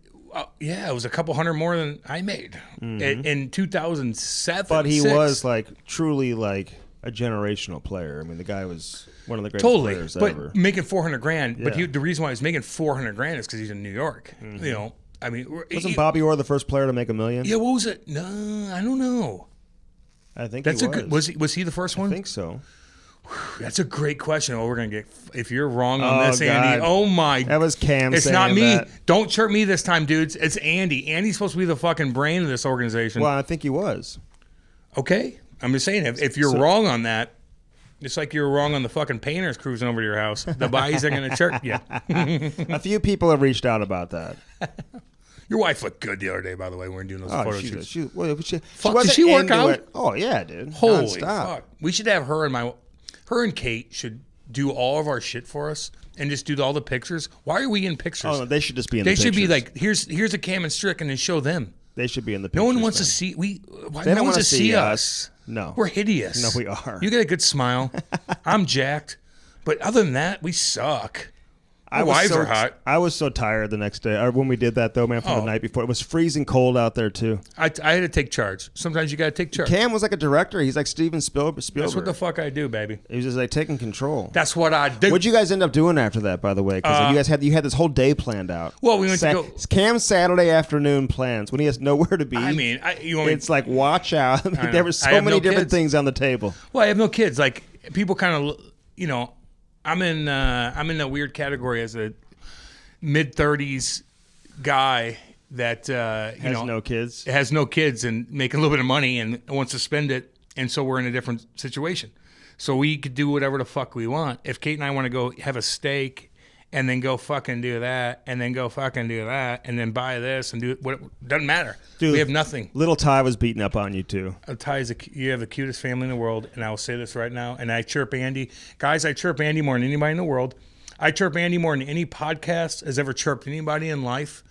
Yeah, it was a couple hundred more than I made in 2007. But he was like truly like a generational player. I mean, the guy was one of the greatest players ever. But making $400,000. But the reason why he's making $400,000 is because he's in New York. You know, I mean, wasn't Bobby Orr the first player to make $1 million? Yeah, what was it? No, I don't know. I think that's he was. Was he the first one? I think so. That's a great question. Oh, we're gonna get if you're wrong on this, God. Andy. Oh my! That was Cam. It's saying not me. that. Don't chirp me this time, dudes. It's Andy. Andy's supposed to be the fucking brain of this organization. Well, I think he was. Okay, I'm just saying if you're wrong on that, just like you're wrong on the fucking painters cruising over to your house, the bodies are gonna chirp you. A few people have reached out about that. Your wife looked good the other day, by the way. We were doing those photo shoots. Did she work out? Oh yeah, dude. Holy Non-stop. fuck! We should have her and Kate should do all of our shit for us and just do all the pictures. Why are we in pictures? Oh, no, they should just be in the pictures. They should be like, here's a Cam and Strick, and then show them. They should be in the pictures. No one wants to see They don't want to see us. No. We're hideous. No, we are. You got a good smile. I'm jacked. But other than that, we suck. Our wives are hot. I was so tired the next day. Or when we did that, though, man, from the night before. It was freezing cold out there, too. I had to take charge. Sometimes you got to take charge. Cam was like a director. He's like Steven Spielberg. That's what the fuck I do, baby. He was just like taking control. That's what I do. What'd you guys end up doing after that, by the way? Because you had this whole day planned out. Well, we went to go. Cam's Saturday afternoon plans when he has nowhere to be. I mean, it's like, watch out. There were so many different things on the table. Well, I have no kids. Like, people kind of, I'm in that weird category as a mid-30s guy that has no kids and making a little bit of money and wants to spend it, and so we're in a different situation. So we could do whatever the fuck we want. If Kate and I want to go have a steak and then go fucking do that and then go fucking do that and then buy this and do it, doesn't matter. Dude, we have nothing. Little Ty was beating up on you too. Ty you have the cutest family in the world, and I will say this right now. And I chirp Andy, guys. I chirp Andy more than anybody in the world. I chirp Andy more than any podcast has ever chirped anybody in life.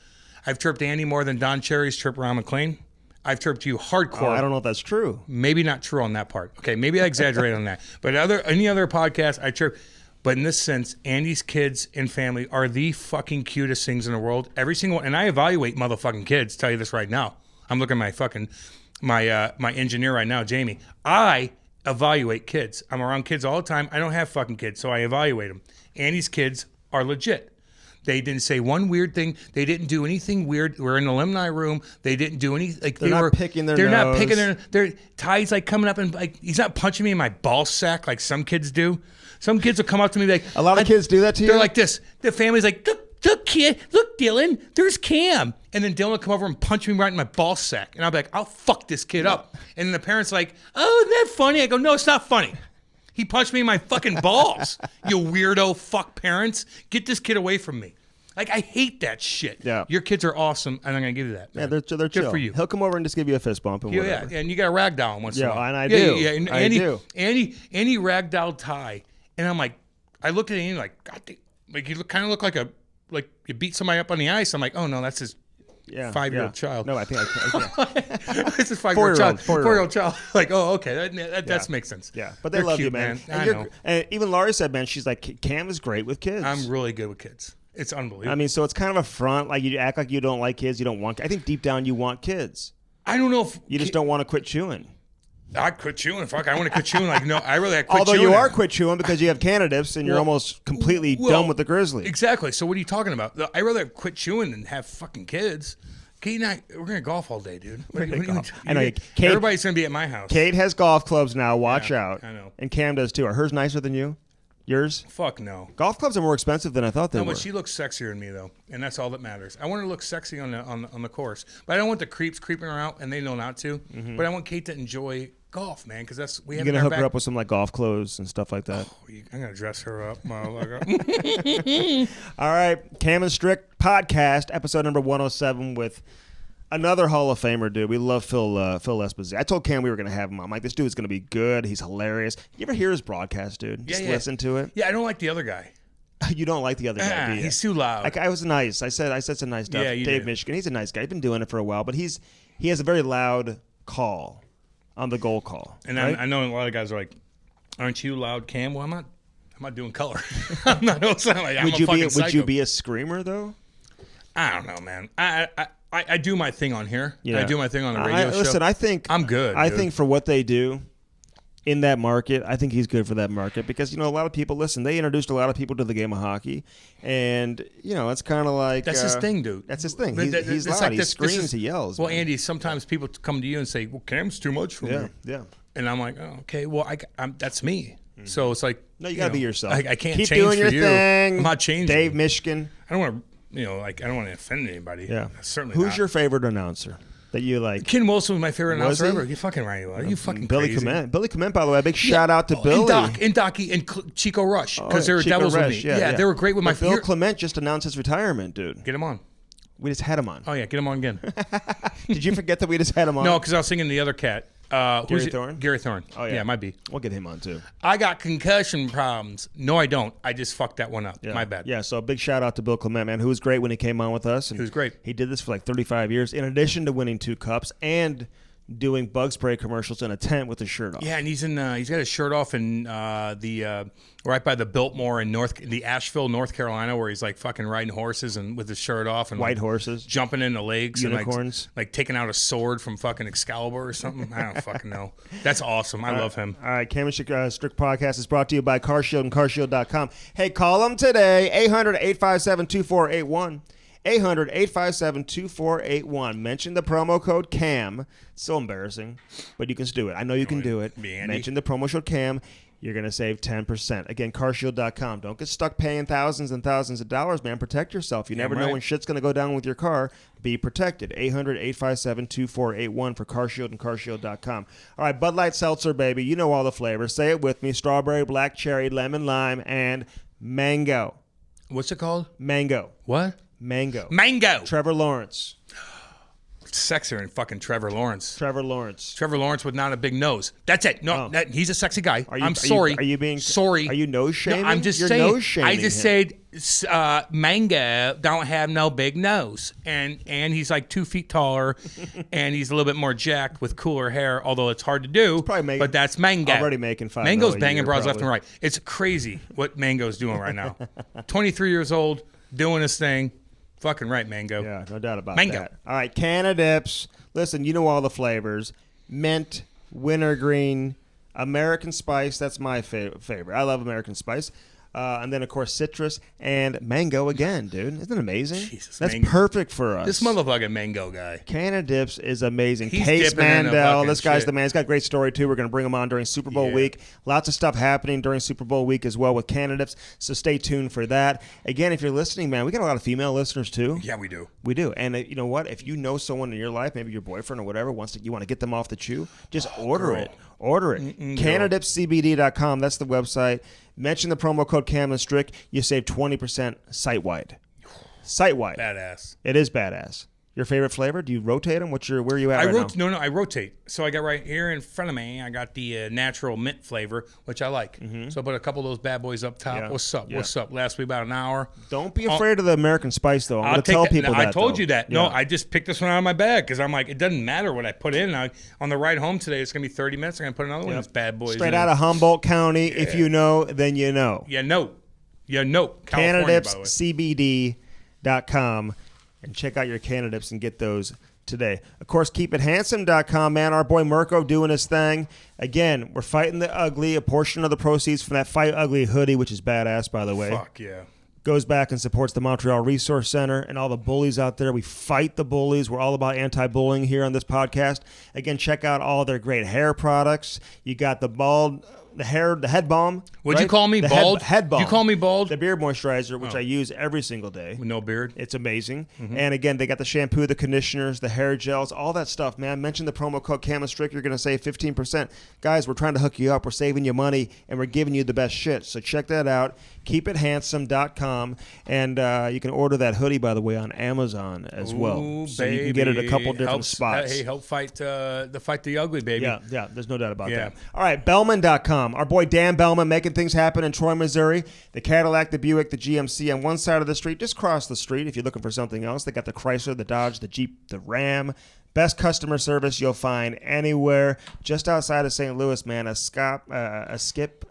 I've chirped Andy more than Don Cherry's chirped Ron McClain. I've chirped you hardcore. I don't know if that's true. Maybe not true on that part. Okay, maybe I exaggerate on that. But any other podcast, I chirp. But in this sense, Andy's kids and family are the fucking cutest things in the world. Every single one. And I evaluate motherfucking kids. Tell you this right now. I'm looking at my engineer right now, Jamie. I evaluate kids. I'm around kids all the time. I don't have fucking kids, so I evaluate them. Andy's kids are legit. They didn't say one weird thing. They didn't do anything weird. We're in the alumni room. They didn't do anything. Like, they're not picking their nose. They're not picking their Ty's like coming up and like he's not punching me in my ball sack like some kids do. Some kids will come up to me like a lot of kids do that to you. They're like this. The family's like, look, kid, look, Dylan, there's Cam. And then Dylan will come over and punch me right in my ball sack. And I'll be like, I'll fuck this kid up. And then the parents are like, oh, isn't that funny? I go, no, it's not funny. He punched me in my fucking balls. You weirdo fuck parents. Get this kid away from me. Like, I hate that shit. Yeah. Your kids are awesome, and I'm going to give you that. Man. Yeah, they're chill. Good for you. He'll come over and just give you a fist bump and whatever. Yeah, and you got a ragdoll once in a while. Yeah, and I do. Yeah, and I do. Andy ragdoll Ty. And I'm like, I looked at Andy like, God damn. Like, you kind of look like you beat somebody up on the ice. I'm like, oh, no, that's his Yeah, 5-year-old child. No, I think I It's a 5-year-old child. 4-year-old. 4-year-old child. Like, oh, okay, that makes sense. Yeah, but they They're love cute, you, man. I know. And even Laurie said, man, she's like, Cam is great with kids. I'm really good with kids. It's unbelievable. I mean, so it's kind of a front. Like, you act like you don't like kids. You don't want. I think deep down you want kids. I don't know if you just don't want to quit chewing. I quit chewing. Fuck, I want to quit chewing. Like, no, I really quit Although chewing. you are quit chewing because you have Canadips and you're almost completely done with the Grizzly. Exactly. So what are you talking about? I rather quit chewing than have fucking kids. Kate and I, we're gonna golf all day, dude. I know. Kate, everybody's gonna be at my house. Kate has golf clubs now. Watch out. I know. And Cam does too. Are hers nicer than you? Yours? Fuck no. Golf clubs are more expensive than I thought they were. But she looks sexier than me though, and that's all that matters. I want her to look sexy on the course, but I don't want the creeps creeping her out, and they know not to. Mm-hmm. But I want Kate to enjoy golf, man, because that's we have. You're gonna hook her up with some like golf clothes and stuff like that. Oh, I'm gonna dress her up, motherfucker. All right, Cam and Strick podcast, episode number 107 with another Hall of Famer, dude. We love Phil Esposito. I told Cam we were going to have him on. I'm like, this dude's going to be good. He's hilarious. You ever hear his broadcast, dude? Just listen to it. Yeah, I don't like the other guy. You don't like the other guy, do you? He's too loud. I was nice. I said some nice stuff. Yeah, Dave Michigan, he's a nice guy. He's been doing it for a while, but he has a very loud call on the goal call. And right? I know a lot of guys are like, aren't you loud, Cam? Well, I'm not doing color. I'm not. Like, Would you be a screamer, though? I don't know, man. I do my thing on here. Yeah. I do my thing on the radio show. Listen, I think I'm good. I think for what they do in that market, I think he's good for that market because, a lot of people, they introduced a lot of people to the game of hockey. And, it's kind of like... That's his thing, dude. That's his thing. He's loud. Like he screams. He yells. Well, man. Andy, sometimes people come to you and say, well, Cam's too much for me. Yeah. And I'm like, oh, okay, well, that's me. Mm-hmm. So it's like... No, you got to be yourself. I can't Keep change doing your for you. thing. I'm not changing. Dave Michigan. I don't want to... I don't want to offend anybody. Yeah, certainly. Who's your favorite announcer that you like? Ken Wilson was my favorite announcer ever. You fucking right. Are you fucking Billy crazy? Clement. Billy Clement, by the way. Big shout out to Billy. And Docky and Chico Rush because they were Chico devils Rush, with me. Yeah, they were great with my. Bill Clement just announced his retirement, dude. Get him on. We just had him on. Oh yeah, get him on again. Did you forget that we just had him on? No, because I was singing the other cat. Gary Thorne? Gary Thorne. Oh, yeah. Yeah, might be. We'll get him on, too. I got concussion problems. No, I don't. I just fucked that one up. Yeah. My bad. Yeah, so a big shout out to Bill Clement, man, who was great when he came on with us. And he was great. He did this for like 35 years, in addition to winning 2 cups and doing bug spray commercials in a tent with his shirt off. Yeah, and he's got his shirt off in right by the Biltmore in the Asheville, North Carolina, where he's like fucking riding horses and with his shirt off and white horses, jumping in the lakes, unicorns, and like taking out a sword from fucking Excalibur or something. I don't fucking know. That's awesome. I love him. All right, Cam and Strick podcast is brought to you by CarShield and CarShield.com. Hey, call them today, 800-857-2481. 800-857-2481. Mention the promo code CAM. It's so embarrassing, but you can do it. I know you can do it. Mention the promo code CAM. You're going to save 10%. Again, carshield.com. Don't get stuck paying thousands and thousands of dollars, man. Protect yourself. You never know when shit's going to go down with your car. Be protected. 800-857-2481 for CarShield and carshield.com. All right, Bud Light Seltzer, baby. You know all the flavors. Say it with me. Strawberry, black cherry, lemon, lime, and mango. What's it called? Mango. What? Mango. Trevor Lawrence. Sexier than fucking Trevor Lawrence. Trevor Lawrence with not a big nose. That's it. No, he's a sexy guy. I'm sorry. Are you being sorry? Are you nose shaming? No, I'm just You're saying. Nose shaming I just said Mango don't have no big nose, and he's like 2 feet taller, and he's a little bit more jacked with cooler hair. Although it's hard to do, but that's Mango. Already making $5 Mango's banging bras left and right. It's crazy what Mango's doing right now. 23 years old, doing his thing. Fucking right, Mango. Yeah, no doubt about Mango. that. All right, Canadips. Listen, you know all the flavors. Mint, wintergreen, American spice. That's my favorite. I love American spice. And then, of course, citrus and mango again, dude. Isn't it amazing? Jesus, that's mango. perfect for us. This motherfucking mango guy. Canadips is amazing. He's Case Mandel. This guy's shit. the man. He's got a great story, too. We're going to bring him on during Super Bowl week. Lots of stuff happening during Super Bowl week as well with Canadips, so stay tuned for that. Again, if you're listening, man, we got a lot of female listeners, too. Yeah, we do. We do. And you know what? If you know someone in your life, maybe your boyfriend or whatever, you want to get them off the chew, just order it. Order it. CanadipsCBD.com. That's the website. Mention the promo code Cam and Strick. You save 20% site-wide. Site-wide. Badass. It is badass. Your favorite flavor? Do you rotate them? Where are you at right now? No, I rotate. So I got right here in front of me, I got the natural mint flavor, which I like. So I put a couple of those bad boys up top. Yeah. What's up? Yeah. What's up? Lasts me about an hour. Don't be afraid of the American spice, though. I'm going to tell people I that. told you that. No, Yeah. I just picked this one out of my bag because I'm like, it doesn't matter what I put in. On the ride home today, it's going to be 30 minutes. I'm going to put another one of these bad boys Straight in. out of Humboldt County. Yeah. If you know, then you know. Yeah, no. California, by the way. CanadipsCBD.com and check out your Canadips and get those today. Of course, keepithandsome.com, man. Our boy Mirko doing his thing. Again, we're fighting the ugly. A portion of the proceeds from that Fight Ugly hoodie, which is badass, by the way. Fuck yeah. Goes back and supports the Montreal Resource Center and all the bullies out there. We fight the bullies. We're all about anti-bullying here on this podcast. Again, check out all their great hair products. You got the head balm. What'd you call me? Bald? Head balm. You call me bald? The beard moisturizer, which I use every single day. With no beard? It's amazing. And again, they got the shampoo, the conditioners, the hair gels, all that stuff, man. Mention the promo code CAMASTRICK. You're going to save 15%. Guys, we're trying to hook you up. We're saving you money, and we're giving you the best shit. So check that out. KeepItHandsome.com. And you can order that hoodie, by the way, on Amazon as well. Ooh, So you can get it a couple different spots. Hey, help fight the ugly, baby. Yeah, there's no doubt about Yeah. that. All right, Bellman.com. Our boy Dan Bellman making things happen in Troy, Missouri. The Cadillac, the Buick, the GMC on one side of the street. Just cross the street if you're looking for something else. They got the Chrysler, the Dodge, the Jeep, the Ram. Best customer service you'll find anywhere. Just outside of St. Louis, man. A skip, a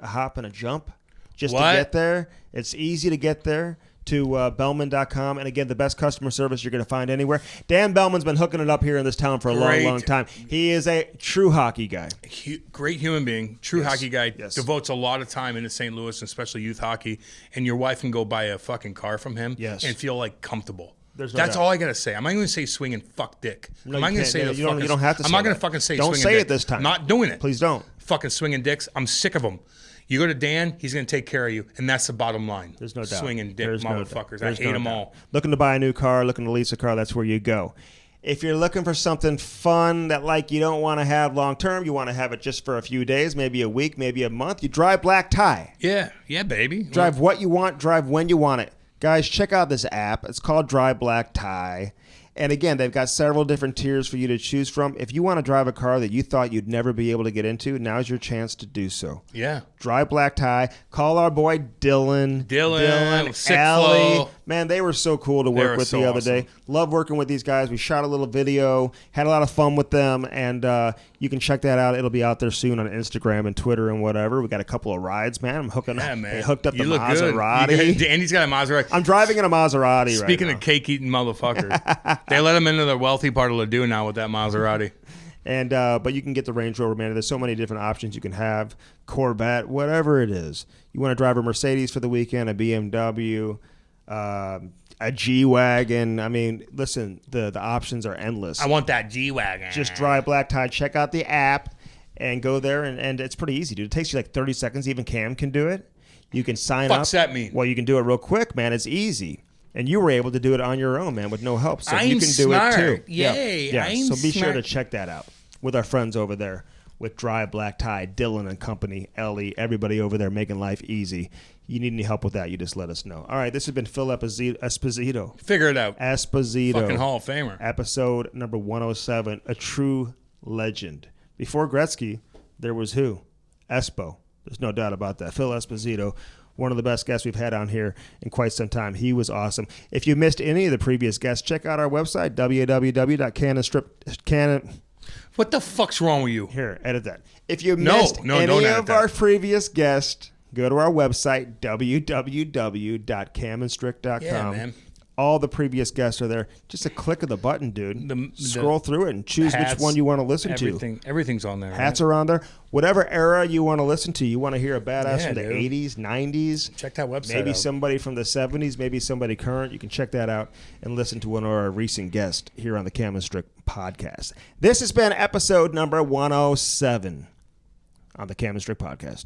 hop, and a jump just to get there. It's easy to get there to Bellman.com. And again, the best customer service you're going to find anywhere. Dan Bellman's been hooking it up here in this town for a long time. He is a true hockey guy. Great human being, true hockey guy. Yes. Devotes a lot of time into St. Louis, especially youth hockey. And your wife can go buy a fucking car from him and feel like comfortable. That's all I gotta say. I'm not going to say swinging fuck dick. No, I'm not going to say you don't have to. I'm not going to fucking say. Don't swinging say dick. it this time. I'm not doing it. Please don't. Fucking swinging dicks. I'm sick of them. You go to Dan, he's going to take care of you, and that's the bottom line. There's no doubt. Swinging dick motherfuckers. I hate them all. Looking to buy a new car, looking to lease a car, that's where you go. If you're looking for something fun that like you don't want to have long term, you want to have it just for a few days, maybe a week, maybe a month, you drive Black Tie. Yeah, baby. Drive what you want, drive when you want it. Guys, check out this app. It's called Drive Black Tie. And again, they've got several different tiers for you to choose from. If you want to drive a car that you thought you'd never be able to get into, now's your chance to do so. Yeah. Drive Black Tie. Call our boy Dylan, Sick Allie. Flow. Man, they were so cool to work with the other day. Love working with these guys. We shot a little video, had a lot of fun with them, and you can check that out. It'll be out there soon on Instagram and Twitter and whatever. We got a couple of rides, man. I'm hooking up. Man. They hooked up you the look Maserati. Good. Andy's got a Maserati. I'm driving in a Maserati Speaking right of cake-eating motherfuckers, they let him into the wealthy part of Ladue now with that Maserati. And but you can get the Range Rover, man. There's so many different options you can have. Corvette, whatever it is. You want to drive a Mercedes for the weekend, a BMW, a G-Wagon. I mean, listen, the options are endless. I want that G-Wagon. Just drive Black Tie. Check out the app and go there. And it's pretty easy, dude. It takes you like 30 seconds. Even Cam can do it. You can sign up. What's that mean? Well, you can do it real quick, man. It's easy. And you were able to do it on your own, man, with no help. So you can do smart. it too. Yay. Yeah. I'm So be sure smart. to check that out with our friends over there with Drive Black Tie, Dylan and company, Ellie, everybody over there making life easy. You need any help with that, you just let us know. All right, this has been Phil Esposito. Figure it out. Esposito. Fucking Hall of Famer. Episode number 107, a true legend. Before Gretzky, there was who? Espo. There's no doubt about that. Phil Esposito, one of the best guests we've had on here in quite some time. He was awesome. If you missed any of the previous guests, check out our website, www.canonstrip. What the fuck's wrong with you? Here, edit that. If you missed any of our previous guests, go to our website, www.camandstrick.com. Yeah, man. All the previous guests are there. Just a click of the button, dude. Scroll through it and choose hats, which one you want to listen to. Everything's on there. Hats are on there. Whatever era you want to listen to. You want to hear a badass from the dude. 80s, 90s. Check that website Maybe out. somebody from the 70s, maybe somebody current. You can check that out and listen to one of our recent guests here on the Cam and Strick podcast. This has been episode number 107 on the Cam and Strick podcast.